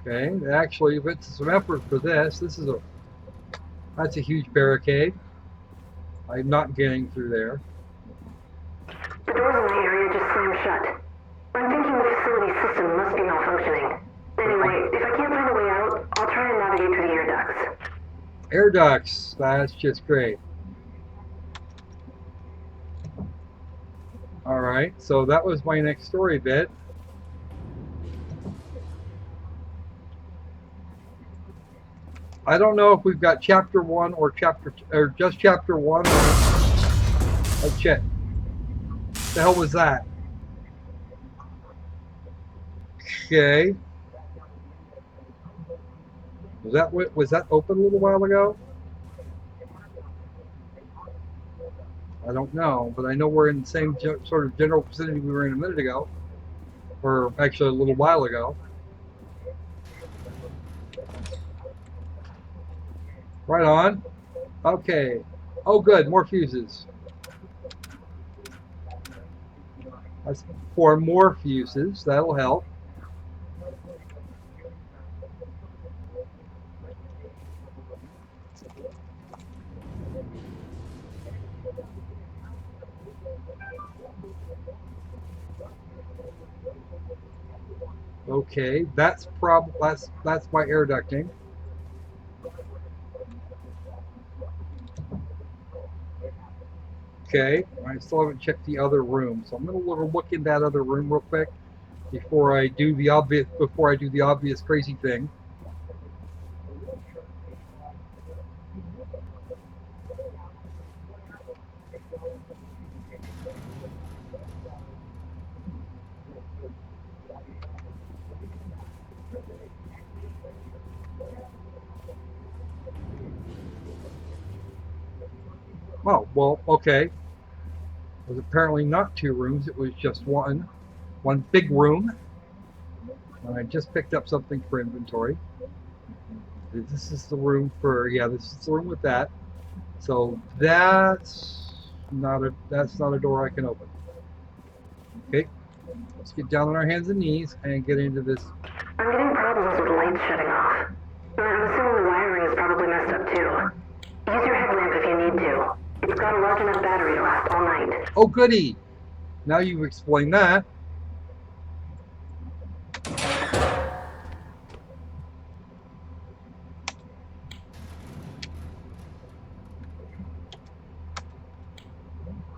Okay, actually, if it's some effort for this, that's a huge barricade. I'm not getting through there. The doors in the area just slammed shut. I'm thinking the facility system must be malfunctioning. Anyway, if I can't find a way out, I'll try and navigate through the air ducts. Air ducts, that's just great. Alright, so that was my next story bit. I don't know if we've got chapter 1 or just chapter 1. Oh shit. What the hell was that? Okay. Was that open a little while ago? I don't know, but I know we're in the same sort of general vicinity we were in a minute ago, or actually a little while ago. Right on. Okay. Oh, good. More fuses. That's 4 more fuses. That'll help. Okay, that's my air ducting. Okay, I still haven't checked the other room, so I'm gonna look in that other room real quick before I do the obvious crazy thing. Oh, well, okay. It was apparently not 2 rooms. It was just one big room. And I just picked up something for inventory. This is the room for, yeah, this is the room with that. So that's not a door I can open. Okay, let's get down on our hands and knees and get into this. I'm getting problems with the lights shutting off. I'm assuming the wiring is probably messed up too. Use your headlamp if you need to. It's got a large enough battery to last all night. Oh, goody! Now you've explained that.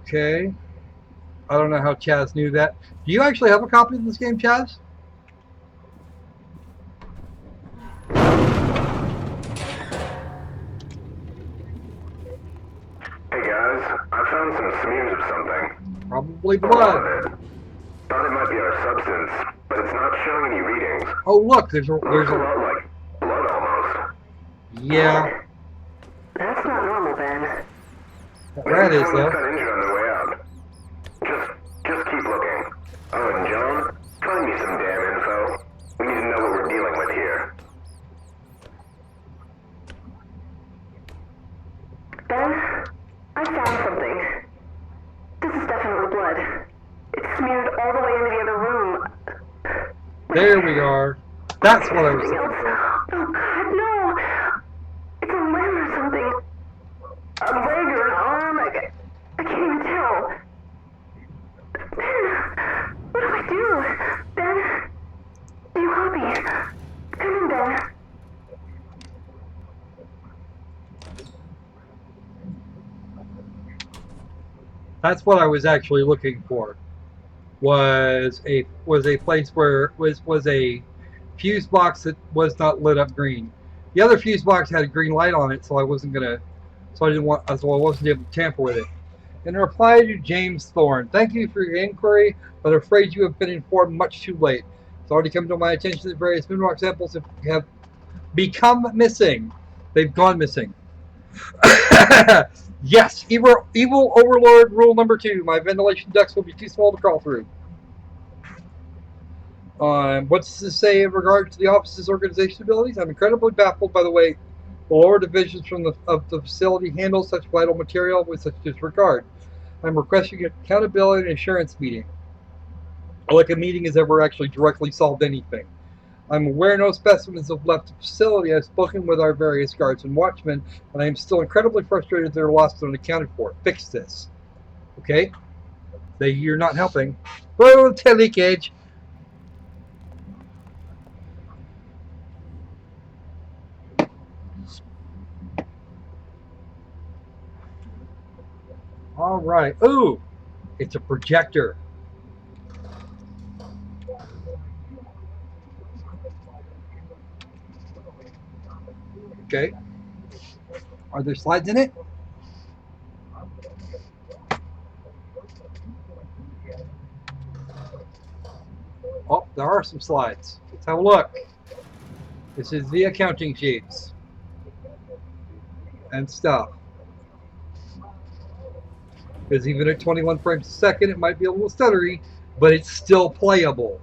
Okay. I don't know how Chaz knew that. Do you actually have a copy of this game, Chaz? Hey guys, I found some smears of something. Probably A lot blood. of it. Thought it might be our substance, but it's not showing any readings. Oh, look, there's Looks a lot like blood almost. yeah. That's not normal, Ben. That is, Someone though. got injured on their way out. Just keep looking. Oh, and John, find me some damn info. We need to know what we're dealing with here. Ben, I found something. This is definitely blood. It's smeared all the way into the other room. There we are. That's what I was Something looking else. for. Oh God, no! It's a limb or something. A leg or an arm. I can't even tell. Ben, what do I do? Ben, do you copy? Come in, Ben. That's what I was actually looking for. Was a place where was a fuse box that was not lit up green. The other fuse box had a green light on it, so I wasn't I wasn't able to tamper with it. In reply to James Thorne, thank you for your inquiry, but afraid you have been informed much too late. It's already come to my attention that various mineral samples have become missing. They've gone missing. Yes, evil overlord rule number 2. My ventilation ducts will be too small to crawl through. What's this say in regard to the office's organization abilities? I'm incredibly baffled by the way the lower divisions of the facility handle such vital material with such disregard. I'm requesting an accountability and assurance meeting. Like a meeting has ever actually directly solved anything. I'm aware no specimens have left the facility. I've spoken with our various guards and watchmen, and I am still incredibly frustrated they're lost and unaccounted for. Fix this. Okay? You're not helping. Roll leakage. Alright. Ooh! It's a projector. Okay. Are there slides in it? Oh, there are some slides. Let's have a look. This is the accounting sheets and stuff. Because even at 21 frames a second, it might be a little stuttery, but it's still playable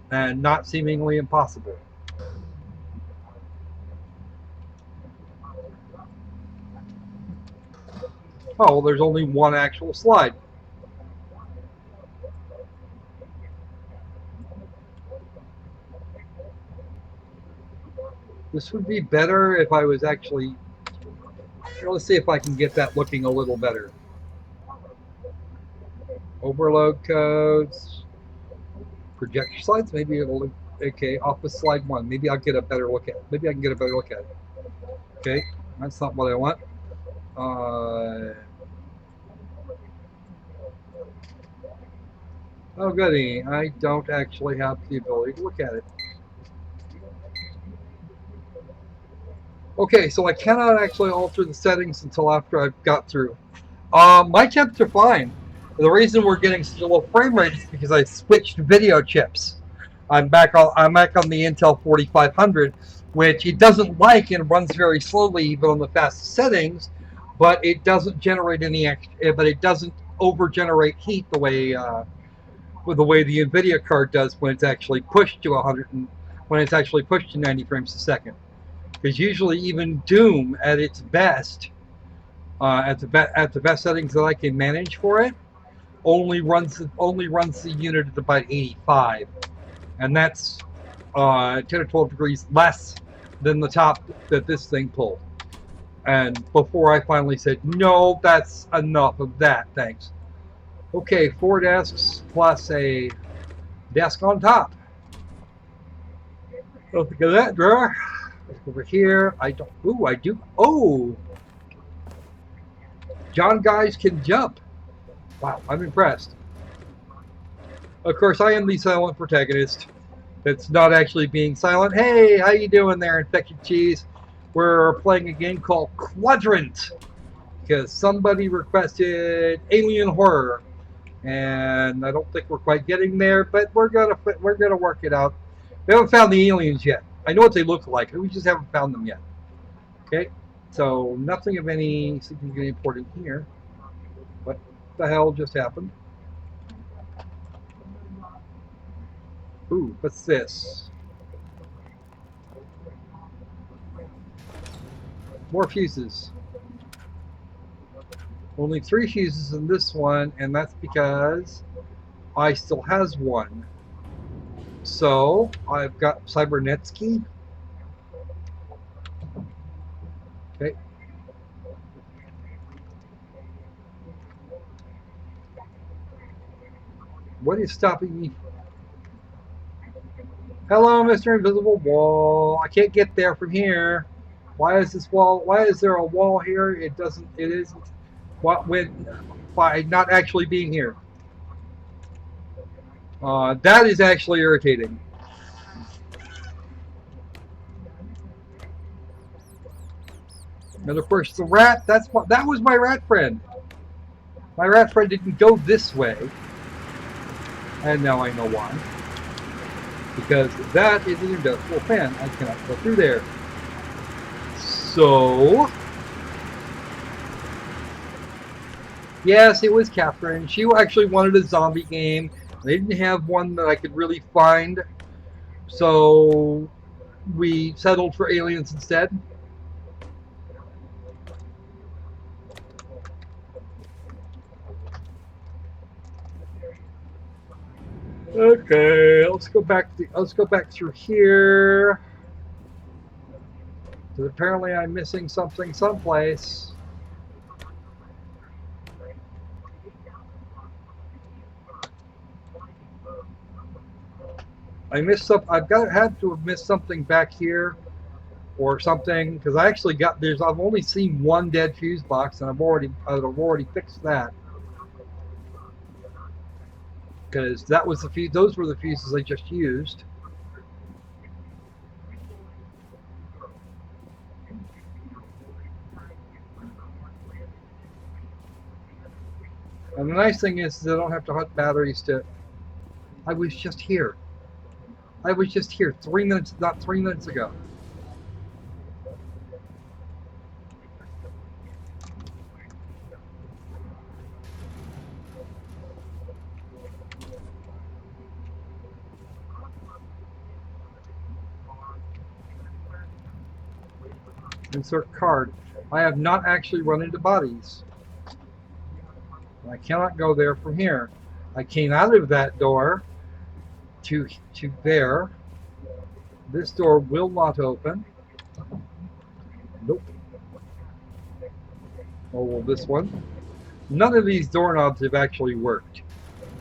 and not seemingly impossible. Oh, well, there's only one actual slide. This would be better if I was actually... Let's see if I can get that looking a little better. Overload codes. Projector slides, maybe it'll look... Okay, office slide 1. Maybe I'll get a better look at it. Maybe I can get a better look at it. Okay, that's not what I want. Oh goody, I don't actually have the ability to look at it. Okay, so I cannot actually alter the settings until after I've got through. My temps are fine. The reason we're getting such a low frame rate is because I switched video chips. I'm back on the Intel 4500, which it doesn't like and runs very slowly even on the fastest settings. but it doesn't generate any extra. But it doesn't over-generate heat the way with the way the NVIDIA card does when it's actually pushed to 100 and when it's actually pushed to 90 frames a second. Because usually even Doom at its best, at the best settings that I can manage for it, only runs the unit at about 85, and that's 10 or 12 degrees less than the top that this thing pulled. And before I finally said, no, that's enough of that, thanks. Okay, 4 desks plus a desk on top. Don't think of that drawer. Over here, I don't. Ooh, I do. Oh, John Guys can jump. Wow, I'm impressed. Of course, I am the silent protagonist. That's not actually being silent. Hey, how you doing there, Infected Cheese? We're playing a game called Quadrant because somebody requested alien horror, and I don't think we're quite getting there, but we're gonna work it out. We haven't found the aliens yet. I know what they look like. We just haven't found them yet. Okay, so nothing of any significant importance here. What the hell just happened? Ooh, what's this? More fuses. Only 3 fuses in this one, and that's because I still has one. So I've got Cybernetsky. Okay. What is stopping me? Hello, Mr. Invisible Wall. I can't get there from here. Why is this wall? Why is there a wall here? It doesn't. It isn't. What when by not actually being here? That is actually irritating. And of course, the rat. That was my rat friend. My rat friend didn't go this way, and now I know why. Because that is an industrial fan. I cannot go through there. So, yes, it was Catherine. She actually wanted a zombie game. They didn't have one that I could really find, so we settled for aliens instead. Okay, let's go back through here. Because apparently I'm missing something someplace. I missed some. Had to have missed something back here, or something. Because I actually got I've only seen one dead fuse box, and I've already fixed that. Because that was those were the fuses I just used. And the nice thing is I don't have to hunt batteries to. I was just here. 3 minutes, not 3 minutes ago. Insert card. I have not actually run into bodies. I cannot go there from here. I came out of that door to there. This door will not open. Nope. Oh, well, this one. None of these doorknobs have actually worked.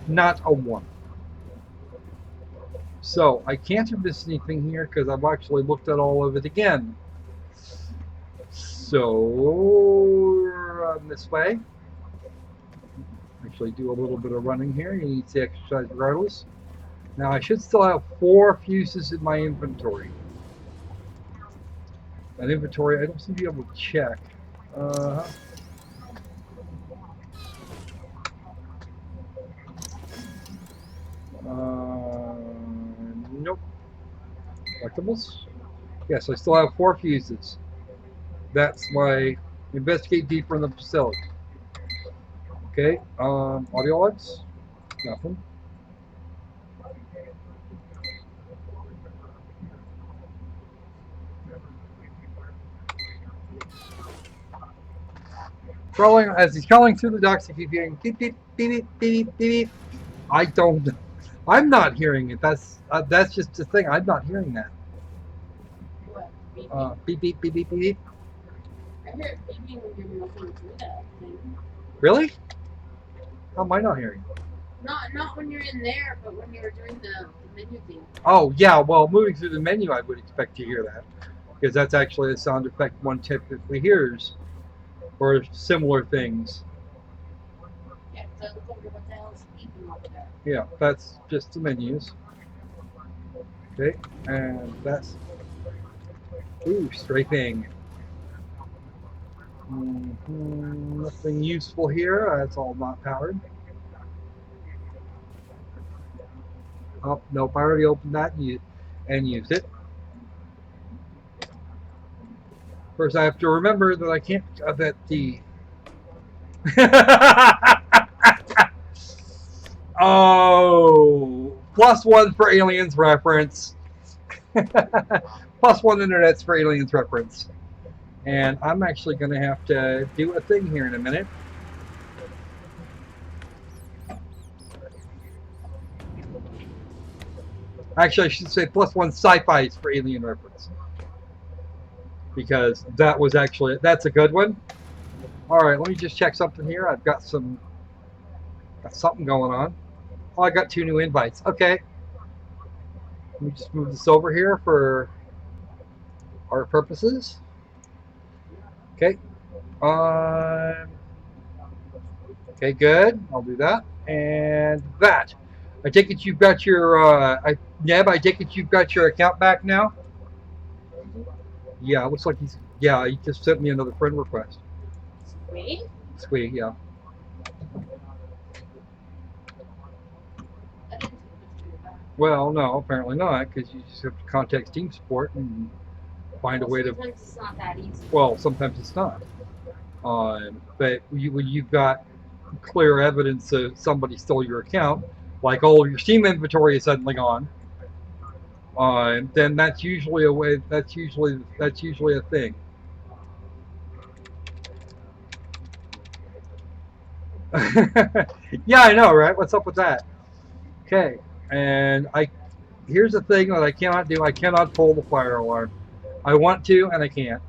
Not a one. So I can't have missed anything here because I've actually looked at all of it again. So run this way. Actually do a little bit of running here. You need to exercise regardless. Now I should still have 4 fuses in my inventory. That inventory I don't seem to be able to check. Nope. Collectibles? Yes, I still have 4 fuses. That's my Investigate deeper in the facility. Okay, audio logs? Nothing. Crawling, as he's crawling through the docks, I keep hearing beep, beep, beep, beep, beep, beep, beep. I'm not hearing it. That's just the thing. I'm not hearing that. What? Beep, beep, beep, beep, beep. I hear it beeping when you're moving through that thing. Really? How am I not hearing it? Not when you're in there, but when you're doing the menu thing. Oh, yeah, well, moving through the menu, I would expect to hear that. Because that's actually a sound effect one typically hears for similar things. Yeah, because I look over what the hell is beeping over there. Yeah, that's just the menus. Okay, and that's... Ooh, strafing. Nothing useful here. That's all not powered. Oh, nope, I already opened that and used it. First, I have to remember that I can't... that the... Oh, +1 for Aliens reference. +1 internets for Aliens reference. And I'm actually going to have to do a thing here in a minute. Actually, I should say +1 sci-fi for Alien reference. Because that was actually, that's a good one. Alright, let me just check something here. I've got something going on. Oh, I got 2 new invites. Okay. Let me just move this over here for our purposes. Okay. Okay, good. I'll do that. And that. I take it you've got your, Neb, I take it you've got your account back now? Yeah, it looks like he just sent me another friend request. Sweet? Sweet, yeah. Well, no, apparently not, because you just have to contact Team Support and find a way to... Sometimes it's not that easy. Well, sometimes it's not. But when you've got clear evidence that somebody stole your account, like all your Steam inventory is suddenly gone, then that's usually a way. That's usually a thing. Yeah, I know, right? What's up with that? Okay, and here's the thing that I cannot do. I cannot pull the fire alarm. I want to, and I can't.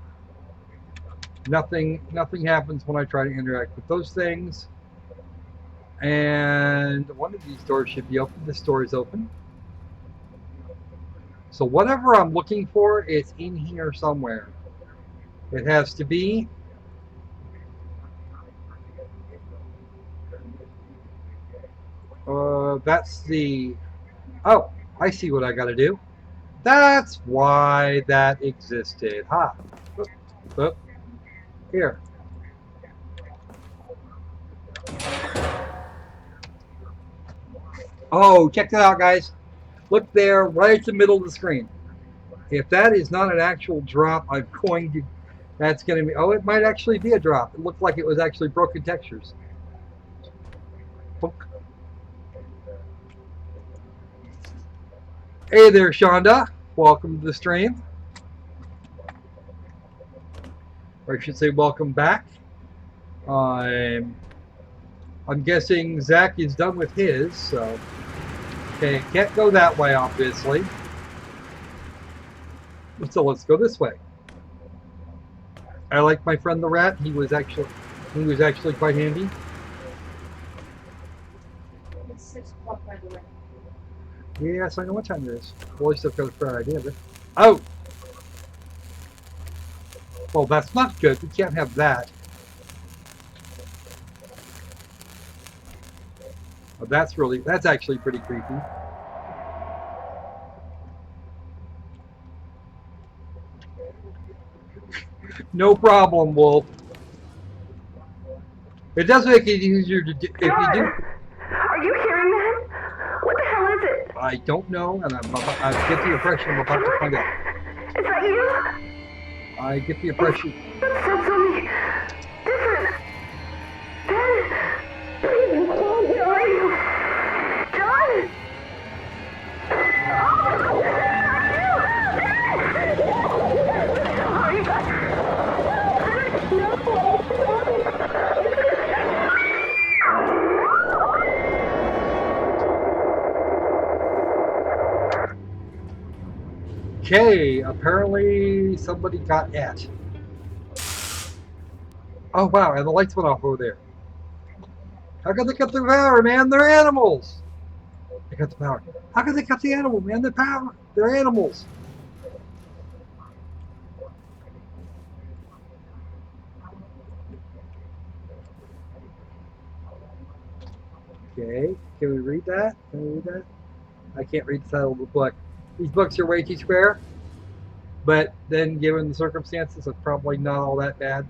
Nothing happens when I try to interact with those things. And one of these doors should be open. This door is open. So whatever I'm looking for is in here somewhere. It has to be. That's the... Oh, I see what I gotta do. That's why that existed. Ha. Oop, oop. Here. Oh, check that out, guys. Look there, right at the middle of the screen. If that is not an actual drop, I'm going to... That's going to be... Oh, it might actually be a drop. It looked like it was actually broken textures. Book. Hey there, Shonda. Welcome to the stream. Or I should say welcome back. I'm guessing Zach is done with his, so... Okay, can't go that way, obviously. So let's go this way. I like my friend the rat. He was actually quite handy. It's 6 o'clock, by the way. Yes, I know what time it is. Well, at least I've got a fair idea of it. Oh! Well, that's not good. We can't have that. Oh, that's actually pretty creepy. No problem, Wolf. It does make it easier to do if you do. Are you hearing that? What the hell is it? I don't know, and I get the impression I'm about to find out. Is that you? I get the impression. That said something different. Dad, please, where are you? John? Okay, apparently somebody got at. Oh wow, and the lights went off over there. How could they cut the power, man? They're animals. They cut the power. How could they cut the animal, man? They're power. They're animals. Okay, can we read that? Can we read that? I can't read the title of the book. These books are way too square, but then given the circumstances, it's probably not all that bad.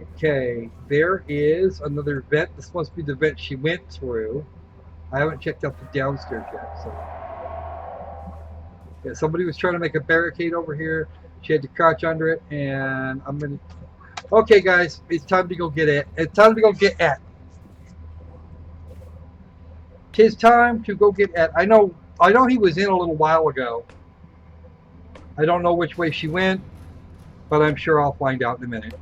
Okay, there is another vent. This must be the vent she went through. I haven't checked out the downstairs yet, so. Yeah, somebody was trying to make a barricade over here. She had to crouch under it, and I'm gonna. Okay, guys, it's time to go get it. It's time to go get at. Tis time to go get at. I know he was in a little while ago. I don't know which way she went, but I'm sure I'll find out in a minute.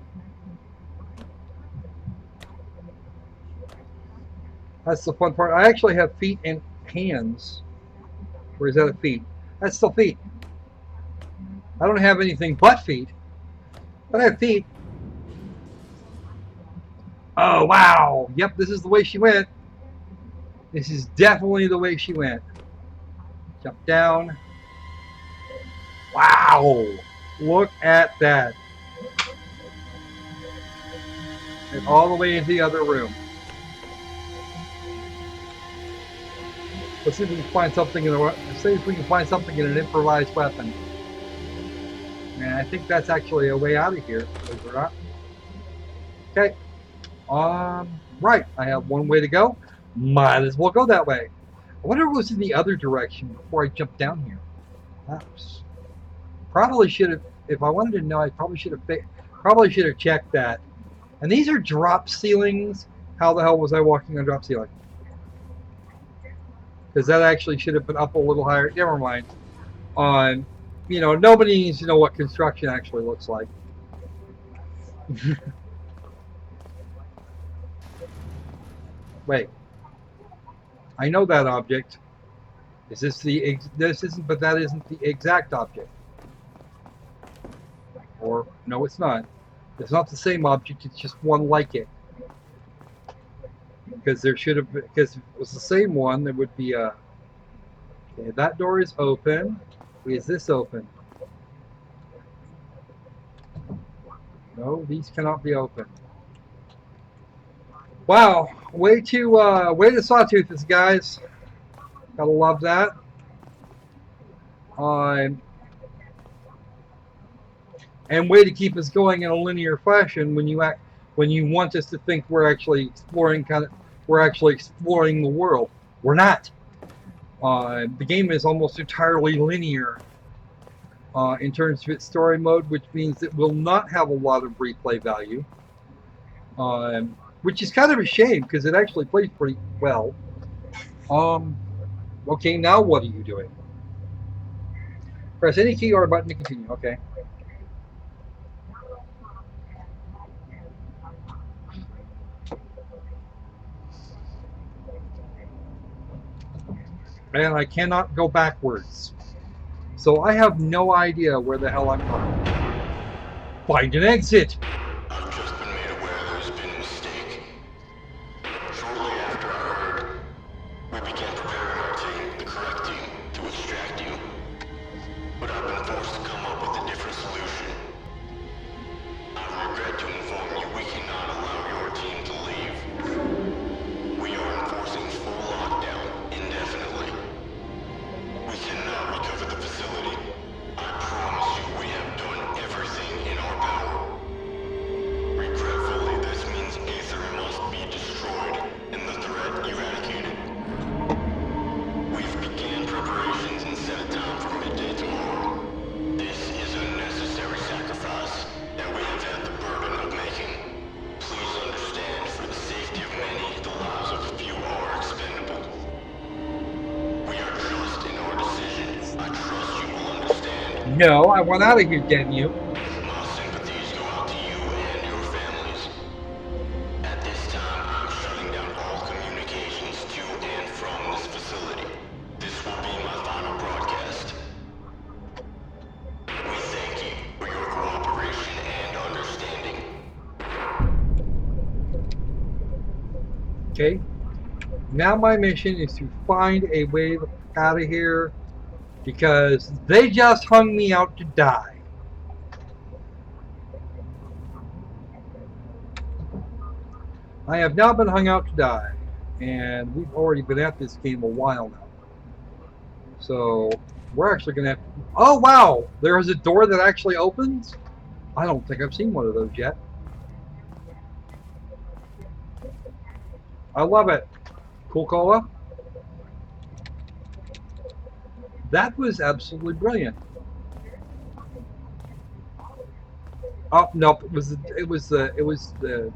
That's the fun part. I actually have feet and hands. Or is that a feet? That's still feet. I don't have anything but feet, but I have feet. Oh, wow. Yep, this is the way she went. This is definitely the way she went. Jump down. Wow. Look at that. And all the way into the other room. Let's see if we can find something in an improvised weapon. And I think that's actually a way out of here, believe it or not. Okay. Right. I have one way to go. Might as well go that way. I wonder what was in the other direction before I jumped down here. Perhaps. Probably should have. If I wanted to know, I probably should have checked that. And these are drop ceilings. How the hell was I walking on drop ceiling? Because that actually should have been up a little higher. Never mind. Nobody needs to know what construction actually looks like. Wait. I know that object. Is this the? This isn't, but that isn't the exact object. Or no, it's not. It's not the same object. It's just one like it. Because there should have been, because if it was the same one, there would be a. Okay, that door is open. Is this open? No, these cannot be open. Wow, way to sawtooth this, guys. Gotta love that. And way to keep us going in a linear fashion when you want us to think we're actually exploring the world. We're not. The game is almost entirely linear in terms of its story mode, which means it will not have a lot of replay value, which is kind of a shame because it actually plays pretty well. Okay, now what are you doing? Press any key or button to continue. Okay. And I cannot go backwards. So I have no idea where the hell I'm going. Find an exit! I've just been made aware there's been a mistake. Shortly after I heard, we began preparing our team, the correct team, to extract you. But I've been forced to come up with a different solution. I regret to inform you we cannot allow your team to leave. We are enforcing full lockdown indefinitely. We cannot recover the facility. I promise you we have done everything in our power. Regretfully, this means Aether must be destroyed and the threat eradicated. We've began preparations and set a time for midday tomorrow. This is a necessary sacrifice. No, I want out of here, damn you. My sympathies go out to you and your families. At this time, I'm shutting down all communications to and from this facility. This will be my final broadcast. We thank you for your cooperation and understanding. Okay. Now my mission is to find a way out of here because they just hung me out to die. I have now been hung out to die, and we've already been at this game a while now. So we're actually going to have to... Oh, wow! There's a door that actually opens? I don't think I've seen one of those yet. I love it. Cool Cola? That was absolutely brilliant. Oh, nope. It was the...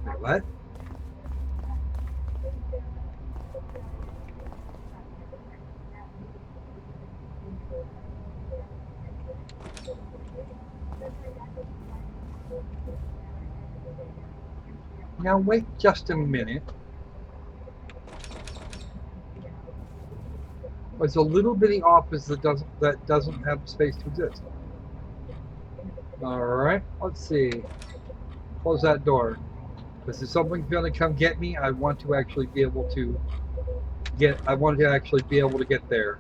Wait, what? Now wait just a minute. There's a little bitty office that doesn't have space to exist. All right, let's see. Close that door. Because if something's gonna come get me, I want to actually be able to get. I want to actually be able to get there.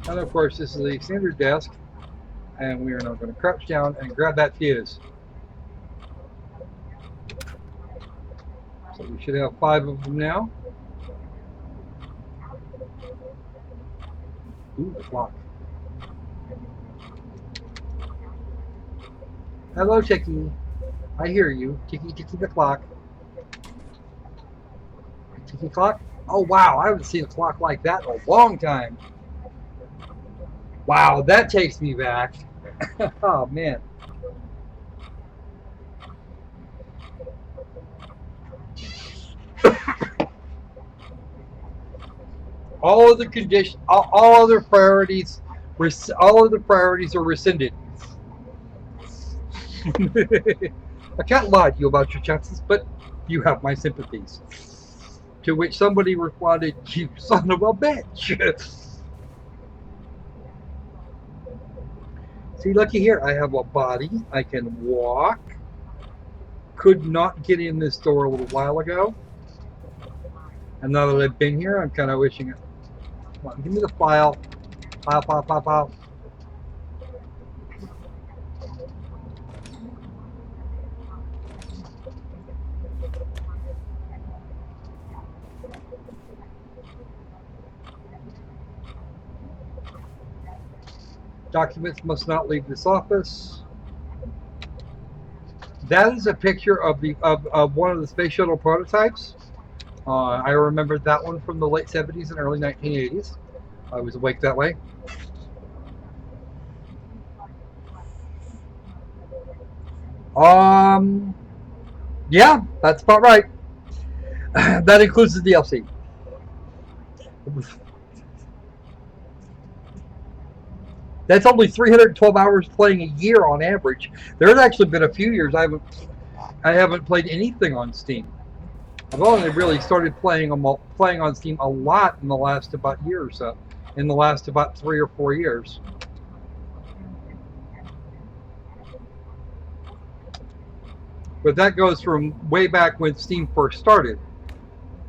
And of course, this is a standard desk, and we are now going to crouch down and grab that fuse. So we should have 5 of them now. Ooh, the clock. Hello, Chicky. I hear you. Ticky, ticky, the clock. Ticky clock? Oh, wow. I haven't seen a clock like that in a long time. Wow, that takes me back. Oh, man. All of the conditions, all other priorities, all of the priorities are rescinded. I can't lie to you about your chances, but you have my sympathies. To which somebody responded, "You son of a bitch." See, looky here. I have a body. I can walk. Could not get in this door a little while ago. And now that I've been here, I'm kind of wishing it. Come on, give me the file. File. Documents must not leave this office. That is a picture of one of the space shuttle prototypes. I remember that one from the late 70s and early 1980s. I was awake that way. Yeah, that's about right. That includes the DLC. That's only 312 hours playing a year on average. There's actually been a few years I haven't played anything on Steam. I've only really started playing on Steam a lot in the last about year or so. In the last about 3 or 4 years. But that goes from way back when Steam first started,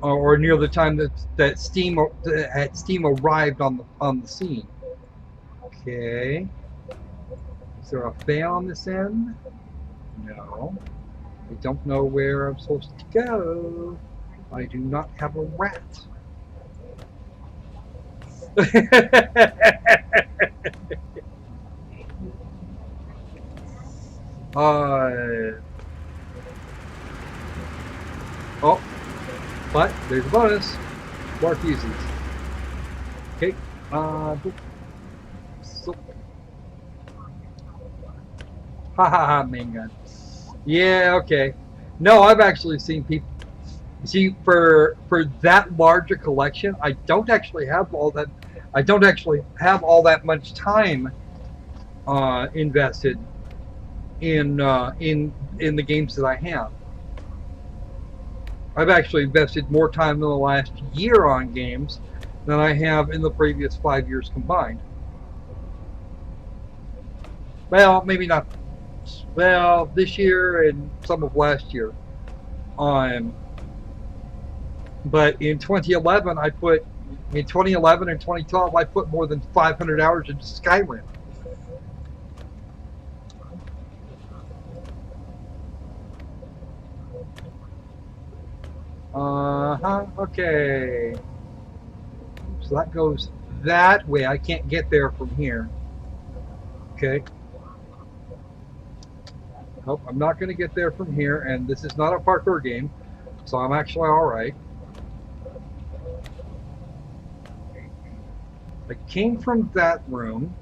or near the time that Steam arrived on the scene. Okay. Is there a fan on this end? No. I don't know where I'm supposed to go. I do not have a rat. Oh, but there's a bonus. More fuses. Okay. So. Ha, main gun. Yeah, okay. No, I've actually seen people. See, for that large a collection, I don't actually have all that. I don't actually have all that much time invested in the games that I have. I've actually invested more time in the last year on games than I have in the previous 5 years combined. Well, maybe not. Well, this year and some of last year. But in 2011, in 2011 and 2012, I put more than 500 hours into Skyrim. Okay. So that goes that way. I can't get there from here. Okay. Nope, I'm not going to get there from here, and this is not a parkour game, so I'm actually alright. I came from that room,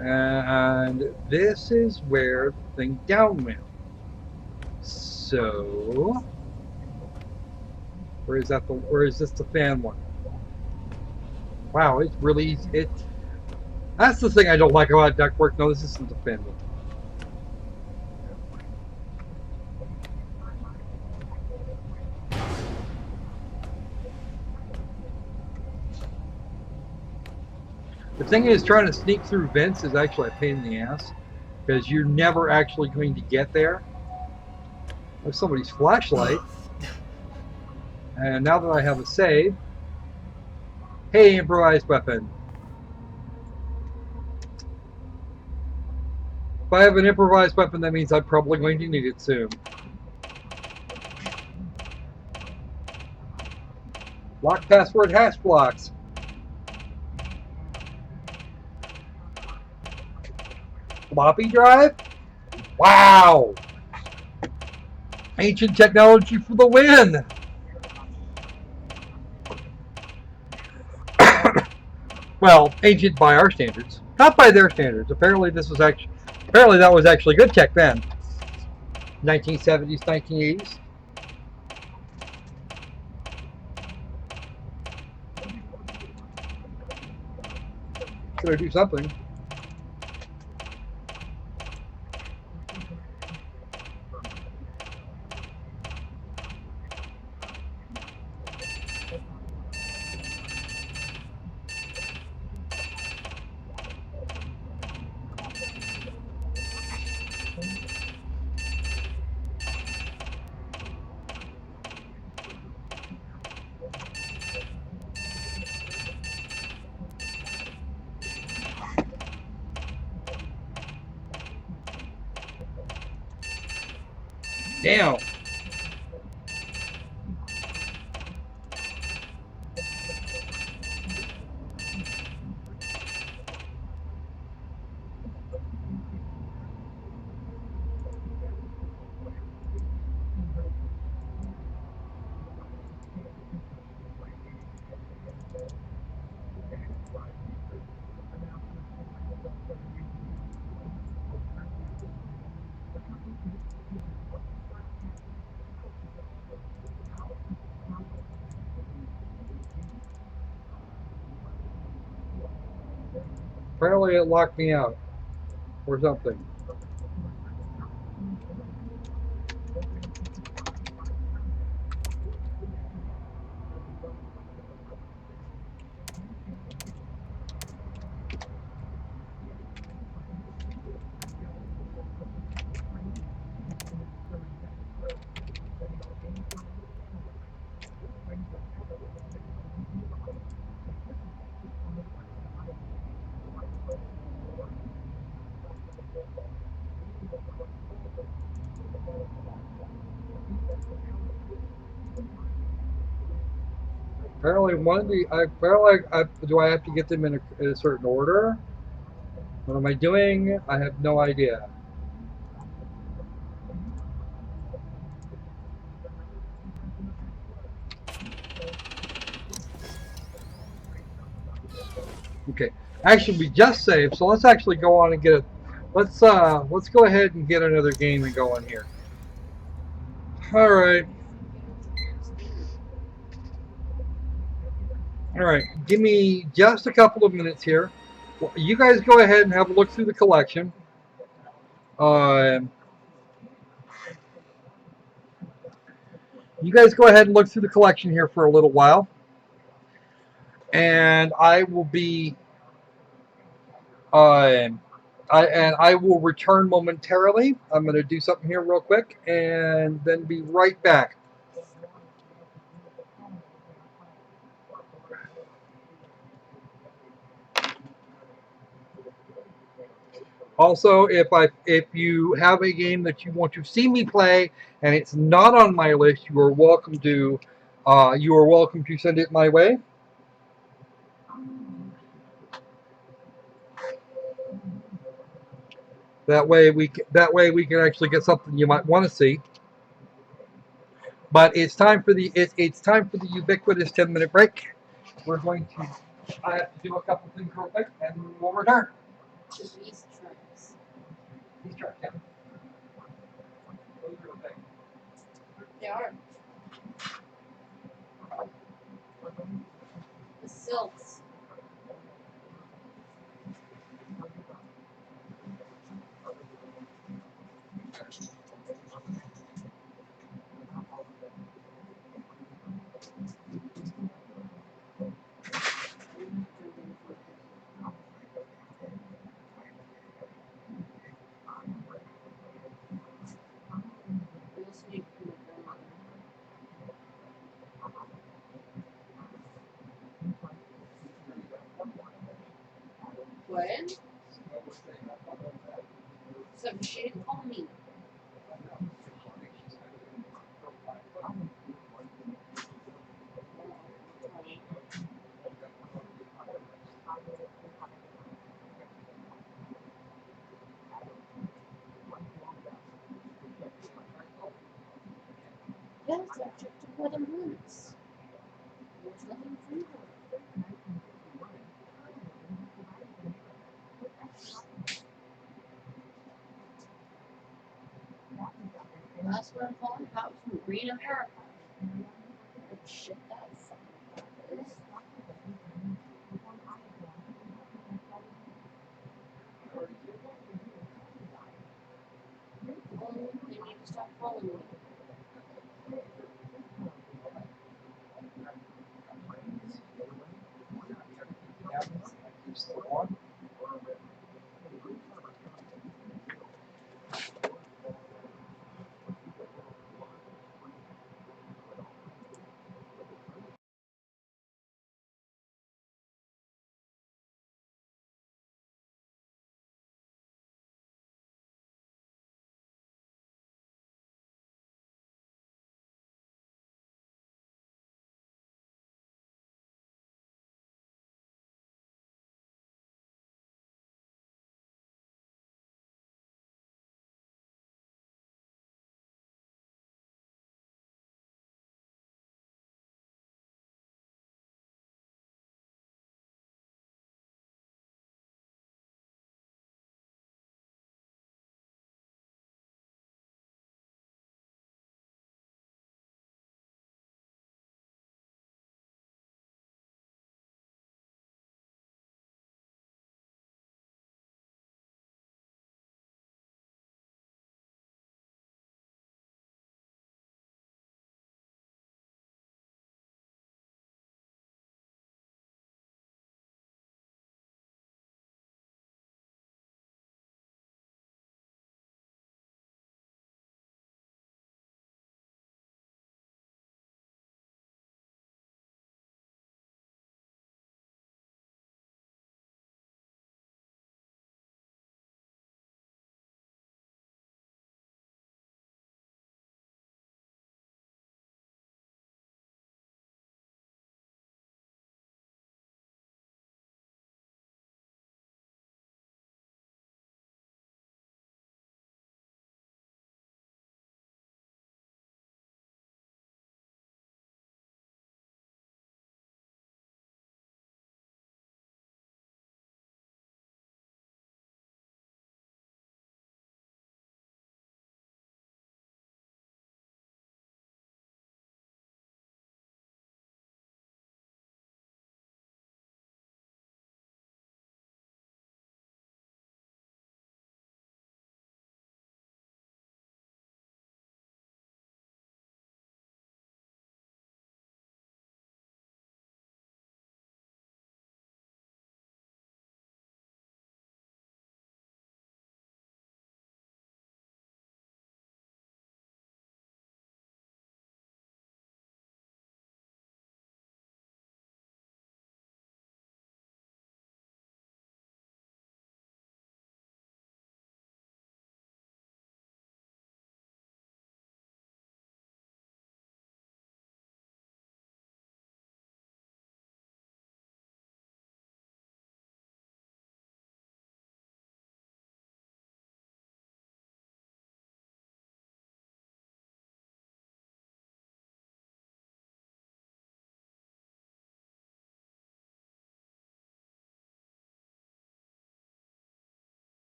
and this is where the thing down went. So, where is this the fan one? Wow, it's really easy. That's the thing I don't like about ductwork. No, this isn't the fan one. The thing is, trying to sneak through vents is actually a pain in the ass, because you're never actually going to get there. There's somebody's flashlight. And now that I have a save, hey, improvised weapon. If I have an improvised weapon, that means I'm probably going to need it soon. Lock password hash blocks. Floppy drive? Wow! Ancient technology for the win! Well, ancient by our standards, not by their standards. Apparently, that was actually good tech then. 1970s, 1980s. Gotta do something. Damn. Apparently it locked me out. Or something. Apparently do I have to get them in a certain order? What am I doing? I have no idea. Okay. Actually, we just saved, so let's actually go on and get let's go ahead and get another game and go on here. All right. All right, give me just a couple of minutes here. You guys go ahead and have a look through the collection. You guys go ahead and look through the collection here for a little while, and I will be, I will return momentarily. I'm going to do something here real quick, and then be right back. Also, if you have a game that you want to see me play and it's not on my list, you are welcome to send it my way. That way we can actually get something you might want to see. But it's time for the ubiquitous 10-minute break. I have to do a couple things real quick, and we'll return. These trucks. These trucks, yeah. Those are okay. They are. The silks. What? So she didn't call me. Yes, I checked it more than once. There's nothing for you. That's what I'm calling about from Green America. What shit that fucking is. Oh, they need to stop calling me.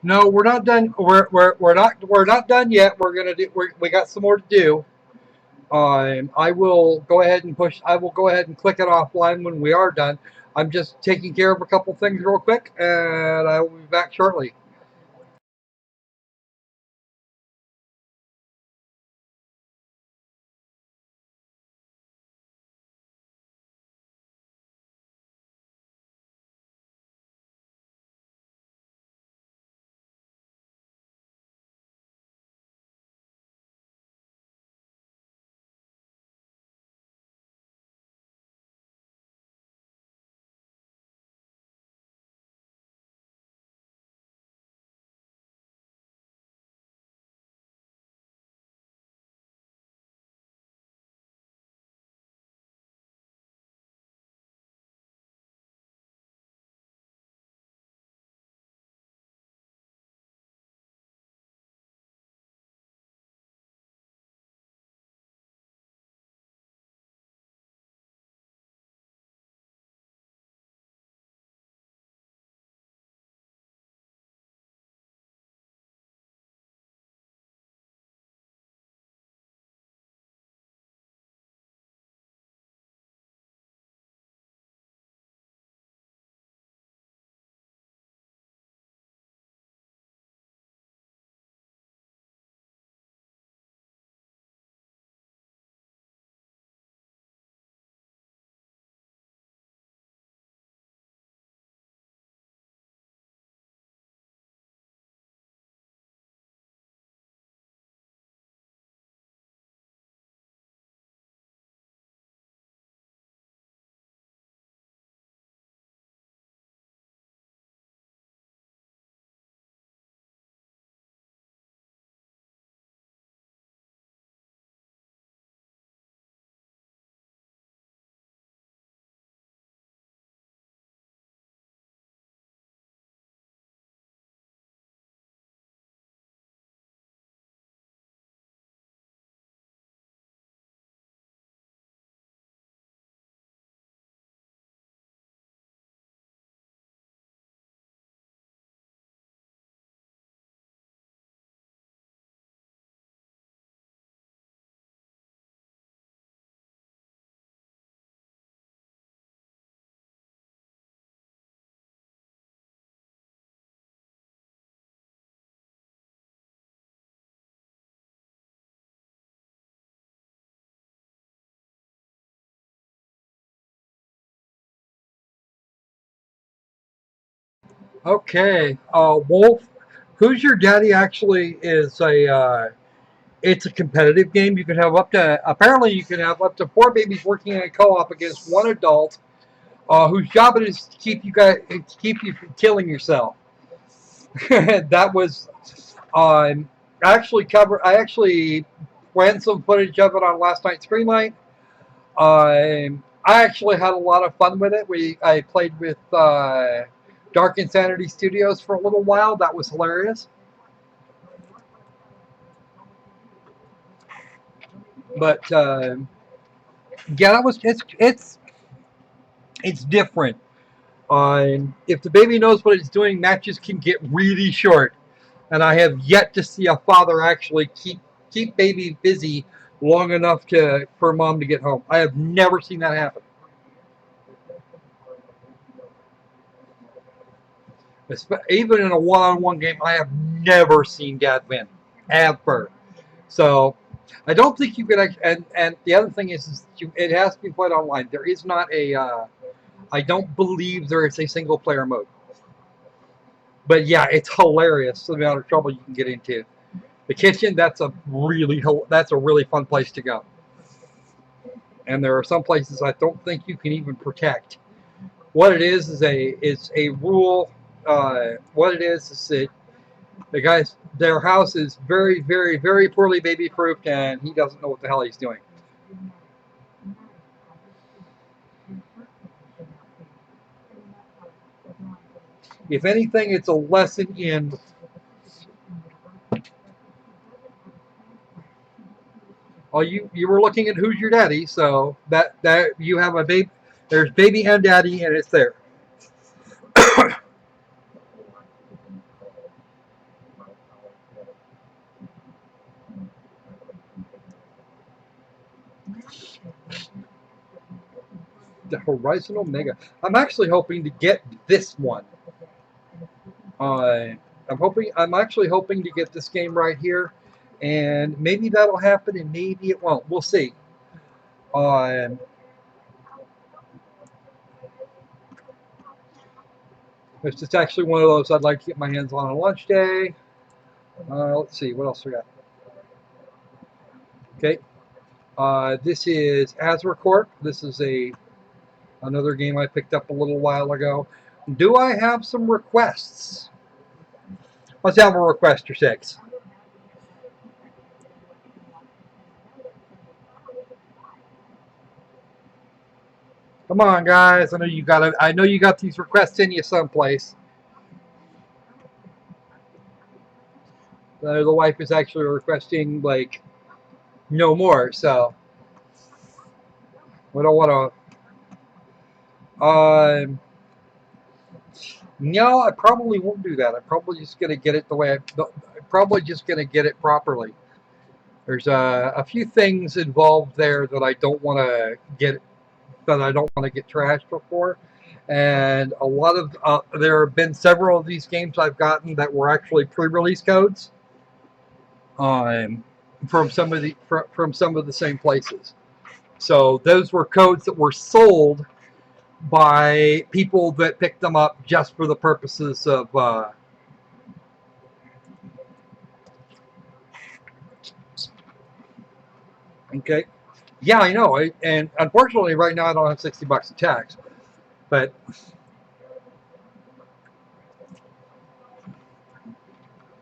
No, we're not done. We're not done yet. We're gonna do. We got some more to do. I will go ahead and push. I will go ahead and click it offline when we are done. I'm just taking care of a couple things real quick, and I will be back shortly. Okay, Wolf, who's your daddy actually is a. It's a competitive game. You can have up to apparently you can have up to 4 babies working in a co-op against one adult, whose job it is to keep you from killing yourself. That was I actually ran some footage of it on last night's Greenlight. I actually had a lot of fun with it. I played with Dark Insanity Studios for a little while. That was hilarious. But yeah, that was it's different. If the baby knows what it's doing, matches can get really short, and I have yet to see a father actually keep baby busy long enough for mom to get home. I have never seen that happen. Even in a one-on-one game, I have never seen dad win ever. So I don't think you can. And the other thing is it has to be played online. There is not a. I don't believe there is a single player mode. But yeah, it's hilarious the amount of trouble you can get into. The kitchen, that's a really fun place to go. And there are some places I don't think you can even protect. What it is a rule. What it is that the guys their house is very very very poorly baby proofed, and he doesn't know what the hell he's doing. If anything, it's a lesson in. Oh, you were looking at Who's Your Daddy, so that you have a baby. There's baby and daddy, and it's there. The Horizon Omega. I'm actually hoping to get this one. I'm actually hoping to get this game right here, and maybe that'll happen, and maybe it won't. We'll see. It's just actually one of those I'd like to get my hands on launch day. Let's see, what else we got? Okay. This is Azracorp. This is another game I picked up a little while ago. Do I have some requests? Let's have a request or 6. Come on, guys. I know you got these requests in you someplace. The wife is actually requesting like no more, so we don't want to. No, I probably won't do that. I'm probably just gonna get it the way I'm probably just gonna get it properly. There's a few things involved there that I don't want to get trashed before, and a lot of there have been several of these games I've gotten that were actually pre-release codes, from some of the same places. So those were codes that were sold by people that picked them up just for the purposes of okay. Yeah, I know. And unfortunately, right now I don't have $60 in tax. But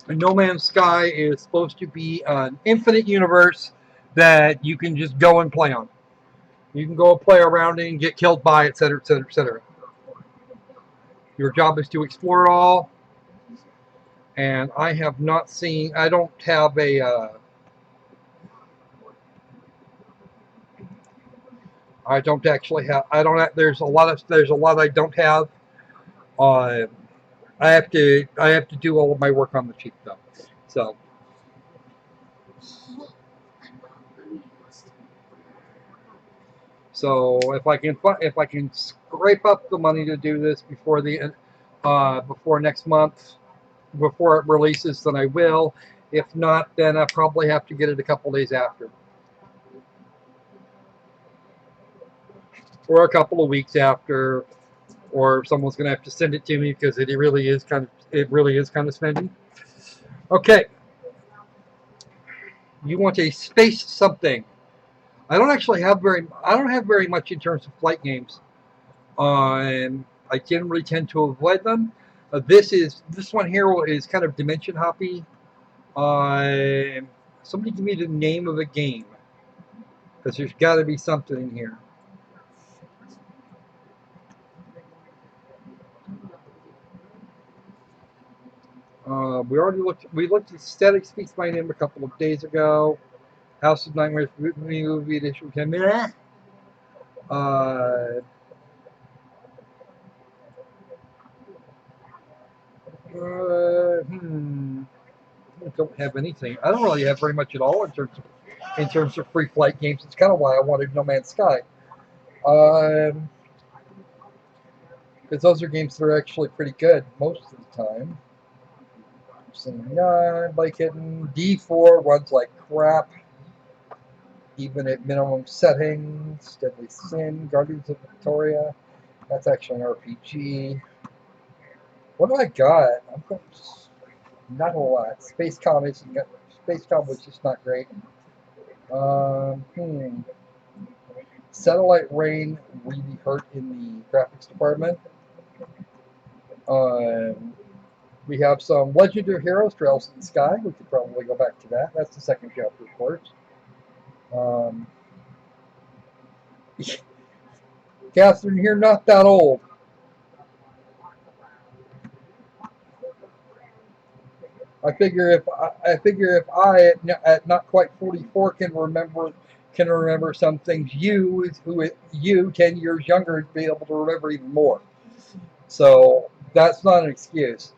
No Man's Sky is supposed to be an infinite universe that you can just go and play on. You can go play around and get killed by, etc., etc., etc. Your job is to explore it all. And I have not seen. I don't have a. I don't actually have. I don't. Have, there's a lot I don't have. I have to do all of my work on the cheap though. So. So if I can scrape up the money to do this before next month, before it releases, then I will. If not, then I probably have to get it a couple days after, or a couple of weeks after, or someone's going to have to send it to me because it really is kind of spendy. Okay, you want a space something? I don't have very much in terms of flight games. I generally tend to avoid them. This one here is kind of dimension hoppy. Somebody give me the name of the game, because there's got to be something in here. We looked at Static Speaks My Name a couple of days ago. House of Nightmares movie edition came in. I don't have anything. I don't really have very much at all in terms of free flight games. It's kind of why I wanted No Man's Sky. Because those are games that are actually pretty good most of the time. I'm like hitting D4 runs like crap, even at minimum settings. Deadly Sin, Guardians of Victoria. That's actually an RPG. What do I got? I've got not a lot. Spacecom was just not great. Satellite Rain really hurt in the graphics department. We have some Legendary Heroes, Trails in the Sky. We could probably go back to that. That's the second chapter, of course. Catherine, you're not that old. I figure if I at not quite 44 can remember some things, you 10 years younger be able to remember even more. So that's not an excuse.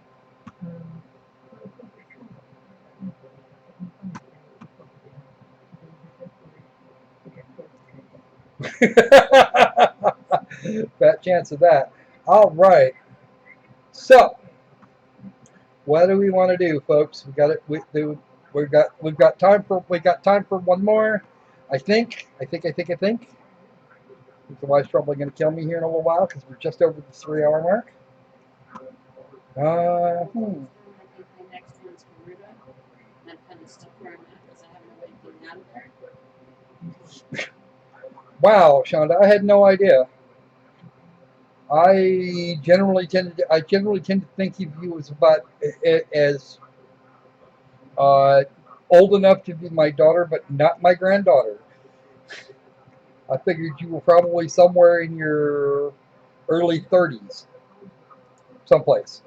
Fat chance of that. All right. So, what do we want to do, folks? We got it. We've got time for one more. I think. The wife's probably going to kill me here in a little while because we're just over the 3-hour mark. I think my next one's Garuda. And I'm kind of stuck where I'm at because I haven't really been out of there. Wow, Shonda, I had no idea. I generally tend to think of you as about as old enough to be my daughter, but not my granddaughter. I figured you were probably somewhere in your early 30s, someplace.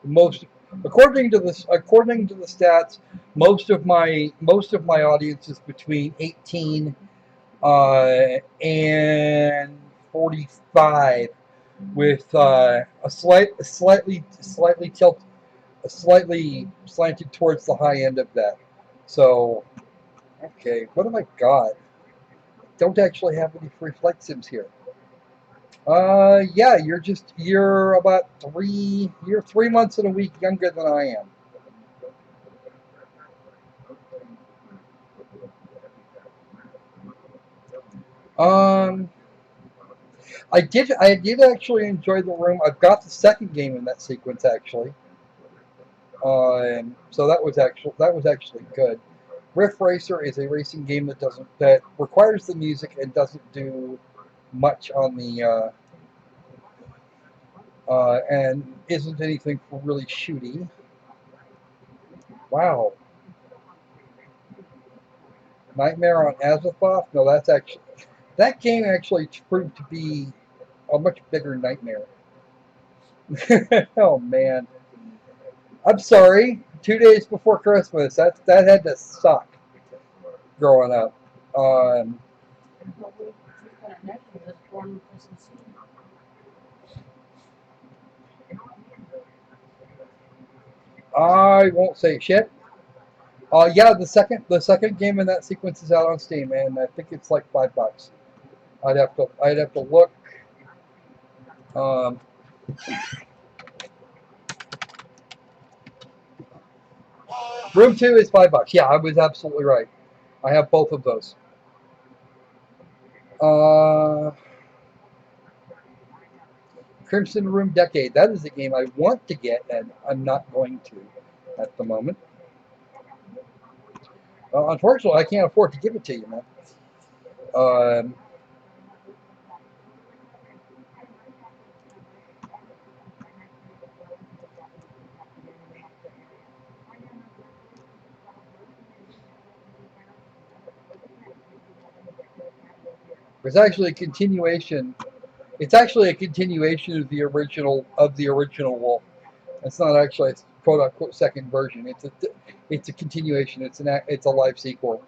Most according to the stats, most of my audience is between 18 and 45, with a slightly slanted towards the high end of that. So, okay, what have I got? Don't actually have any free flight sims here. Yeah, you're about 3 months and a week younger than I am. I did actually enjoy the room. I've got the second game in that sequence actually. So that was actually good. Riff Racer is a racing game that requires the music and doesn't do much on the and isn't anything really shooty. Wow. Nightmare on Azathoth? No, that game actually proved to be a much bigger nightmare. Oh man. I'm sorry. 2 days before Christmas. That had to suck growing up. I won't say shit. Yeah, the second game in that sequence is out on Steam, and I think it's like $5. I'd have to look. Room 2 is $5. Yeah, I was absolutely right. I have both of those. Crimson Room Decade. That is a game I want to get, and I'm not going to at the moment. Unfortunately, I can't afford to give it to you, man. It's actually a continuation. It's actually a continuation of the original Wolf. It's not actually a quote unquote second version. It's a continuation. It's a live sequel.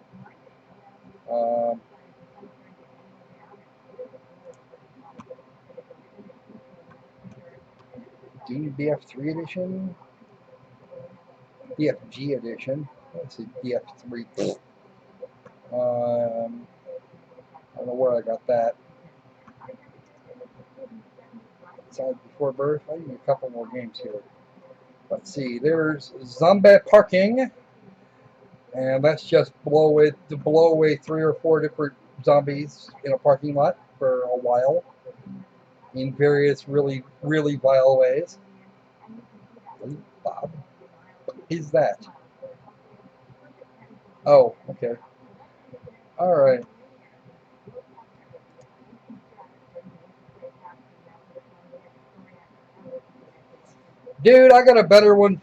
Dune BF3 edition, BFG edition. Let's see, BF3. I don't know where I got that. Inside Before Birth. I need a couple more games here. Let's see. There's Zombie Parking, and that's just blow away 3 or 4 different zombies in a parking lot for a while in various really vile ways. Bob, who's that? Oh, okay. All right. Dude, I got a better one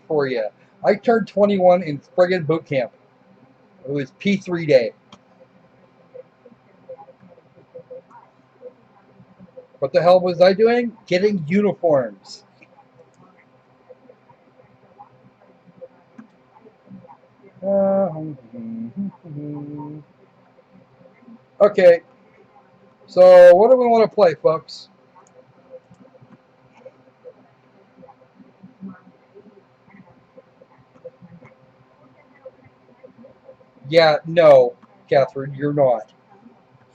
for you. I turned 21 in friggin' boot camp. It was P3 day. What the hell was I doing? Getting uniforms. Okay. So, what do we want to play, folks? Yeah, no, Catherine, you're not.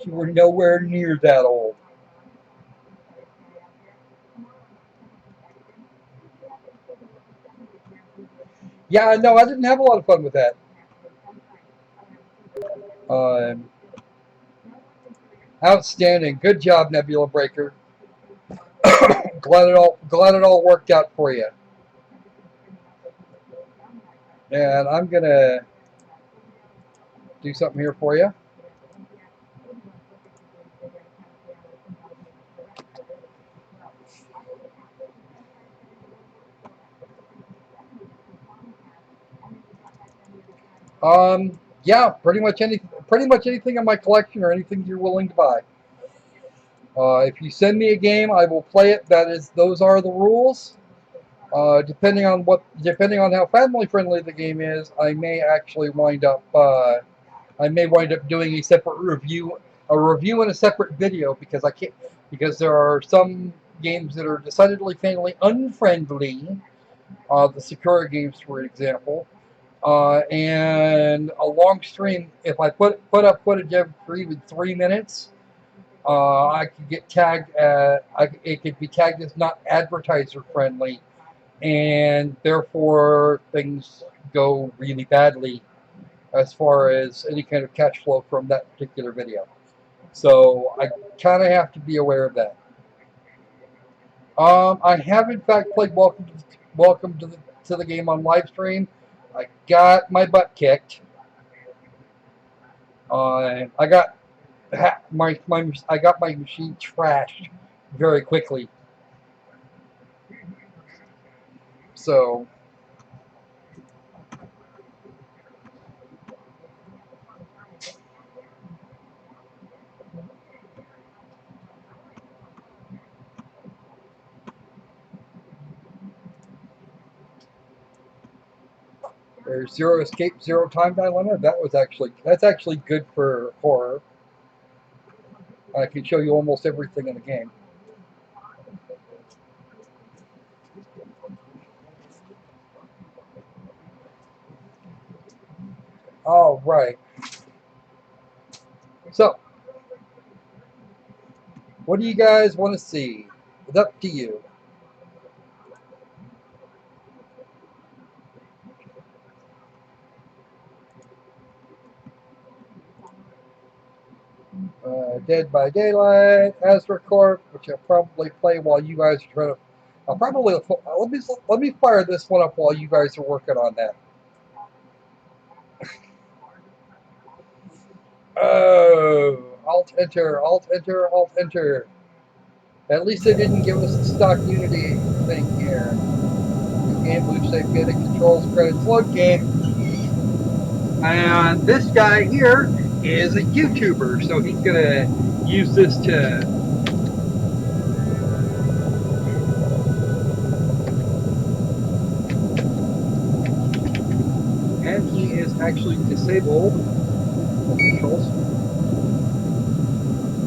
You were nowhere near that old. Yeah, no, I didn't have a lot of fun with that. Um, Outstanding. Good job, Nebula Breaker. glad it all worked out for you. And I'm gonna do something here for you. Yeah, pretty much anything in my collection or anything you're willing to buy. If you send me a game, I will play it. Those are the rules. Depending on how family friendly the game is, I may wind up doing a separate review, and a separate video because there are some games that are decidedly family unfriendly. The Sakura games, for example. And a long stream, if I put up footage for even 3 minutes, I could get tagged. It could be tagged as not advertiser friendly, and therefore things go really badly as far as any kind of cash flow from that particular video. So I kind of have to be aware of that. I have in fact played Welcome to the game on live stream. I got my butt kicked. I got I got my machine trashed very quickly. So there's Zero Escape, Zero Time Dilemma. That's actually good for horror. I can show you almost everything in the game. All right. So, what do you guys want to see? It's up to you. Dead by Daylight, Azure Corp, which I'll probably play while you guys are trying to. I'll probably let me fire this one up while you guys are working on that. Oh, Alt Enter, Alt Enter, Alt Enter. At least they didn't give us the stock Unity thing here. Game loop safe data controls credits load game. And this guy here is a YouTuber, so he's gonna use this to and he is actually disabled controls.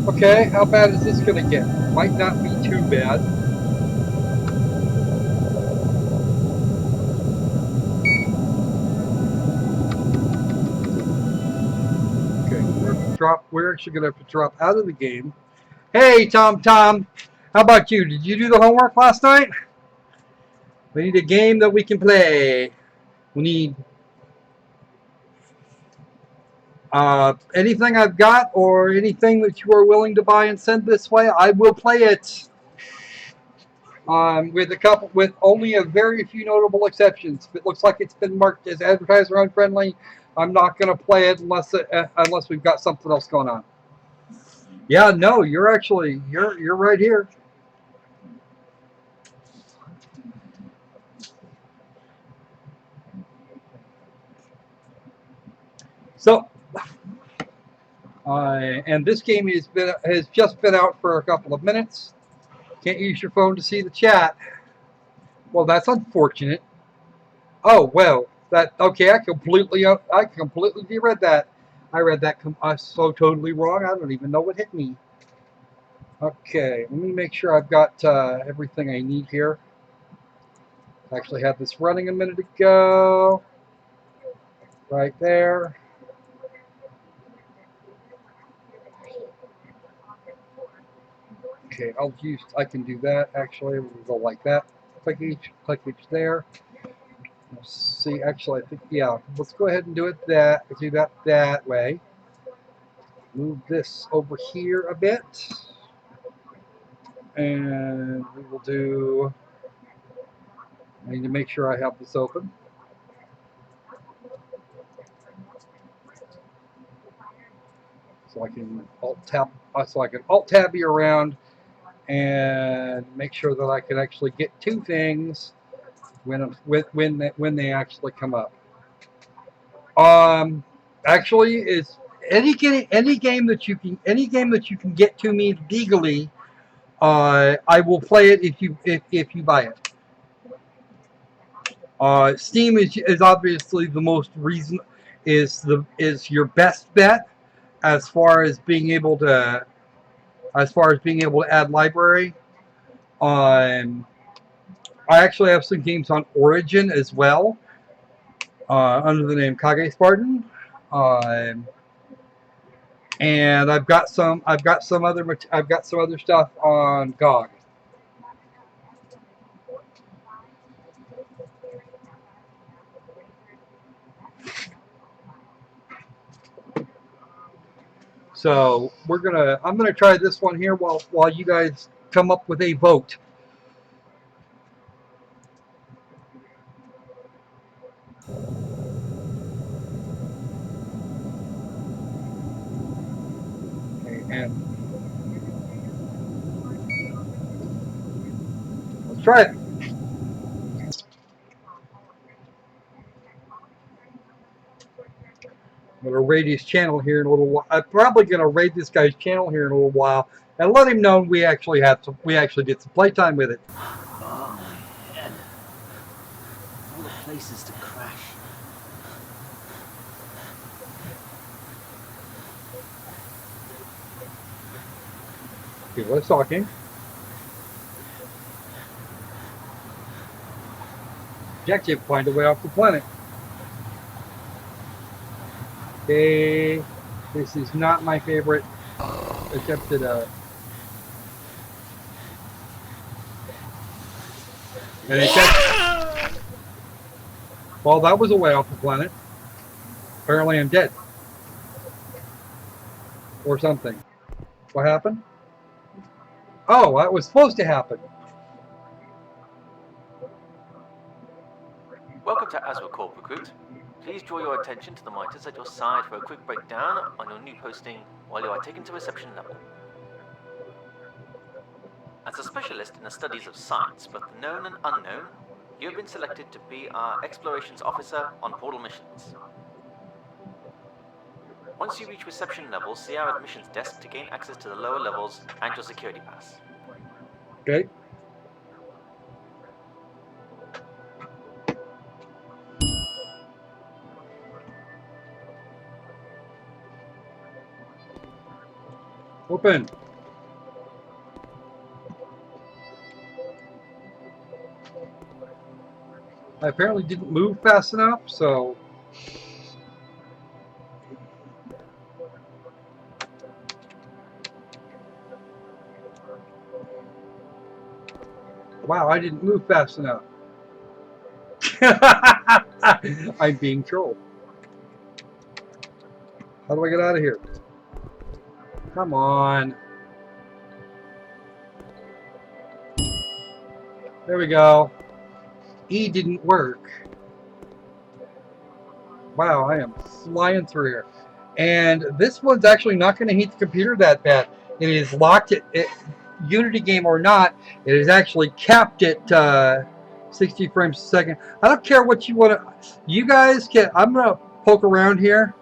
Okay, how bad is this gonna get? Might not be too bad. Okay, we're actually gonna have to drop out of the game. Hey Tom, how about you? Did you do the homework last night? We need a game that we can play. We need anything I've got or anything that you are willing to buy and send this way, I will play it. With only a very few notable exceptions. If it looks like it's been marked as advertiser unfriendly, I'm not going to play it unless we've got something else going on. Yeah, no, you're right here. So, and this game has just been out for a couple of minutes. Can't use your phone to see the chat. Well, that's unfortunate. Oh well, okay. I completely read that. I read that so totally wrong. I don't even know what hit me. Okay, let me make sure I've got everything I need here. I actually had this running a minute ago. Right there. Okay, I can do that actually. We'll go like that. Click each there. Let's see, actually, I think, yeah, let's go ahead and do that way. Move this over here a bit. And we will do, I need to make sure I have this open. So I can alt tab you around and make sure that I can actually get two things when they actually come up. Actually, it's any game that you can get to me legally. I will play it if you buy it. Steam is obviously the most is your best bet as far as being able to add library. I actually have some games on Origin as well, under the name Kage Spartan. And I've got some other stuff on GOG. So I'm gonna try this one here while you guys come up with a vote. Okay, and let's try it. I'm gonna raid his channel here in a little while. I'm probably gonna raid this guy's channel here in a little while and let him know we actually did some playtime with it. Oh my head. All the places to crash. Okay, let's talking. Objective: find a way off the planet. Okay, this is not my favorite attempt at a. Well, that was a way off the planet. Apparently, I'm dead. Or something. What happened? Oh, that was supposed to happen. Welcome to Aswa Corp Recruit. Please draw your attention to the monitors at your side for a quick breakdown on your new posting while you are taken to reception level. As a specialist in the studies of sites, both the known and unknown, you have been selected to be our explorations officer on portal missions. Once you reach reception level, see our admissions desk to gain access to the lower levels and your security pass. Okay. Open. I apparently didn't move fast enough, so. Wow, I didn't move fast enough. I'm being trolled. How do I get out of here? Come on. There we go. E didn't work. Wow, I am flying through here. And this one's actually not going to heat the computer that bad. It is locked at Unity game or not. It is actually capped at 60 frames a second. I don't care what you want to. You guys can. I'm going to poke around here.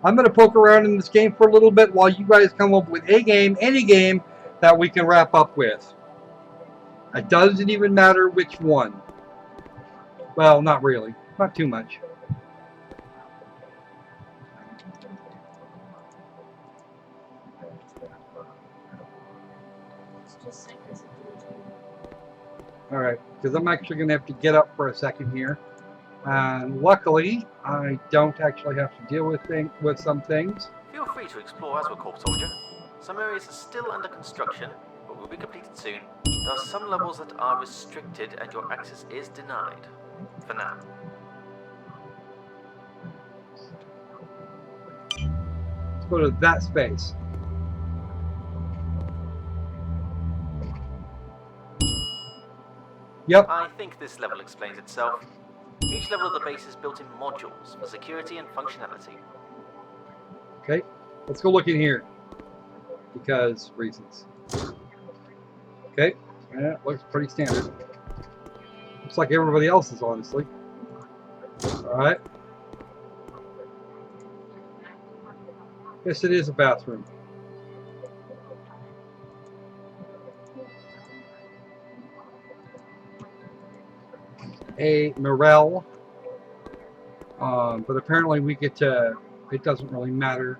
I'm going to poke around in this game for a little bit while you guys come up with any game that we can wrap up with. It doesn't even matter which one. Well, not really. Not too much. Alright, because I'm actually going to have to get up for a second here. And luckily, I don't actually have to deal with some things. Feel free to explore Aswa Corp, soldier. Some areas are still under construction, but will be completed soon. There are some levels that are restricted and your access is denied. For now. Let's go to that space. Yep. I think this level explains itself. Each level of the base is built in modules for security and functionality. Okay, let's go look in here. Because reasons. Okay, yeah, looks pretty standard. Looks like everybody else's, honestly. Alright. Yes, it is a bathroom. A Morel. But apparently we get to, it doesn't really matter.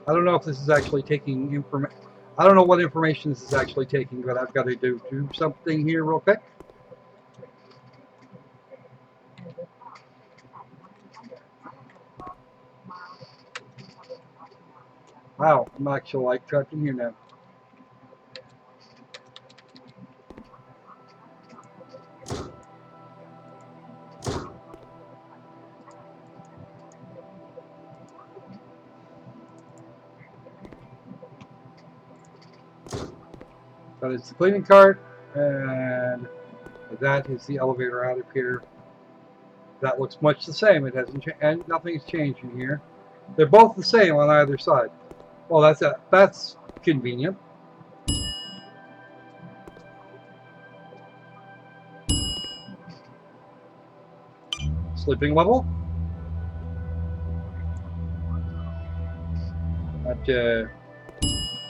I don't know if this is actually taking information. I don't know what information this is actually taking, but I've got to do something here real quick. Wow, I'm actually like trapped in here now. That is the cleaning cart, and that is the elevator out of here. That looks much the same. It hasn't changed, and nothing's changed in here. They're both the same on either side. Well, that's convenient. Sleeping level. But,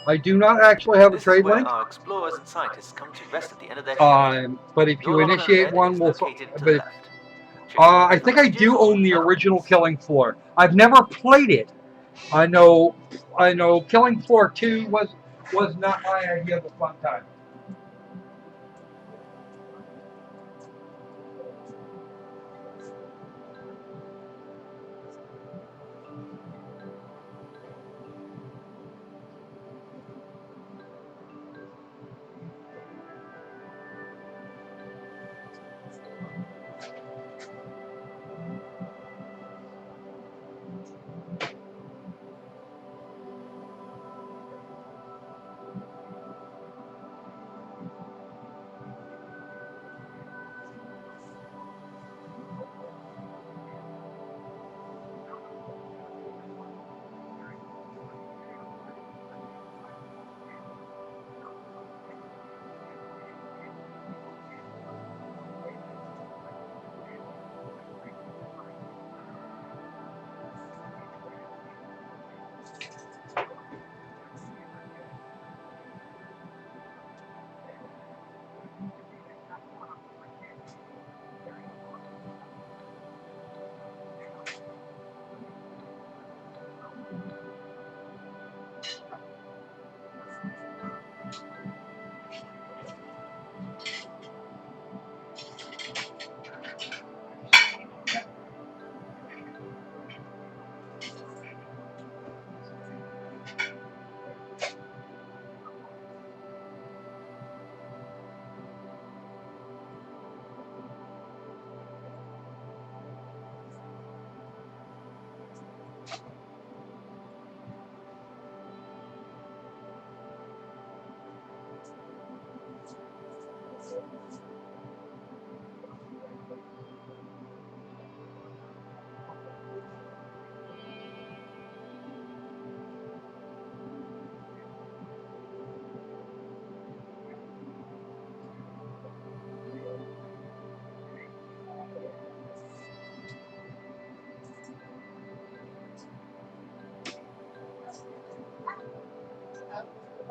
I do not actually have a trade link. Our explorers and scientists come to rest at the end of their shift. But if you initiate one, we'll. I think I do own the original Killing Floor. I've never played it. I know Killing Floor 2 was not my idea of a fun time.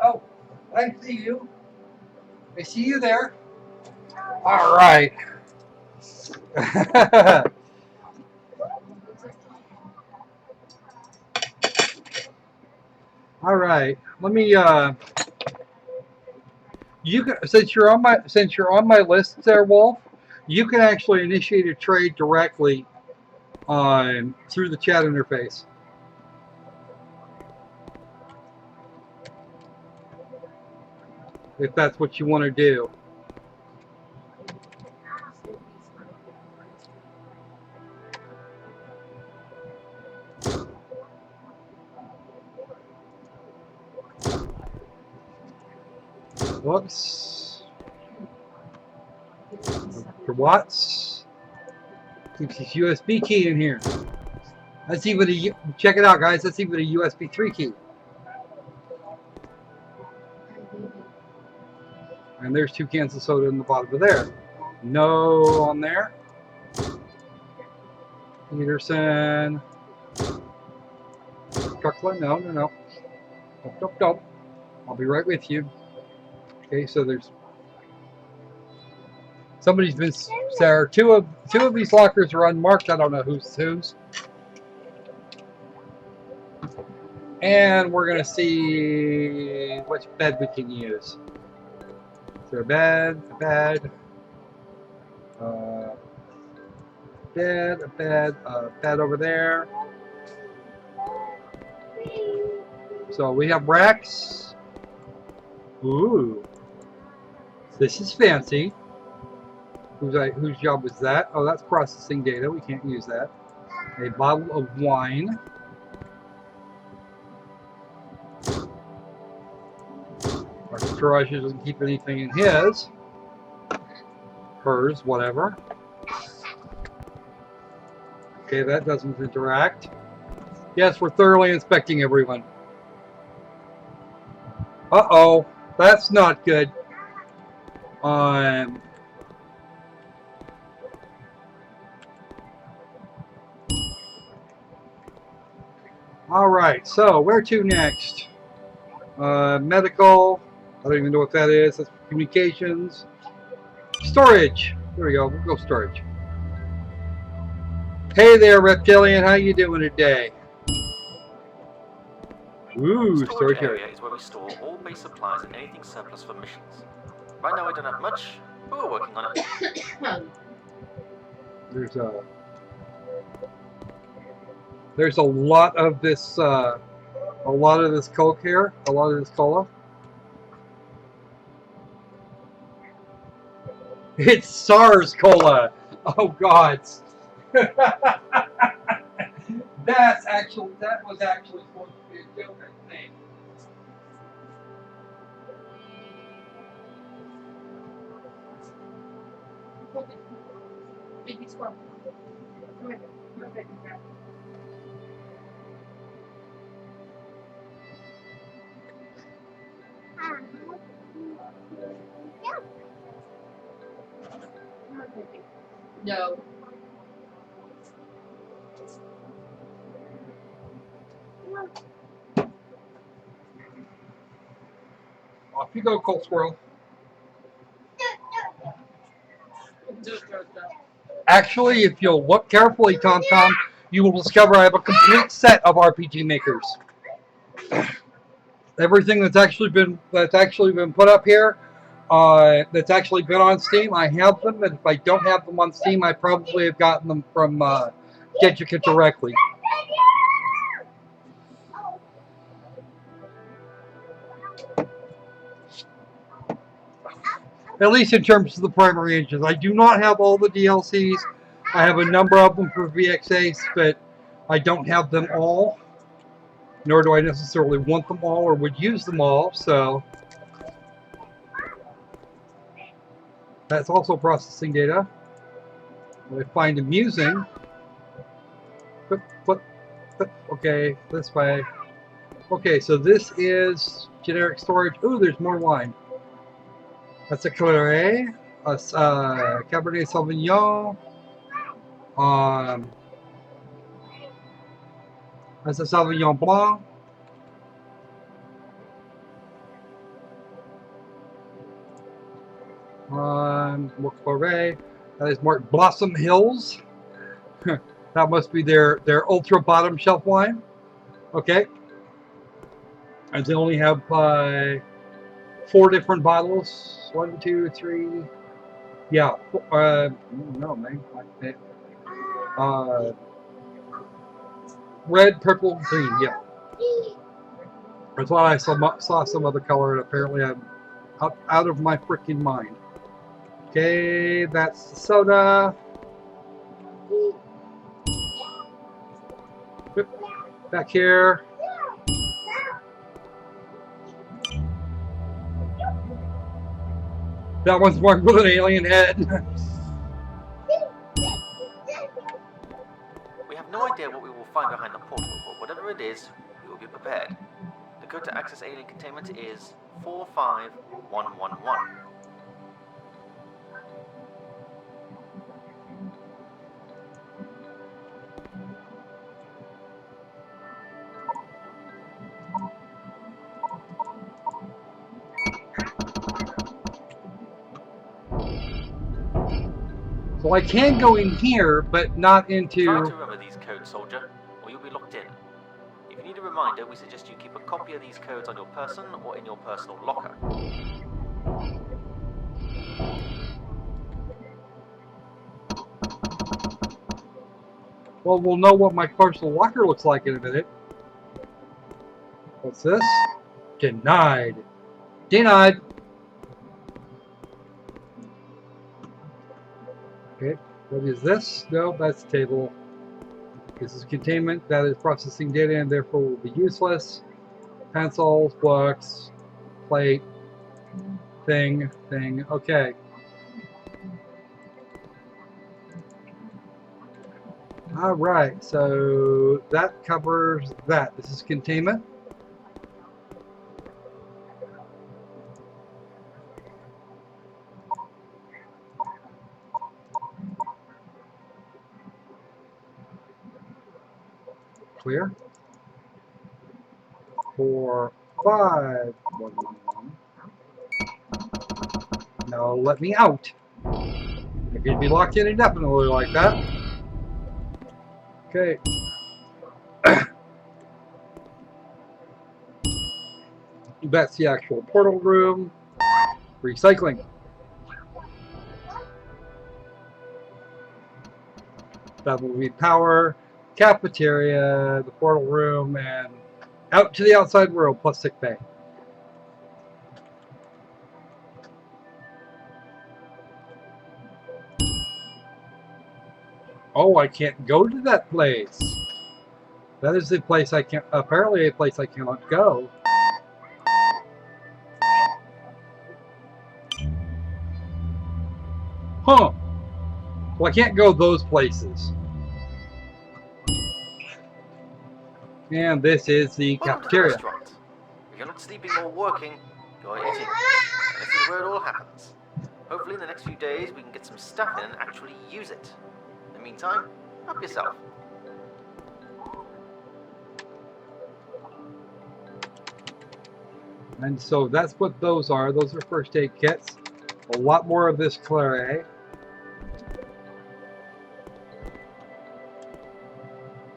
Oh, I see you. I see you there. All right. All right. Let me. You can, since you're on my list there, Wolf. You can actually initiate a trade directly through the chat interface. if that's what you want to do. Whoops. For Watts. Keeps his USB key in here. That's even a, check it out, guys. That's even a USB 3 key. And there's 2 cans of soda in the bottom of there. No on there. Peterson. Truckland? No. Nope. I'll be right with you. Okay, so there's somebody's been there. Two of these lockers are unmarked. I don't know whose. And we're gonna see which bed we can use. Is there a bed? A bed over there. So we have racks. Ooh, this is fancy. Whose job was that? Oh, that's processing data. We can't use that. A bottle of wine. Our garage doesn't keep anything in his. Hers, whatever. Okay, that doesn't interact. Yes, we're thoroughly inspecting everyone. Uh-oh, that's not good. Alright, so where to next? Medical. I don't even know what that is. That's communications. Storage. There we go. We'll go storage. Hey there, Reptilian. How you doing today? Ooh, storage area is where we store all base supplies and anything surplus for missions. Right now we don't have much, but we're working on it. There's a lot of this Coke here, a lot of this cola. It's SARS cola. Oh God. That was actually supposed to be a joke, I think. Baby squirrel. Come here. No. Off you go, Cold Squirrel. Actually, if you'll look carefully, Tom, you will discover I have a complete set of RPG makers. Everything that's actually been put up here, that's actually been on Steam, I have them. And if I don't have them on Steam, I probably have gotten them from Digikit directly. At least in terms of the primary engines. I do not have all the DLCs. I have a number of them for VXAs, but I don't have them all. Nor do I necessarily want them all or would use them all, so that's also processing data. What I find amusing. Okay, this way. Okay, so this is generic storage. Ooh, there's more wine. That's a Cabernet, Cabernet Sauvignon. That's a Sauvignon Blanc. That is marked Blossom Hills. That must be their ultra bottom shelf wine. Okay. And they only have 4 different bottles. 1, 2, 3. Yeah. No, man. Red, purple, green. Yeah. I thought I saw some other color, and apparently out of my freaking mind. Okay, that's the soda. Oop, back here. That one's marked with an alien head. We have no idea what we will find behind the portal, but whatever it is, we will be prepared. The code to access alien containment is 45111. So I can go in here, but not into... Try to remember these codes, soldier, or you'll be locked in. If you need a reminder, we suggest you keep a copy of these codes on your person or in your personal locker. Well, we'll know what my personal locker looks like in a minute. What's this? Denied. Denied. Okay, what is this? No, that's a table. This is containment. That is processing data and therefore will be useless. Pencils, books, plate, thing. Okay. Alright, so that covers that. This is containment. Clear. 4, 5, 1, 1, 1. Now let me out. If you'd be locked in indefinitely like that. Okay. That's the actual portal room. Recycling. That will be power, cafeteria, the portal room, and out to the outside world plus sick bay. Oh, I can't go to that place. That is the place I can't, apparently a place I cannot go. Huh. Well, I can't go those places. And this is the cafeteria. If you're not sleeping or working, you're eating. And this is where it all happens. Hopefully in the next few days we can get some stuff in and actually use it. In the meantime, help yourself. And so that's what those are. Those are first aid kits. A lot more of this claret.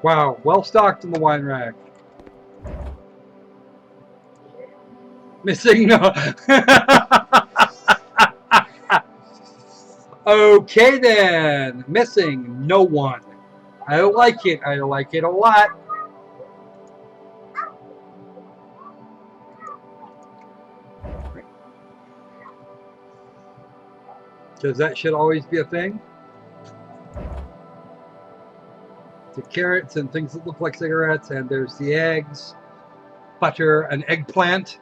Wow, well stocked in the wine rack. Missing no. Okay then, missing no one. I like it. I like it a lot. Because that should always be a thing. The carrots and things that look like cigarettes, and there's the eggs, butter, an eggplant.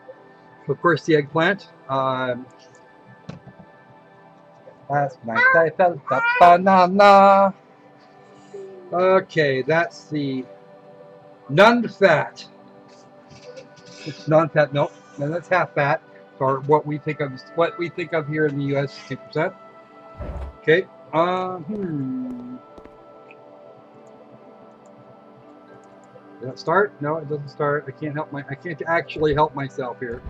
Of course, the eggplant. Last night I felt a banana. Okay, that's the non-fat. It's non-fat milk, and that's half fat, or what we think of here in the U.S. 2%. Okay. Does that start? No, it doesn't start. I can't actually help myself here.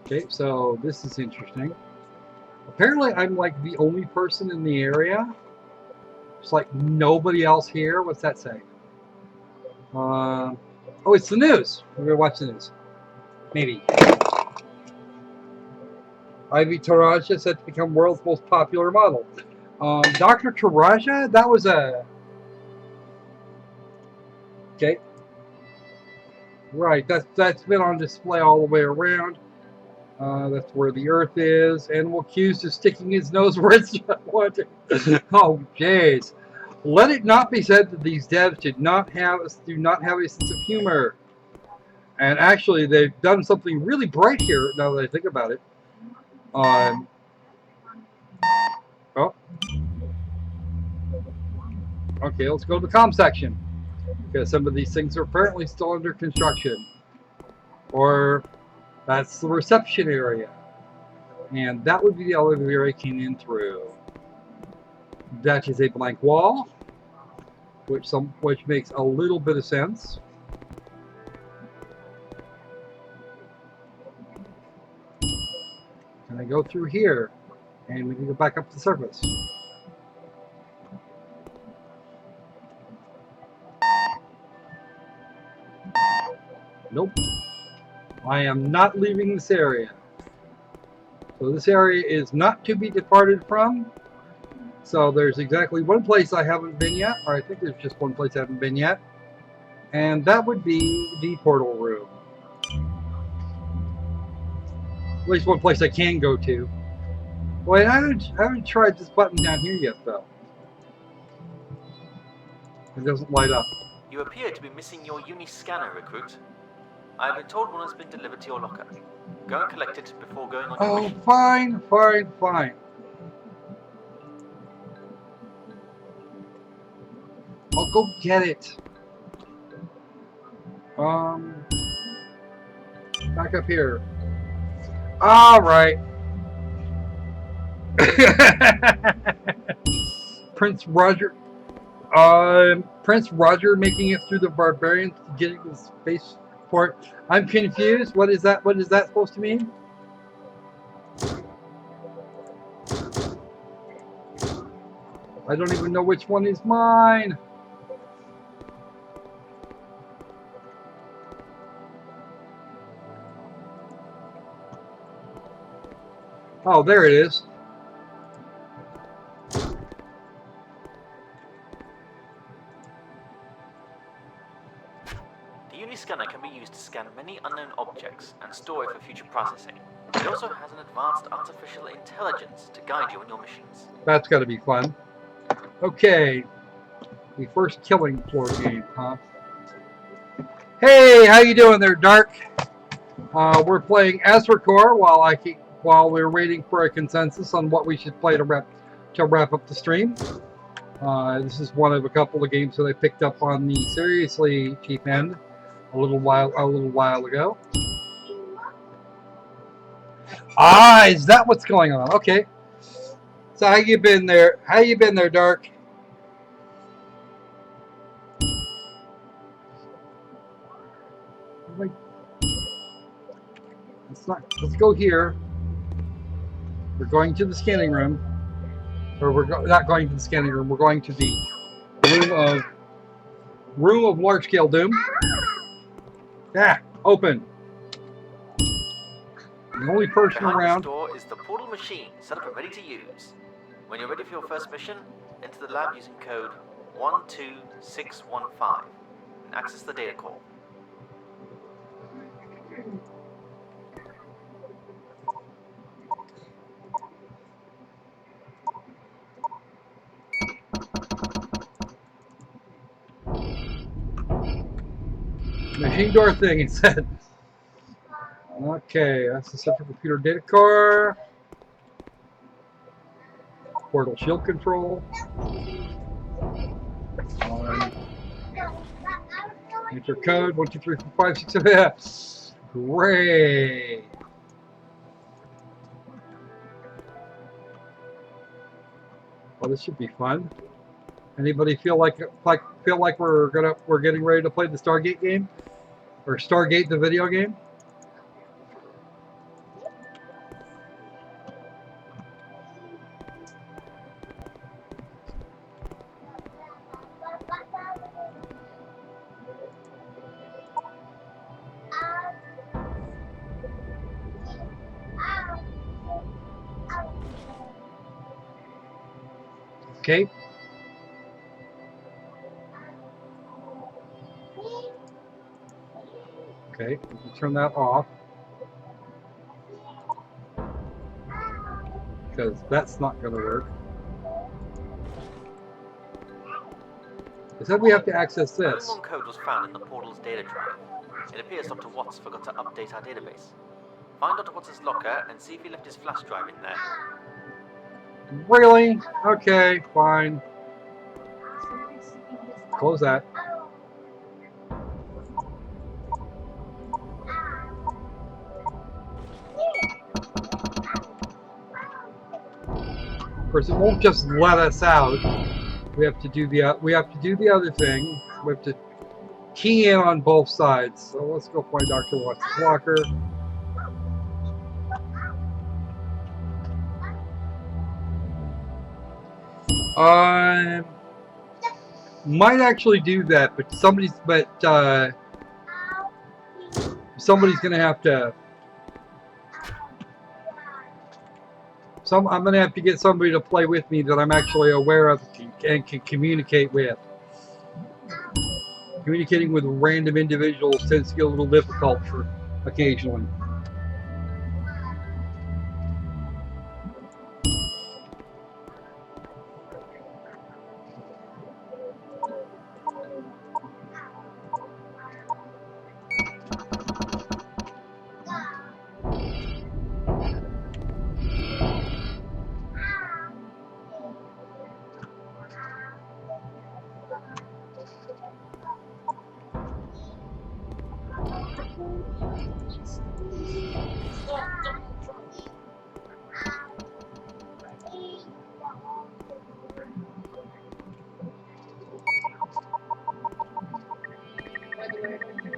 Okay, so this is interesting. Apparently I'm like the only person in the area. It's like nobody else here. What's that say? Oh, it's the news. We're gonna watch the news. Maybe. Ivy Taraja said to become world's most popular model. Dr. Taraja, that was a... Okay. Right, that's been on display all the way around. That's where the Earth is. Animal accused of sticking his nose where it's not wanted. Oh, jeez. Let it not be said that these devs do not have a sense of humor. And actually, they've done something really bright here. Now that I think about it. Oh. Okay, let's go to the comm section. Because some of these things are apparently still under construction. Or that's the reception area. And that would be the elevator I came in through. That is a blank wall, which makes a little bit of sense. And I go through here, and we can go back up to the surface. Nope. I am not leaving this area. So this area is not to be departed from. So there's exactly one place I haven't been yet, or I think there's just one place I haven't been yet. And that would be the portal room. At least one place I can go to. Wait, I haven't tried this button down here yet, though. It doesn't light up. You appear to be missing your Uni-scanner, recruit. I have been told one has been delivered to your locker. Go and collect it before going on your mission. Fine. I'll go get it. Back up here. All right. Prince Roger making it through the barbarians to get to the spaceport. I'm confused. What is that? What is that supposed to mean? I don't even know which one is mine. Oh, there it is. The Uni-scanner can be used to scan many unknown objects and store it for future processing. It also has an advanced artificial intelligence to guide you on your missions. That's got to be fun. Okay. The first killing floor game, huh? Hey, how you doing there, Dark? We're playing Aspercore while we're waiting for a consensus on what we should play to wrap up the stream. This is one of a couple of games that I picked up on the seriously cheap end a little while ago. Is that what's going on? Okay. So how you been there? How you been there, Dark? Let's go here. We're going to the scanning room. Or we're not going to the scanning room. We're going to the room of large-scale doom. Yeah, open. The only person Behind around. this door is the portal machine set up and ready to use. When you're ready for your first mission, enter the lab using code 12615 and access the data core. Machine door thing, it said. Okay, that's the central computer data core. Portal shield control. Enter code 1234567. Great. Well, this should be fun. Anybody feel like we're getting ready to play the Stargate game? Or Stargate the video game? Okay. Okay, we can turn that off. Because that's not going to work. It said we have to access this. Only one code was found in the portal's data drive. It appears Dr. Watts forgot to update our database. Find Dr. Watts' locker and see if he left his flash drive in there. Really? Okay, fine. Close that. Of course, it won't just let us out. We have to do the other thing. We have to key in on both sides. So let's go find Dr. Watts' locker. Might actually do that, but somebody's gonna have to. I'm gonna have to get somebody to play with me that I'm actually aware of and can communicate with. Communicating with random individuals tends to get a little difficult for occasionally.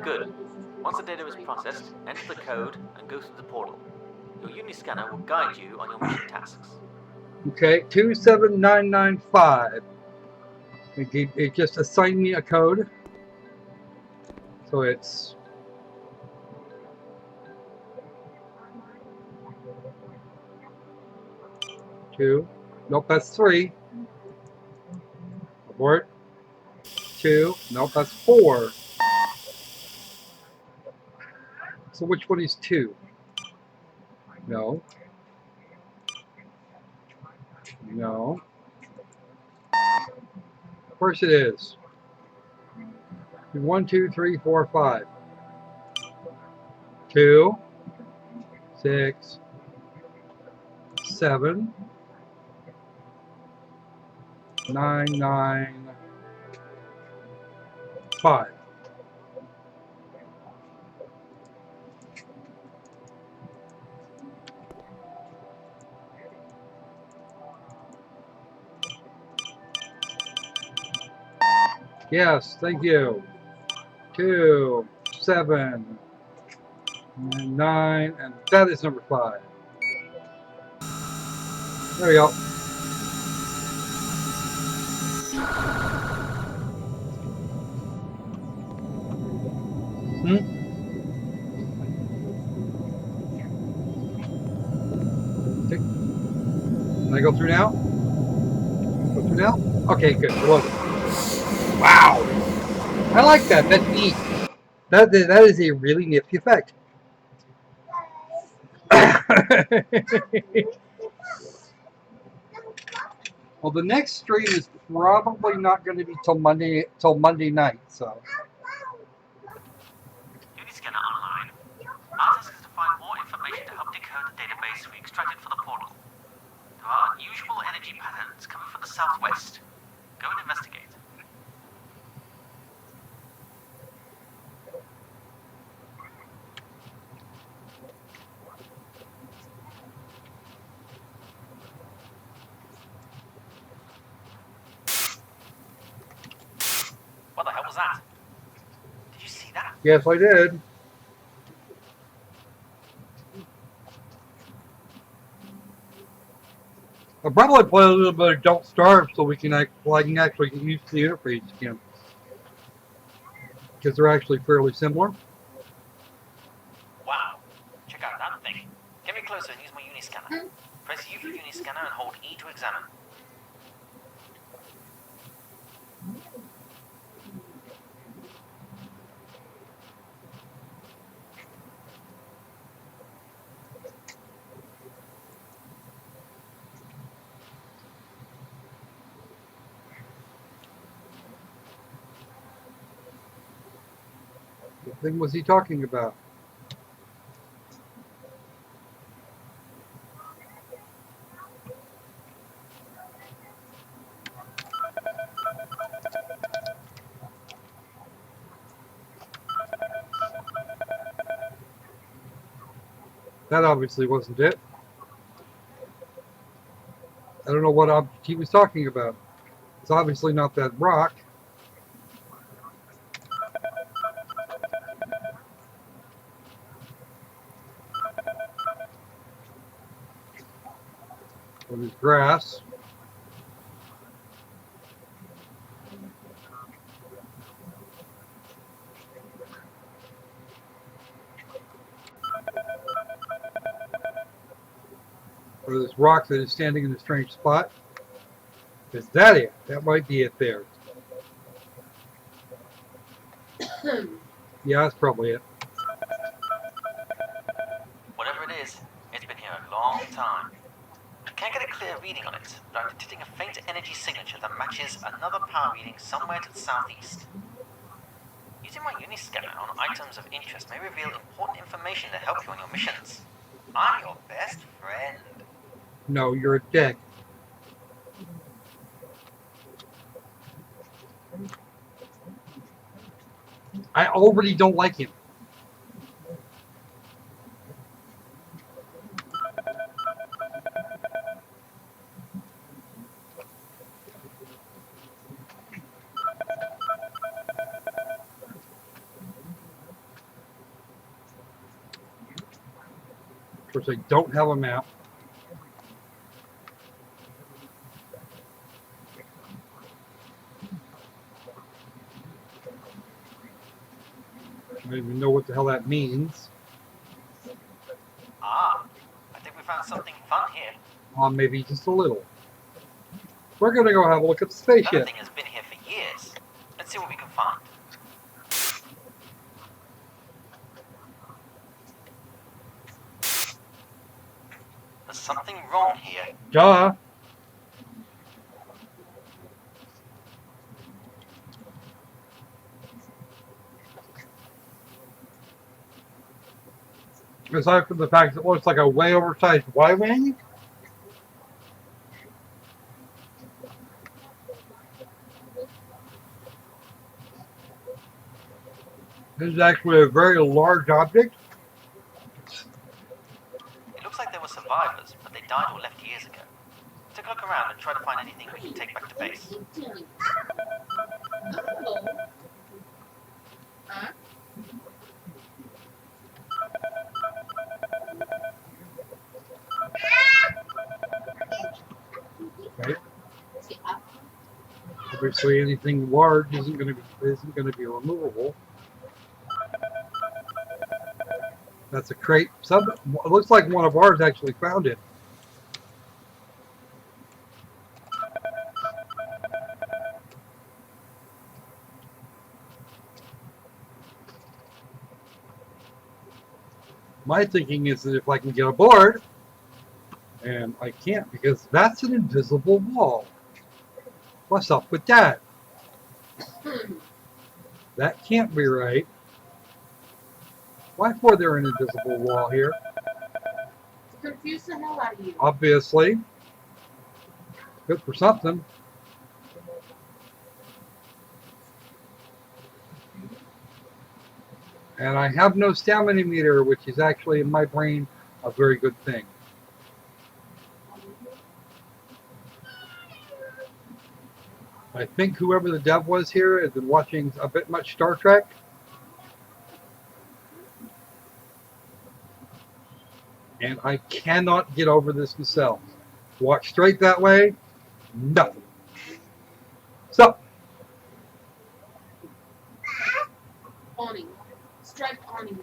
Good. Once the data is processed, enter the code and go through the portal. Your Uniscanner will guide you on your mission tasks. Okay, 27995. It just assigned me a code. So it's 2. Nope, that's 3. Abort. 2. Nope, that's 4. So which one is 2? No. No. Of course it is. 1, 2, 3, 4, 5. 2, 6, 7, 9, 9, 5. Yes, thank you. 2, 7, 9, and that is number 5. There we go. Can I go through now? Go through now? Okay, good. Wow! I like that. That's neat. That is a really nifty effect. Well, the next stream is probably not going to be till Monday night. So. Uniscanner online. Our task is to find more information to help decode the database we extracted for the portal. There are unusual energy patterns coming from the southwest. Go and investigate. What the hell was that? Did you see that? Yes, I did. I'll probably play a little bit of Don't Starve so I can actually get used to the interface again. Because they're actually fairly similar. Wow. Check out that thing. Get me closer and use my Uniscanner. Press U for Uniscanner and hold E to examine. What thing was he talking about? That obviously wasn't it. I don't know what object he was talking about. It's obviously not that rock. Or there's grass. Or this rock that is standing in a strange spot. Is that it? That might be it there. Yeah, that's probably it. Whatever it is, it's been here a long time. I can't get a clear reading on it, but I'm detecting a faint energy signature that matches another power reading somewhere to the southeast. Using my Uniscanner on items of interest may reveal important information to help you on your missions. I'm your best friend. No, you're a dick. I already don't like him. Of course, I don't have a map. I don't even know what the hell that means. Ah, I think we found something fun here. Maybe just a little. We're gonna go have a look at the spaceship. That thing has been here for years. Let's see what we can find. There's something wrong here. Duh. Aside from the fact that it looks like a way oversized Y-wing. This is actually a very large object. It looks like there were survivors, but they died or left years ago. Take a look around and try to find anything we can take back to base. Okay. Obviously, anything large isn't going to be removable. That's a crate. It looks like one of ours actually found it. My thinking is that if I can get aboard, and I can't because that's an invisible wall. What's up with that? That can't be right. Why for there an invisible wall here? Confuse the hell out of you. Obviously. Good for something. And I have no stamina meter, which is actually in my brain a very good thing. I think whoever the dev was here has been watching a bit much Star Trek. And I cannot get over this myself. Walk straight that way, nothing. So, Awning. Striped awning.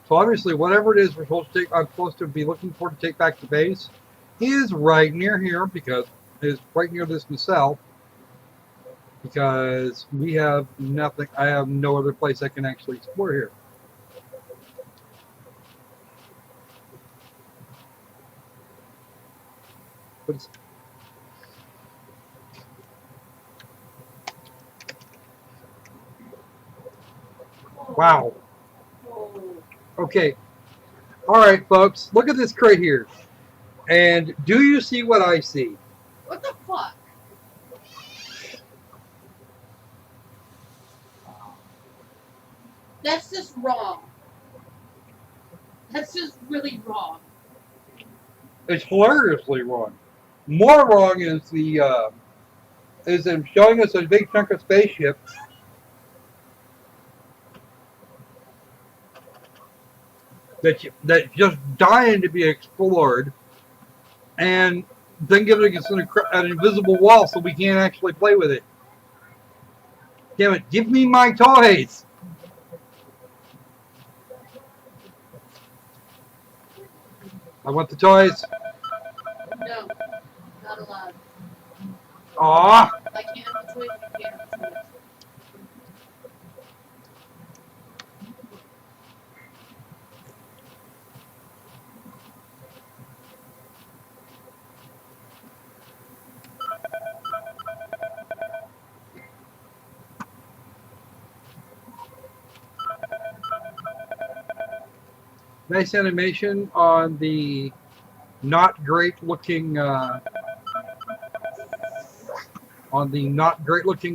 so obviously, whatever it is we're supposed to take, I'm supposed to be looking for to take back to base, is right near here because it's right near this nacelle. Because we have nothing. I have no other place I can actually explore here. opens. Wow. Okay. All right, folks. Look at this crate here. And do you see what I see? What the fuck? That's just wrong. That's just really wrong. It's hilariously wrong. More wrong is is them showing us a big chunk of spaceship. That's just dying to be explored, and then giving us an invisible wall so we can't actually play with it. Damn it! Give me my toys. I want the toys. No, not allowed. Aw. I can't have the toys. You can't have the toys. Nice animation on the not great looking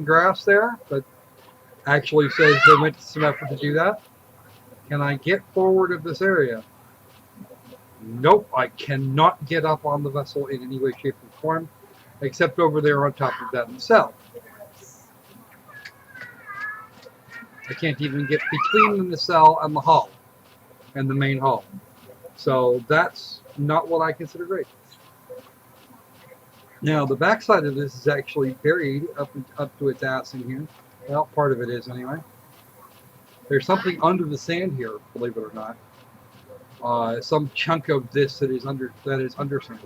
grass there, but actually says they went to some effort to do that. Can I get forward of this area? Nope, I cannot get up on the vessel in any way, shape, or form, except over there on top of that cell. I can't even get between the nacelle and the hull, and the main hull. So that's not what I consider great. Now the backside of this is actually buried up to its ass in here. Well, part of it is anyway. There's something under the sand here, believe it or not. Some chunk of this that is under sand.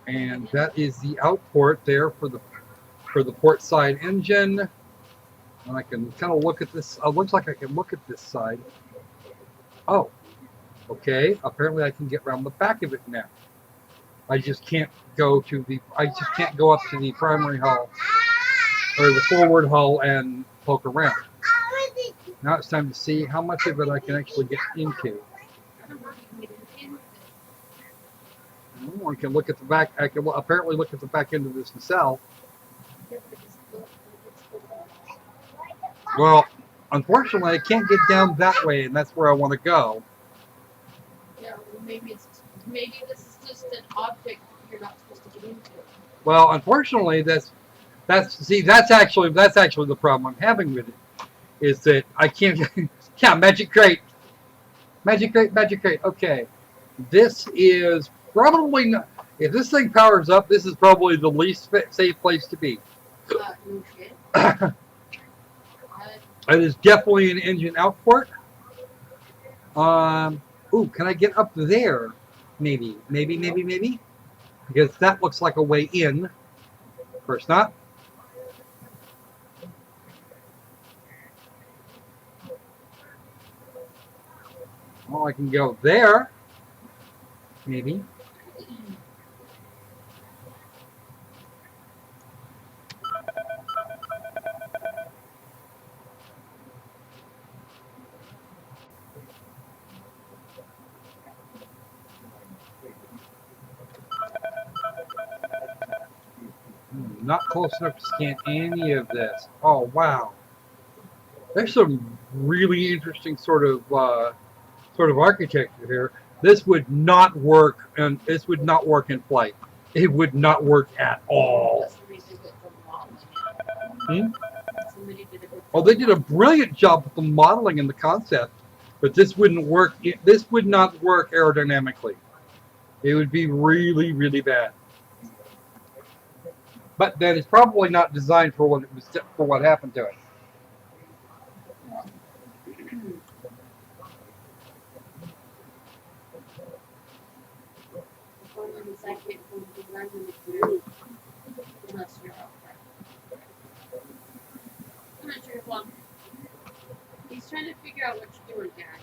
And that is the outport there for the port side engine. And I can kind of look at this. Looks like I can look at this side. Oh, okay. Apparently I can get around the back of it now. I just can't go up to the primary hull or the forward hull and poke around. Now it's time to see how much of it I can actually get into. I can look at the back. I can apparently look at the back end of this nacelle. Well, unfortunately, I can't get down that way, and that's where I want to go. Yeah, well, maybe this is just an object you're not supposed to get into. Well, unfortunately, that's actually the problem I'm having with it, is that I can't. Yeah, magic crate. Okay, this is probably not. If this thing powers up, this is probably the least safe place to be. No shit. It is definitely an engine outport. Ooh, can I get up there? Maybe. Because that looks like a way in. Of course not. Well, I can go there. Maybe. Not close enough to scan any of this. Oh, wow. There's some really interesting sort of architecture here. This would not work, and this would not work in flight. It would not work at all. Oh, they did a brilliant job with the modeling and the concept, but this wouldn't work. This would not work aerodynamically. It would be really, really bad. But then it's probably not designed for what happened to it. Unless you're out there. I'm not sure. Well, he's trying to figure out what you're doing, Dad.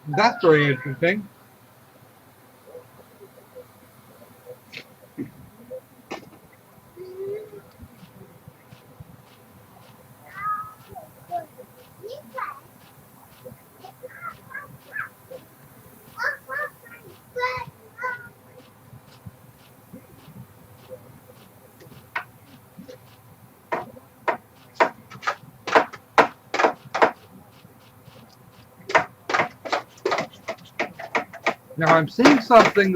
That's very interesting. Now I'm seeing something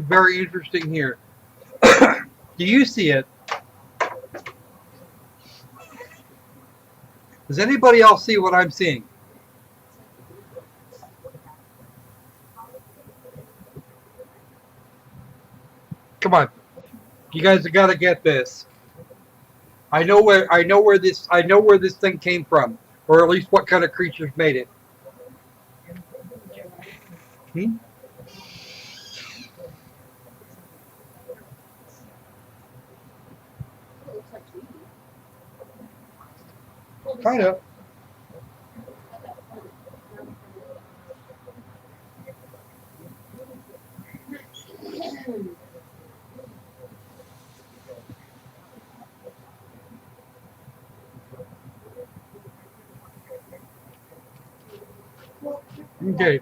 very interesting here. Do you see it? Does anybody else see what I'm seeing? Come on, you guys have got to get this. I know where this thing came from, or at least what kind of creatures made it. Hmm? Kind of. Okay.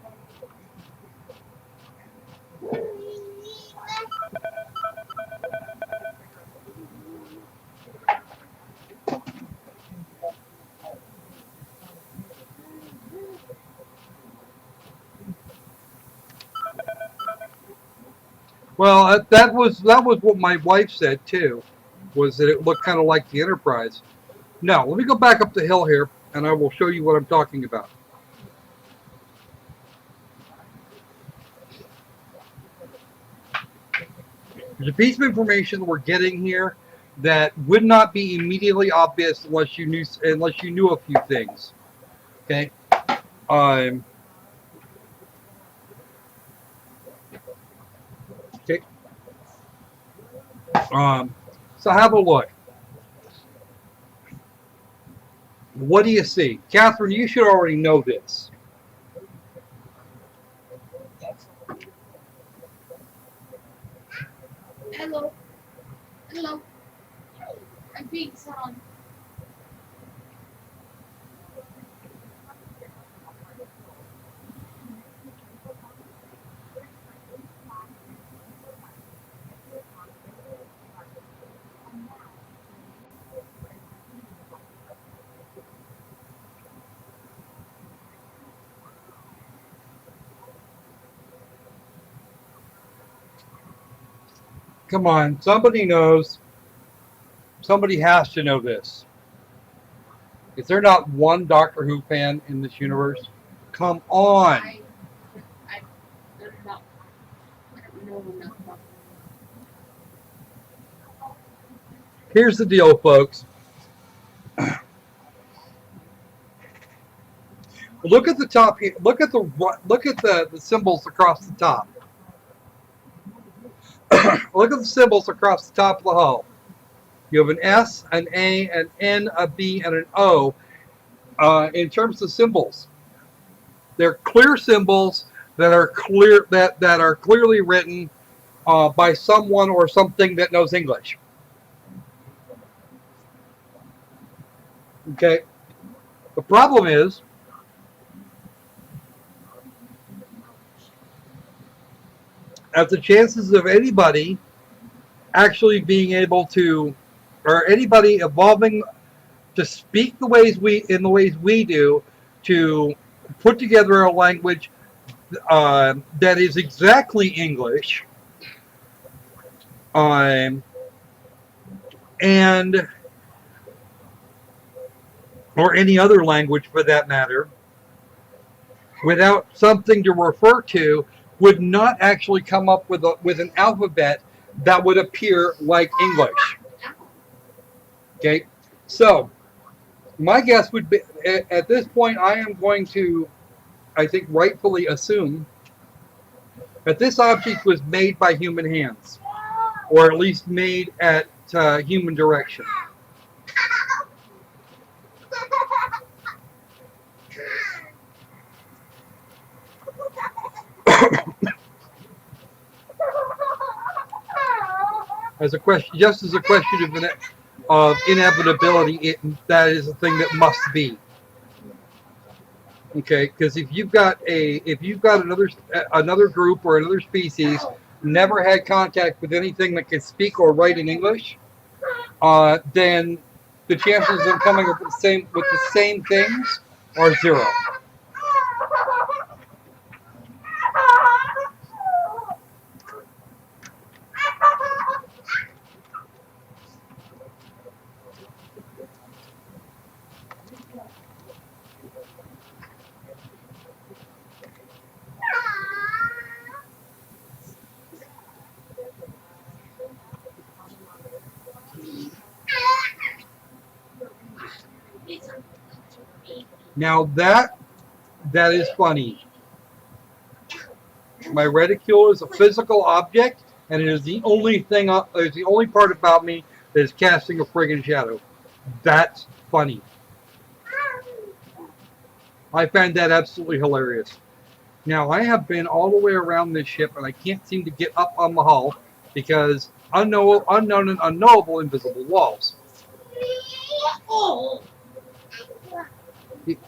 Well, that was what my wife said too, was that it looked kind of like the Enterprise. Now, let me go back up the hill here, and I will show you what I'm talking about. There's a piece of information that we're getting here that would not be immediately obvious unless you knew a few things. Okay. Okay. So have a look. What do you see? Catherine, you should already know this. Hello. Hello. I'm being set on. Come on, somebody knows. Somebody has to know this. Is there not one Doctor Who fan in this universe? Come on. I'm not. No, not. Here's the deal, folks. Look at the top here. Look at the symbols across the top. Look at the symbols across the top of the hull. You have an S, an A, an N, a B, and an O. In terms of symbols, they're clear symbols that are clearly written by someone or something that knows English. Okay. The problem is, that the chances of anybody actually being able to, or anybody evolving to speak the ways we do, to put together a language that is exactly English, and or any other language for that matter, without something to refer to, would not actually come up with an alphabet that would appear like English. Okay, so my guess would be, at this point, I am going to, I think, rightfully assume that this object was made by human hands, or at least made at human direction. as a question, just as a question of inevitability. That is a thing that must be. Okay, because if you've got another group or another species never had contact with anything that can speak or write in English, then the chances of coming up with the same things are zero. Now that is funny. My reticule is a physical object, and it is the only thing. It's the only part about me that is casting a friggin' shadow. That's funny. I find that absolutely hilarious. Now I have been all the way around this ship, and I can't seem to get up on the hull because unknown and unknowable invisible walls.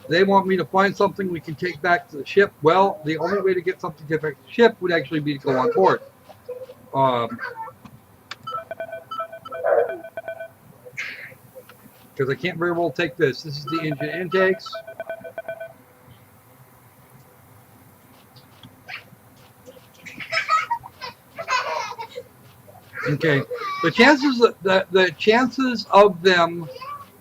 They want me to find something we can take back to the ship. Well, the only way to get something to get back to the ship would actually be to go on board. Because I can't very well take this. This is the engine intakes. Okay, the chances of them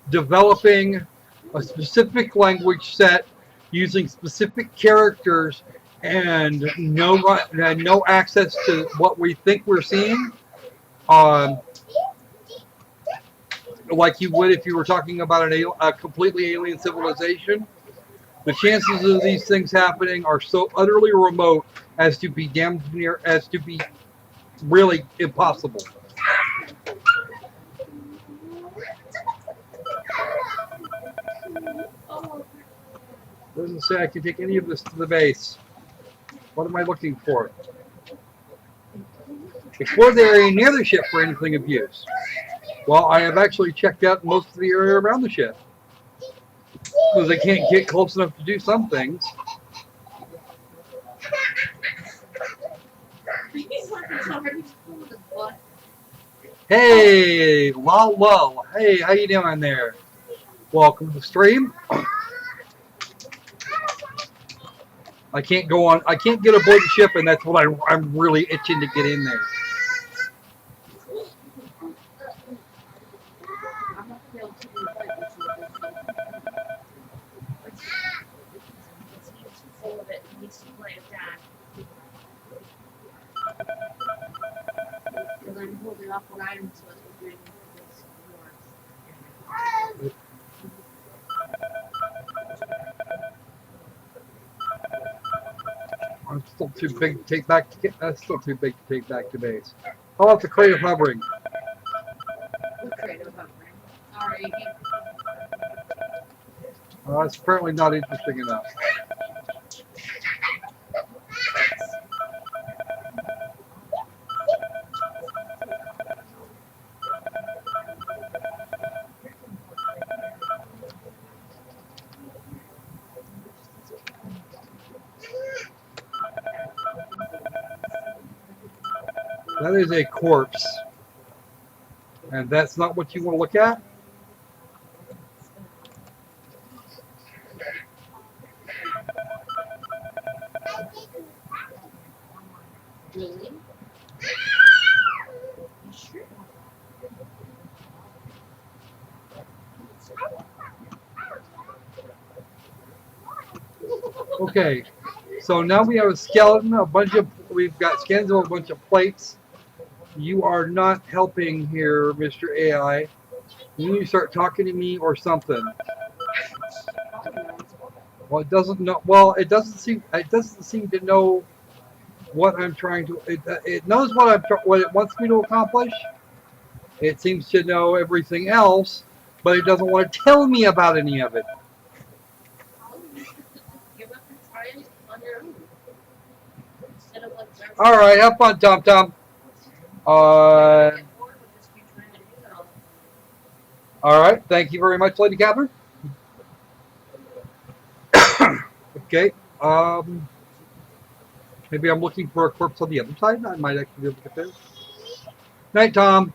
developing a specific language set using specific characters and no access to what we think we're seeing, like you would if you were talking about a completely alien civilization. The chances of these things happening are so utterly remote as to be really impossible. Doesn't say I can take any of this to the base. What am I looking for? Explore the area near the ship for anything of use. Well, I have actually checked out most of the area around the ship. Because I can't get close enough to do some things. Hey, lol. Hey, how you doing there? Welcome to the stream. I can't get aboard the ship, and that's what I'm really itching to get in there. I'm holding up what I'm supposed to be doing with this. I'm still too big to take back. That's still too big to take back to base. How about the creative hovering? Creative hovering. Alright. That's apparently not interesting enough. That is a corpse. And that's not what you want to look at? Really? Okay, so now we have a skeleton, we've got scans of a bunch of plates. You are not helping here, Mr. AI. You need to start talking to me or something. Well, it doesn't know. Well, it doesn't seem to know what I'm trying to. It knows what it wants me to accomplish. It seems to know everything else, but it doesn't want to tell me about any of it. All right, have fun, Tom Tom. All right. Thank you very much, Lady Catherine. Okay. Maybe I'm looking for a corpse on the other side. I might actually be able to get there. Night, Tom.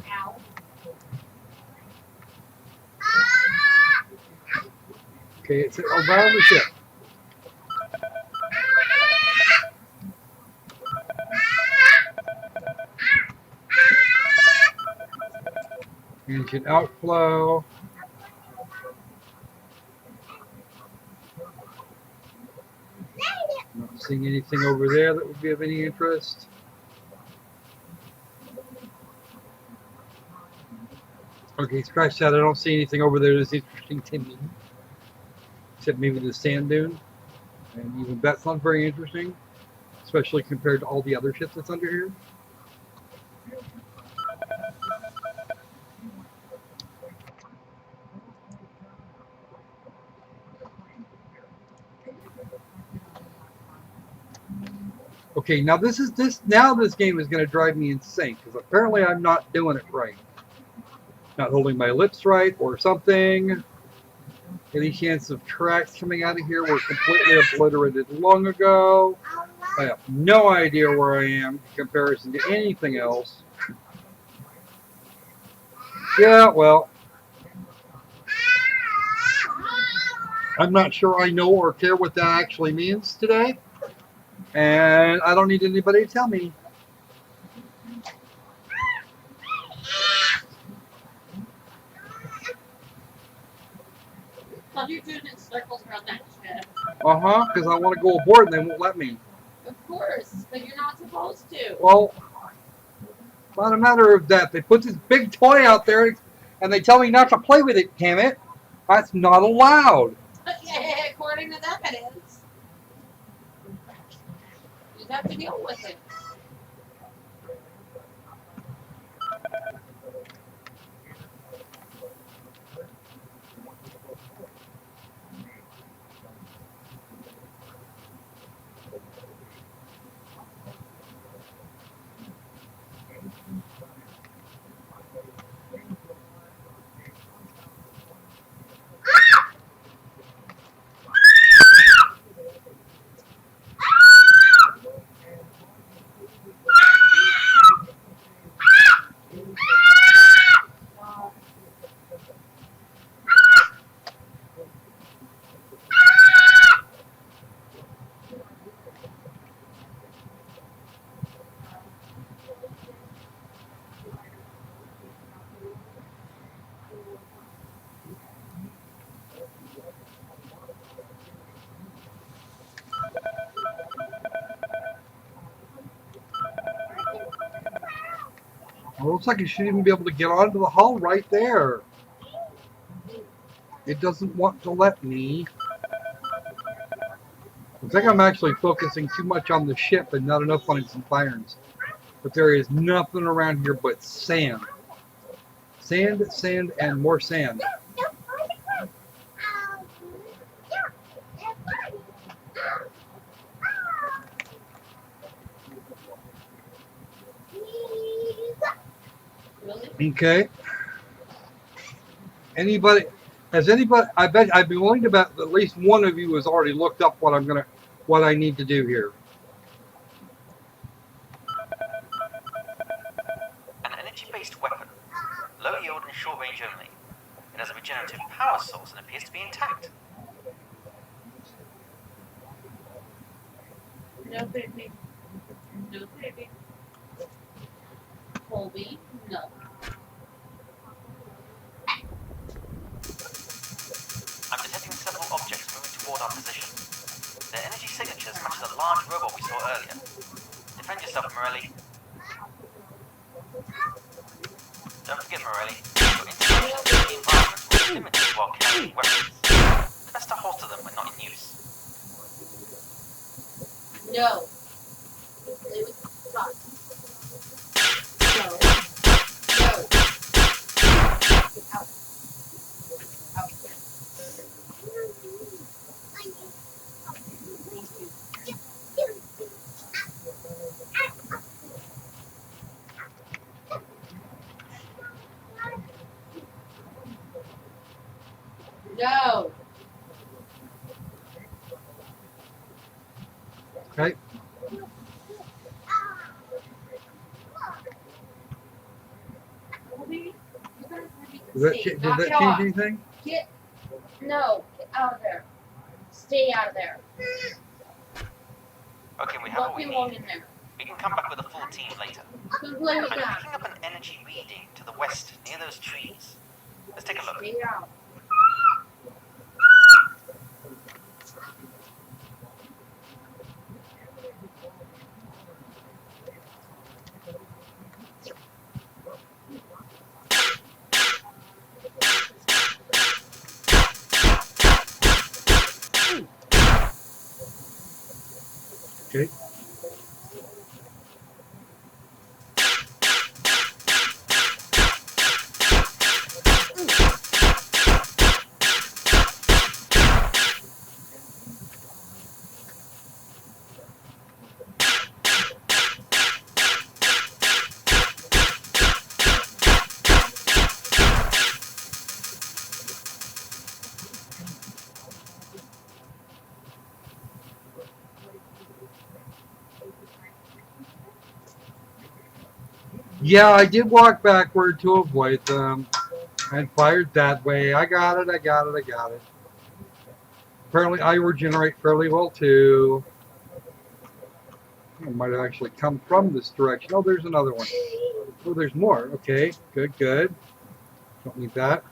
Ow! Okay, it's around the ship. Engine outflow. Not seeing anything over there that would be of any interest. Okay, scratch that. I don't see anything over there that's interesting to me. Except maybe the sand dune. And even that's not very interesting. Especially compared to all the other shit that's under here. Okay, now this game is going to drive me insane because apparently I'm not doing it right. Not holding my lips right or something. Any chance of tracks coming out of here were completely obliterated long ago. I have no idea where I am in comparison to anything else. Yeah, well, I'm not sure I know or care what that actually means today. And I don't need anybody to tell me. So you're doing it in circles around that ship. Because I want to go aboard and they won't let me. Of course, but you're not supposed to. Well, not a matter of that. They put this big toy out there and they tell me not to play with it, damn it. That's not allowed. Yeah, according to them it is. You have to deal with it. Well, it looks like you should even be able to get onto the hull right there. It doesn't want to let me. I think I'm actually focusing too much on the ship and not enough on its environs. But there is nothing around here but sand. Sand, sand, and more sand. Okay. Anybody? Has anybody? I bet I'd be willing to bet at least one of you has already looked up what I need to do here. An energy-based weapon. Low yield and short range only. It has a regenerative power source and appears to be intact. No baby. No baby. Colby, no. I'm detecting several objects moving toward our position. Their energy signatures match the large robot we saw earlier. Defend yourself, Morelli. Don't forget, Morelli, your interaction with the environment will be limited. while carrying weapons. Best to holster them when not in use. No. Play with thought. No. No. Out. Out. No. Okay. Did that change anything? No, get out of there. Stay out of there. Okay, we have Don't what we belong need. in there. We can come back with a full team later. Come play with I'm that. picking up an energy reading to the west near those trees. Let's take a look. Stay out. Okay. Yeah, I did walk backward to avoid them and fired that way. I got it. Apparently I regenerate fairly well too. It might have actually come from this direction. Oh, there's another one. Oh, there's more. Okay, good. Don't need that.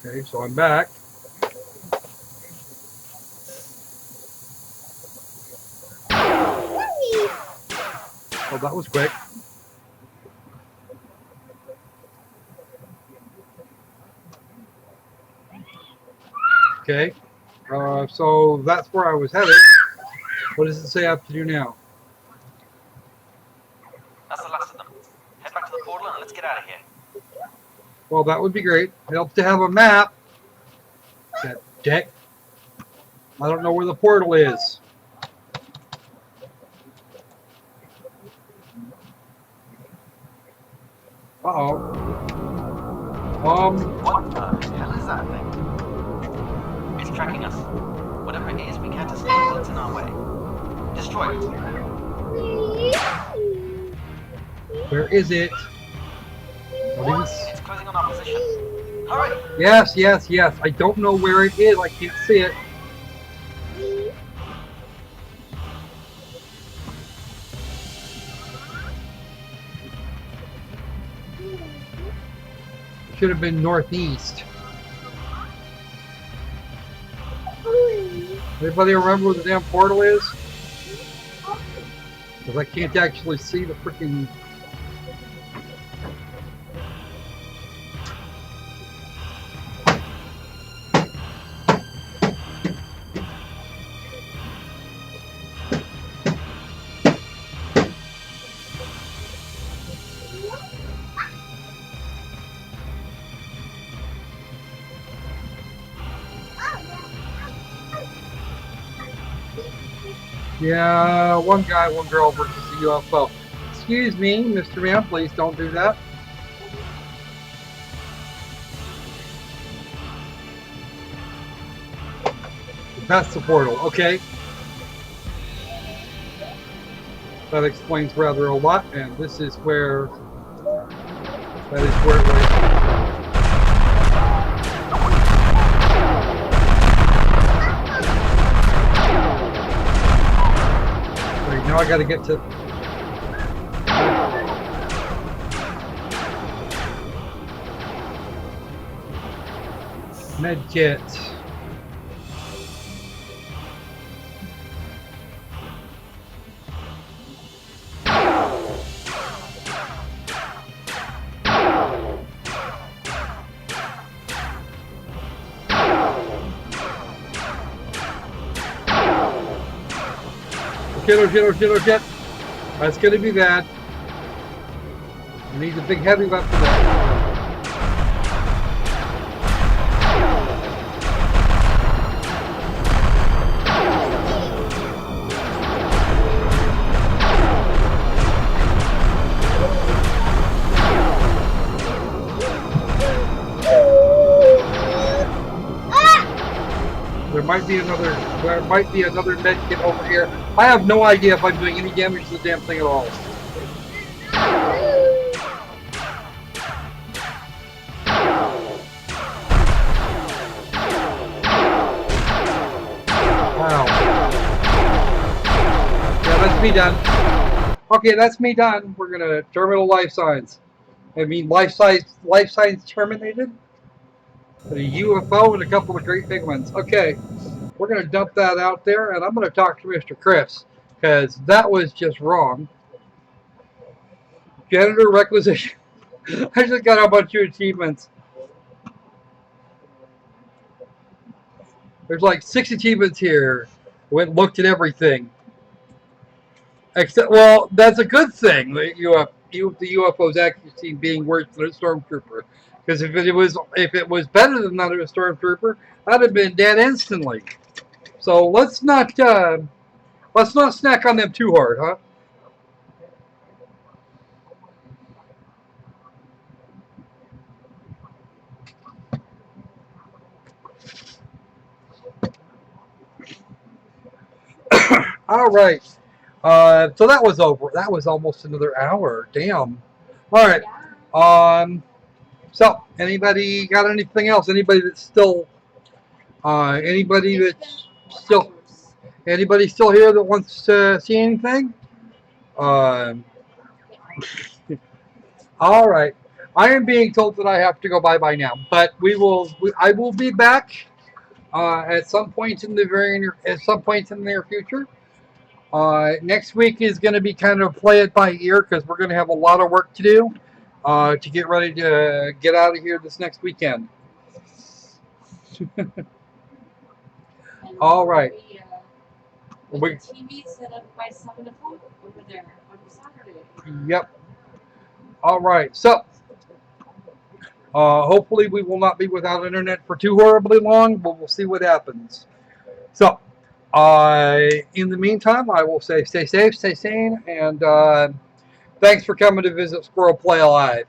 Okay, so I'm back. Oh, that was quick. Okay, so that's where I was headed. What does it say I have to do now? That's the last of them. Head back to the portal and let's get out of here. Well, that would be great. It helps to have a map. That dick. I don't know where the portal is. Uh-oh. What the hell is that thing? It's tracking us. Whatever it is, we can't escape while it's in our way. Destroy it. Where is it? It's closing on our position. Hurry! Yes. I don't know where it is. I can't see it. Should have been northeast. Anybody remember where the damn portal is? Because I can't actually see the freaking... Yeah, one guy, one girl versus a UFO. Excuse me, Mr. Man, please don't do that. That's the portal, okay. That explains rather a lot, and this is where... That is where it was. Now I gotta get to... Medkit. Oh shit. That's gonna be bad. We need a big heavy weapon for that. There might be another med kit over here. I have no idea if I'm doing any damage to the damn thing at all. Wow. Yeah, that's me done. Okay, that's me done. We're gonna terminal life signs. I mean life signs terminated? A UFO and a couple of great big ones. Okay. We're going to dump that out there, and I'm going to talk to Mr. Chris, because that was just wrong. Janitor requisition. I just got a bunch of achievements. There's like 6 achievements here. Went and looked at everything. Except, well, that's a good thing. The UFOs actually being worse than a stormtrooper. Because if it was better than another stormtrooper, I'd have been dead instantly. So let's not snack on them too hard, huh? All right. So that was over. That was almost another hour. Damn. All right. So anybody got anything else? Anybody that's still anybody still here that wants to see anything? All right. I am being told that I have to go bye now, but I will be back at some point in the near future. Next week is going to be kind of play it by ear because we're going to have a lot of work to do to get ready to get out of here this next weekend. All right. With the TV set up by 7 o'clock over there on Saturday. Yep. All right. So hopefully we will not be without internet for too horribly long, but we'll see what happens. So in the meantime, I will say stay safe, stay sane, and thanks for coming to visit SquirrelPlay Live.